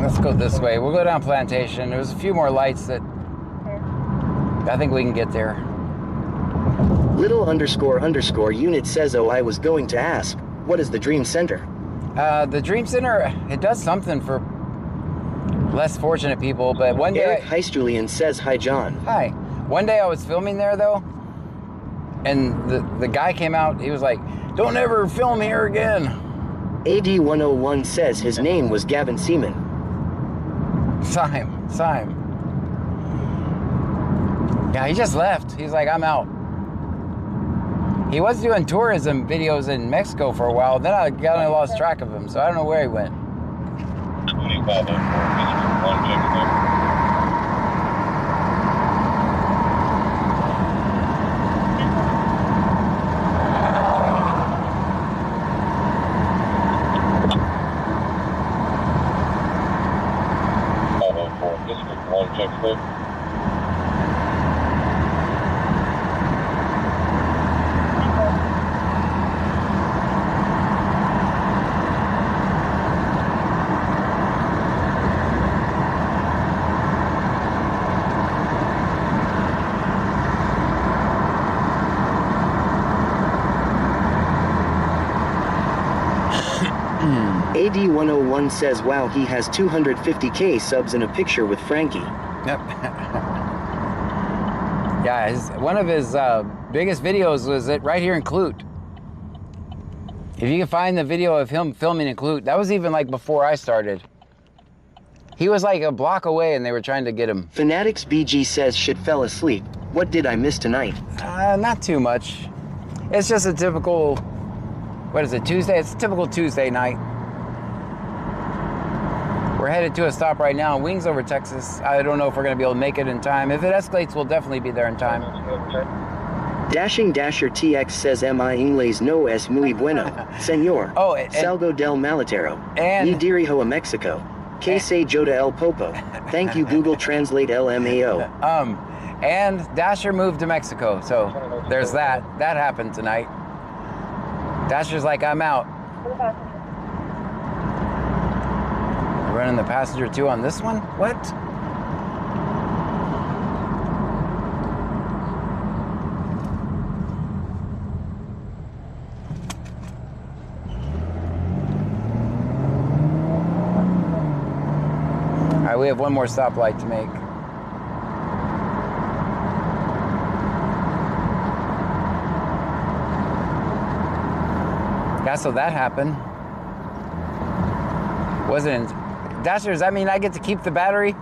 Let's go this way. We'll go down Plantation. There's a few more lights that I think we can get there. Little _ unit says, oh, I was going to ask, what is the Dream Center? The Dream Center, it does something for less fortunate people, but one day... Eric Heist Julian says, hi, John. Hi. One day I was filming there, though, and the guy came out, he was like, don't ever film here again. AD101 says his name was Gavin Seaman. Syme. Yeah, he just left. He's like, I'm out. He was doing tourism videos in Mexico for a while. Then I lost track of him, so I don't know where he went. AD101 says, wow, he has 250k subs in a picture with Frankie. Yep. Yeah, one of his biggest videos was right here in Clute. If you can find the video of him filming in Clute, that was even like before I started. He was like a block away and they were trying to get him. Fanatics BG says, shit fell asleep. What did I miss tonight? Not too much. It's just a typical, what is it, Tuesday? It's a typical Tuesday night. We're headed to a stop right now, Wings over Texas. I don't know if we're going to be able to make it in time. If it escalates, we'll definitely be there in time. Dashing Dasher TX says, mi inglés no es muy bueno, señor. Oh, Salgo del Malatero. And... Ni dirijo a Mexico. Que se joda el popo. Thank you, Google Translate LMAO. And Dasher moved to Mexico, so there's that. That happened tonight. Dasher's like, I'm out. Running the passenger too on this one? What? All right, we have one more stoplight to make. Yeah, so that happened. Wasn't Dasher, does that mean I get to keep the battery?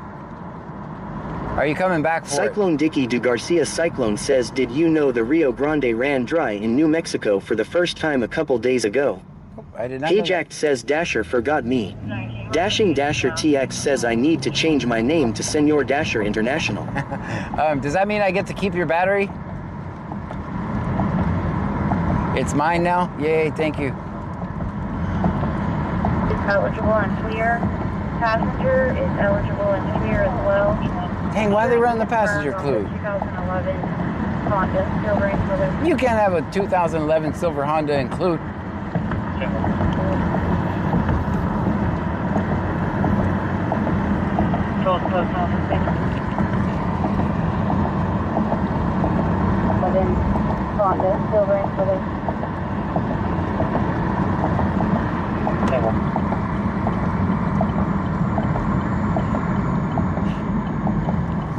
Are you coming back for Cyclone Dicky Du Garcia Cyclone says, did you know the Rio Grande ran dry in New Mexico for the first time a couple days ago? I did not Ajax says, Dasher forgot me. Dashing Dasher TX says, I need to change my name to Senor Dasher International. Does that mean I get to keep your battery? It's mine now? Yay, thank you. Eligible and clear. Passenger is eligible and clear as well. Dang, why are they running the passenger clue? 2011 Honda Silver and Silver. You can't have a 2011 Silver Honda include. Honda Silver and Silver.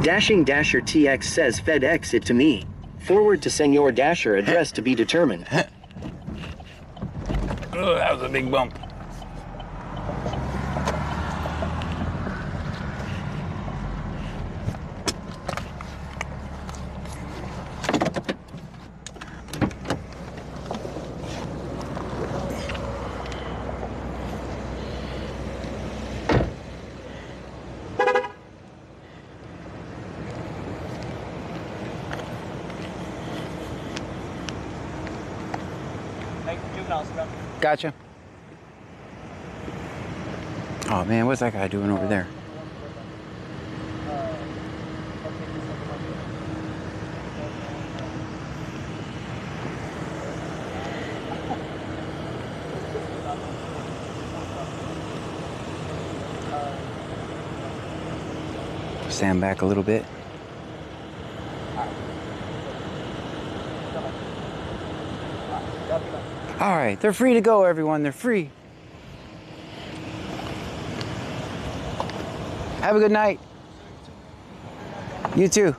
Dashing Dasher TX says, FedEx it to me. Forward to Senor Dasher, address to be determined. Oh, that was a big bump. Gotcha. Oh man, what's that guy doing over there? Stand back a little bit. All right, they're free to go, everyone. They're free. Have a good night. You too.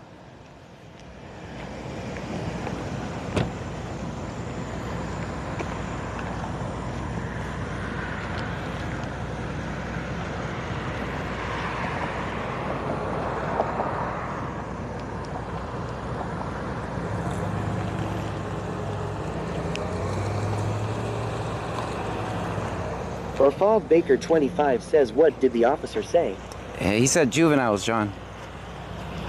Orfov Baker 25 says, what did the officer say? He said juveniles, John.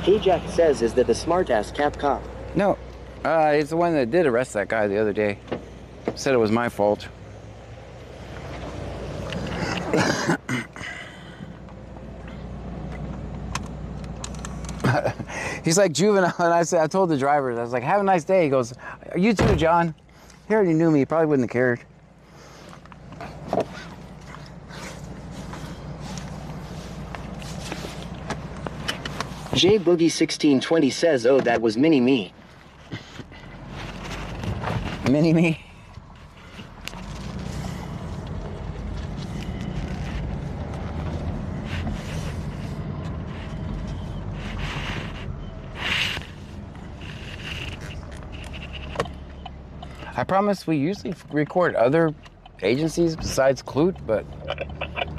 K-Jack says, is that the smartass cap cop? No, it's the one that did arrest that guy the other day. Said it was my fault. He's like juvenile, and I told the drivers, I was like, have a nice day. He goes, you too, John. He already knew me, he probably wouldn't have cared. J Boogie 1620 says, oh, that was mini-me. Mini-me? I promise we usually record other agencies besides Clute, but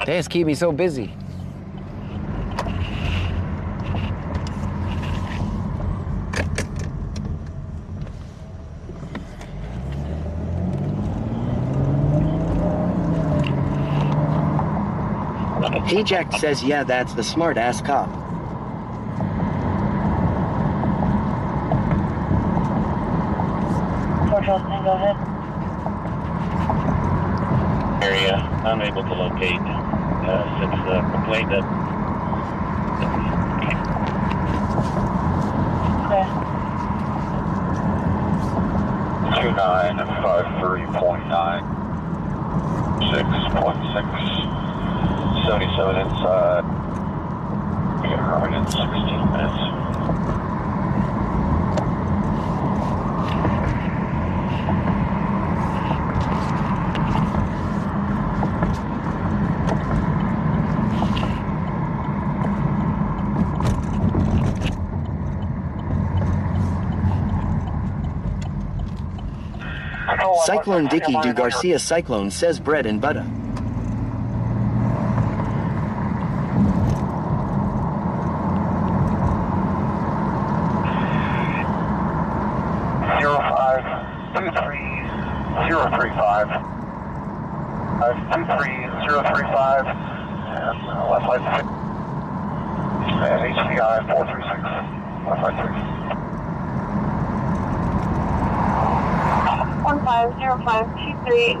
they just keep me so busy. K-Jack says, yeah, that's the smart-ass cop. Go ahead. Area unable to locate since the complaint that. Okay. 2953.9 6.6 77 inside. We get Harmon in 16 minutes. Cyclone Dicky Du Garcia Cyclone says bread and butter. Left line and HPI 436 left line 3. 150523.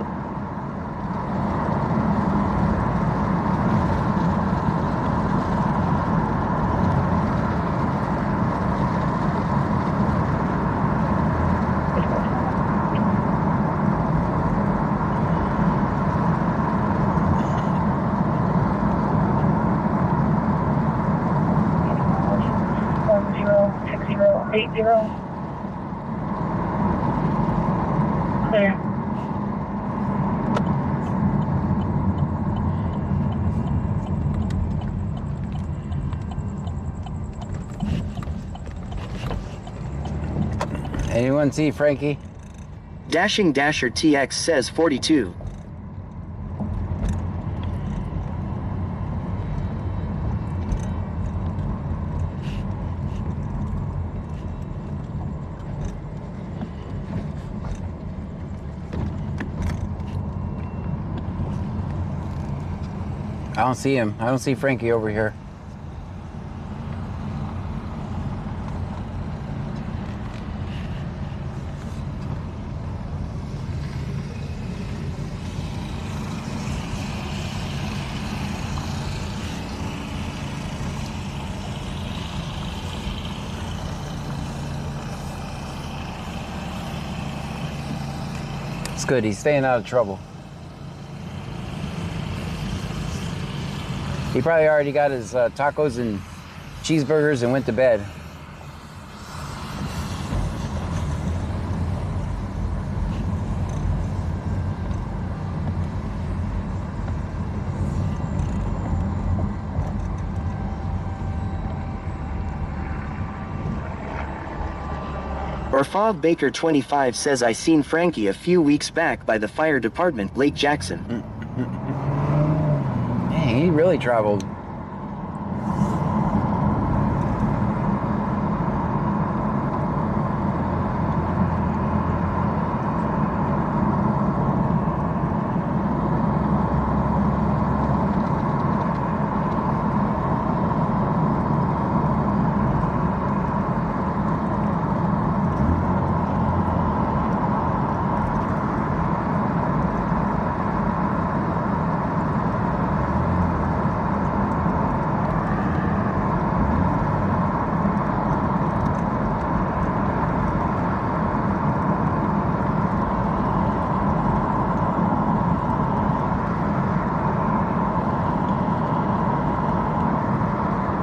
Clear. Anyone see Frankie? Dashing Dasher TX says 42. I don't see him. I don't see Frankie over here. It's good. He's staying out of trouble. He probably already got his tacos and cheeseburgers and went to bed. Orfog Baker 25 says I seen Frankie a few weeks back by the fire department, Lake Jackson. Dang, he really traveled.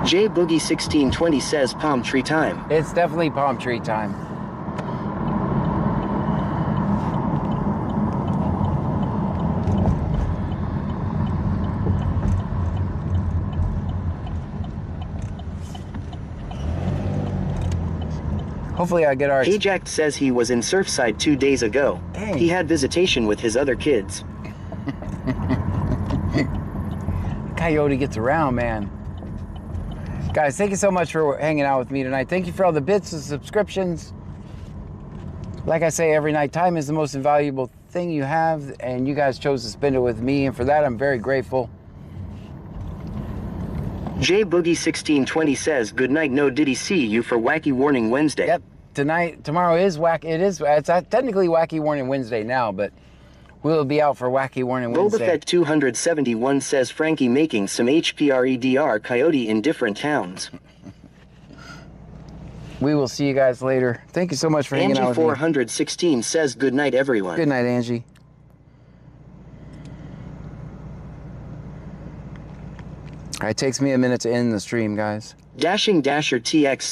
J Boogie 1620 says palm tree time. It's definitely palm tree time. Hopefully I get our... Ajax says he was in Surfside 2 days ago. Dang. He had visitation with his other kids. Coyote gets around, man. Guys, thank you so much for hanging out with me tonight. Thank you for all the bits and subscriptions. Like I say every night, time is the most invaluable thing you have, and you guys chose to spend it with me, and for that I'm very grateful. J Boogie 1620 says good night. No did he see you for Wacky Warning Wednesday. Yep. Tomorrow is it's technically Wacky Warning Wednesday now, but we'll be out for Wacky Warning Wednesday. Bobafett 271 says Frankie making some HPREDR coyote in different towns. We will see you guys later. Thank you so much for hanging out with me. Angie 416 says good night, everyone. Good night, Angie. It takes me a minute to end the stream, guys. Dashing Dasher TX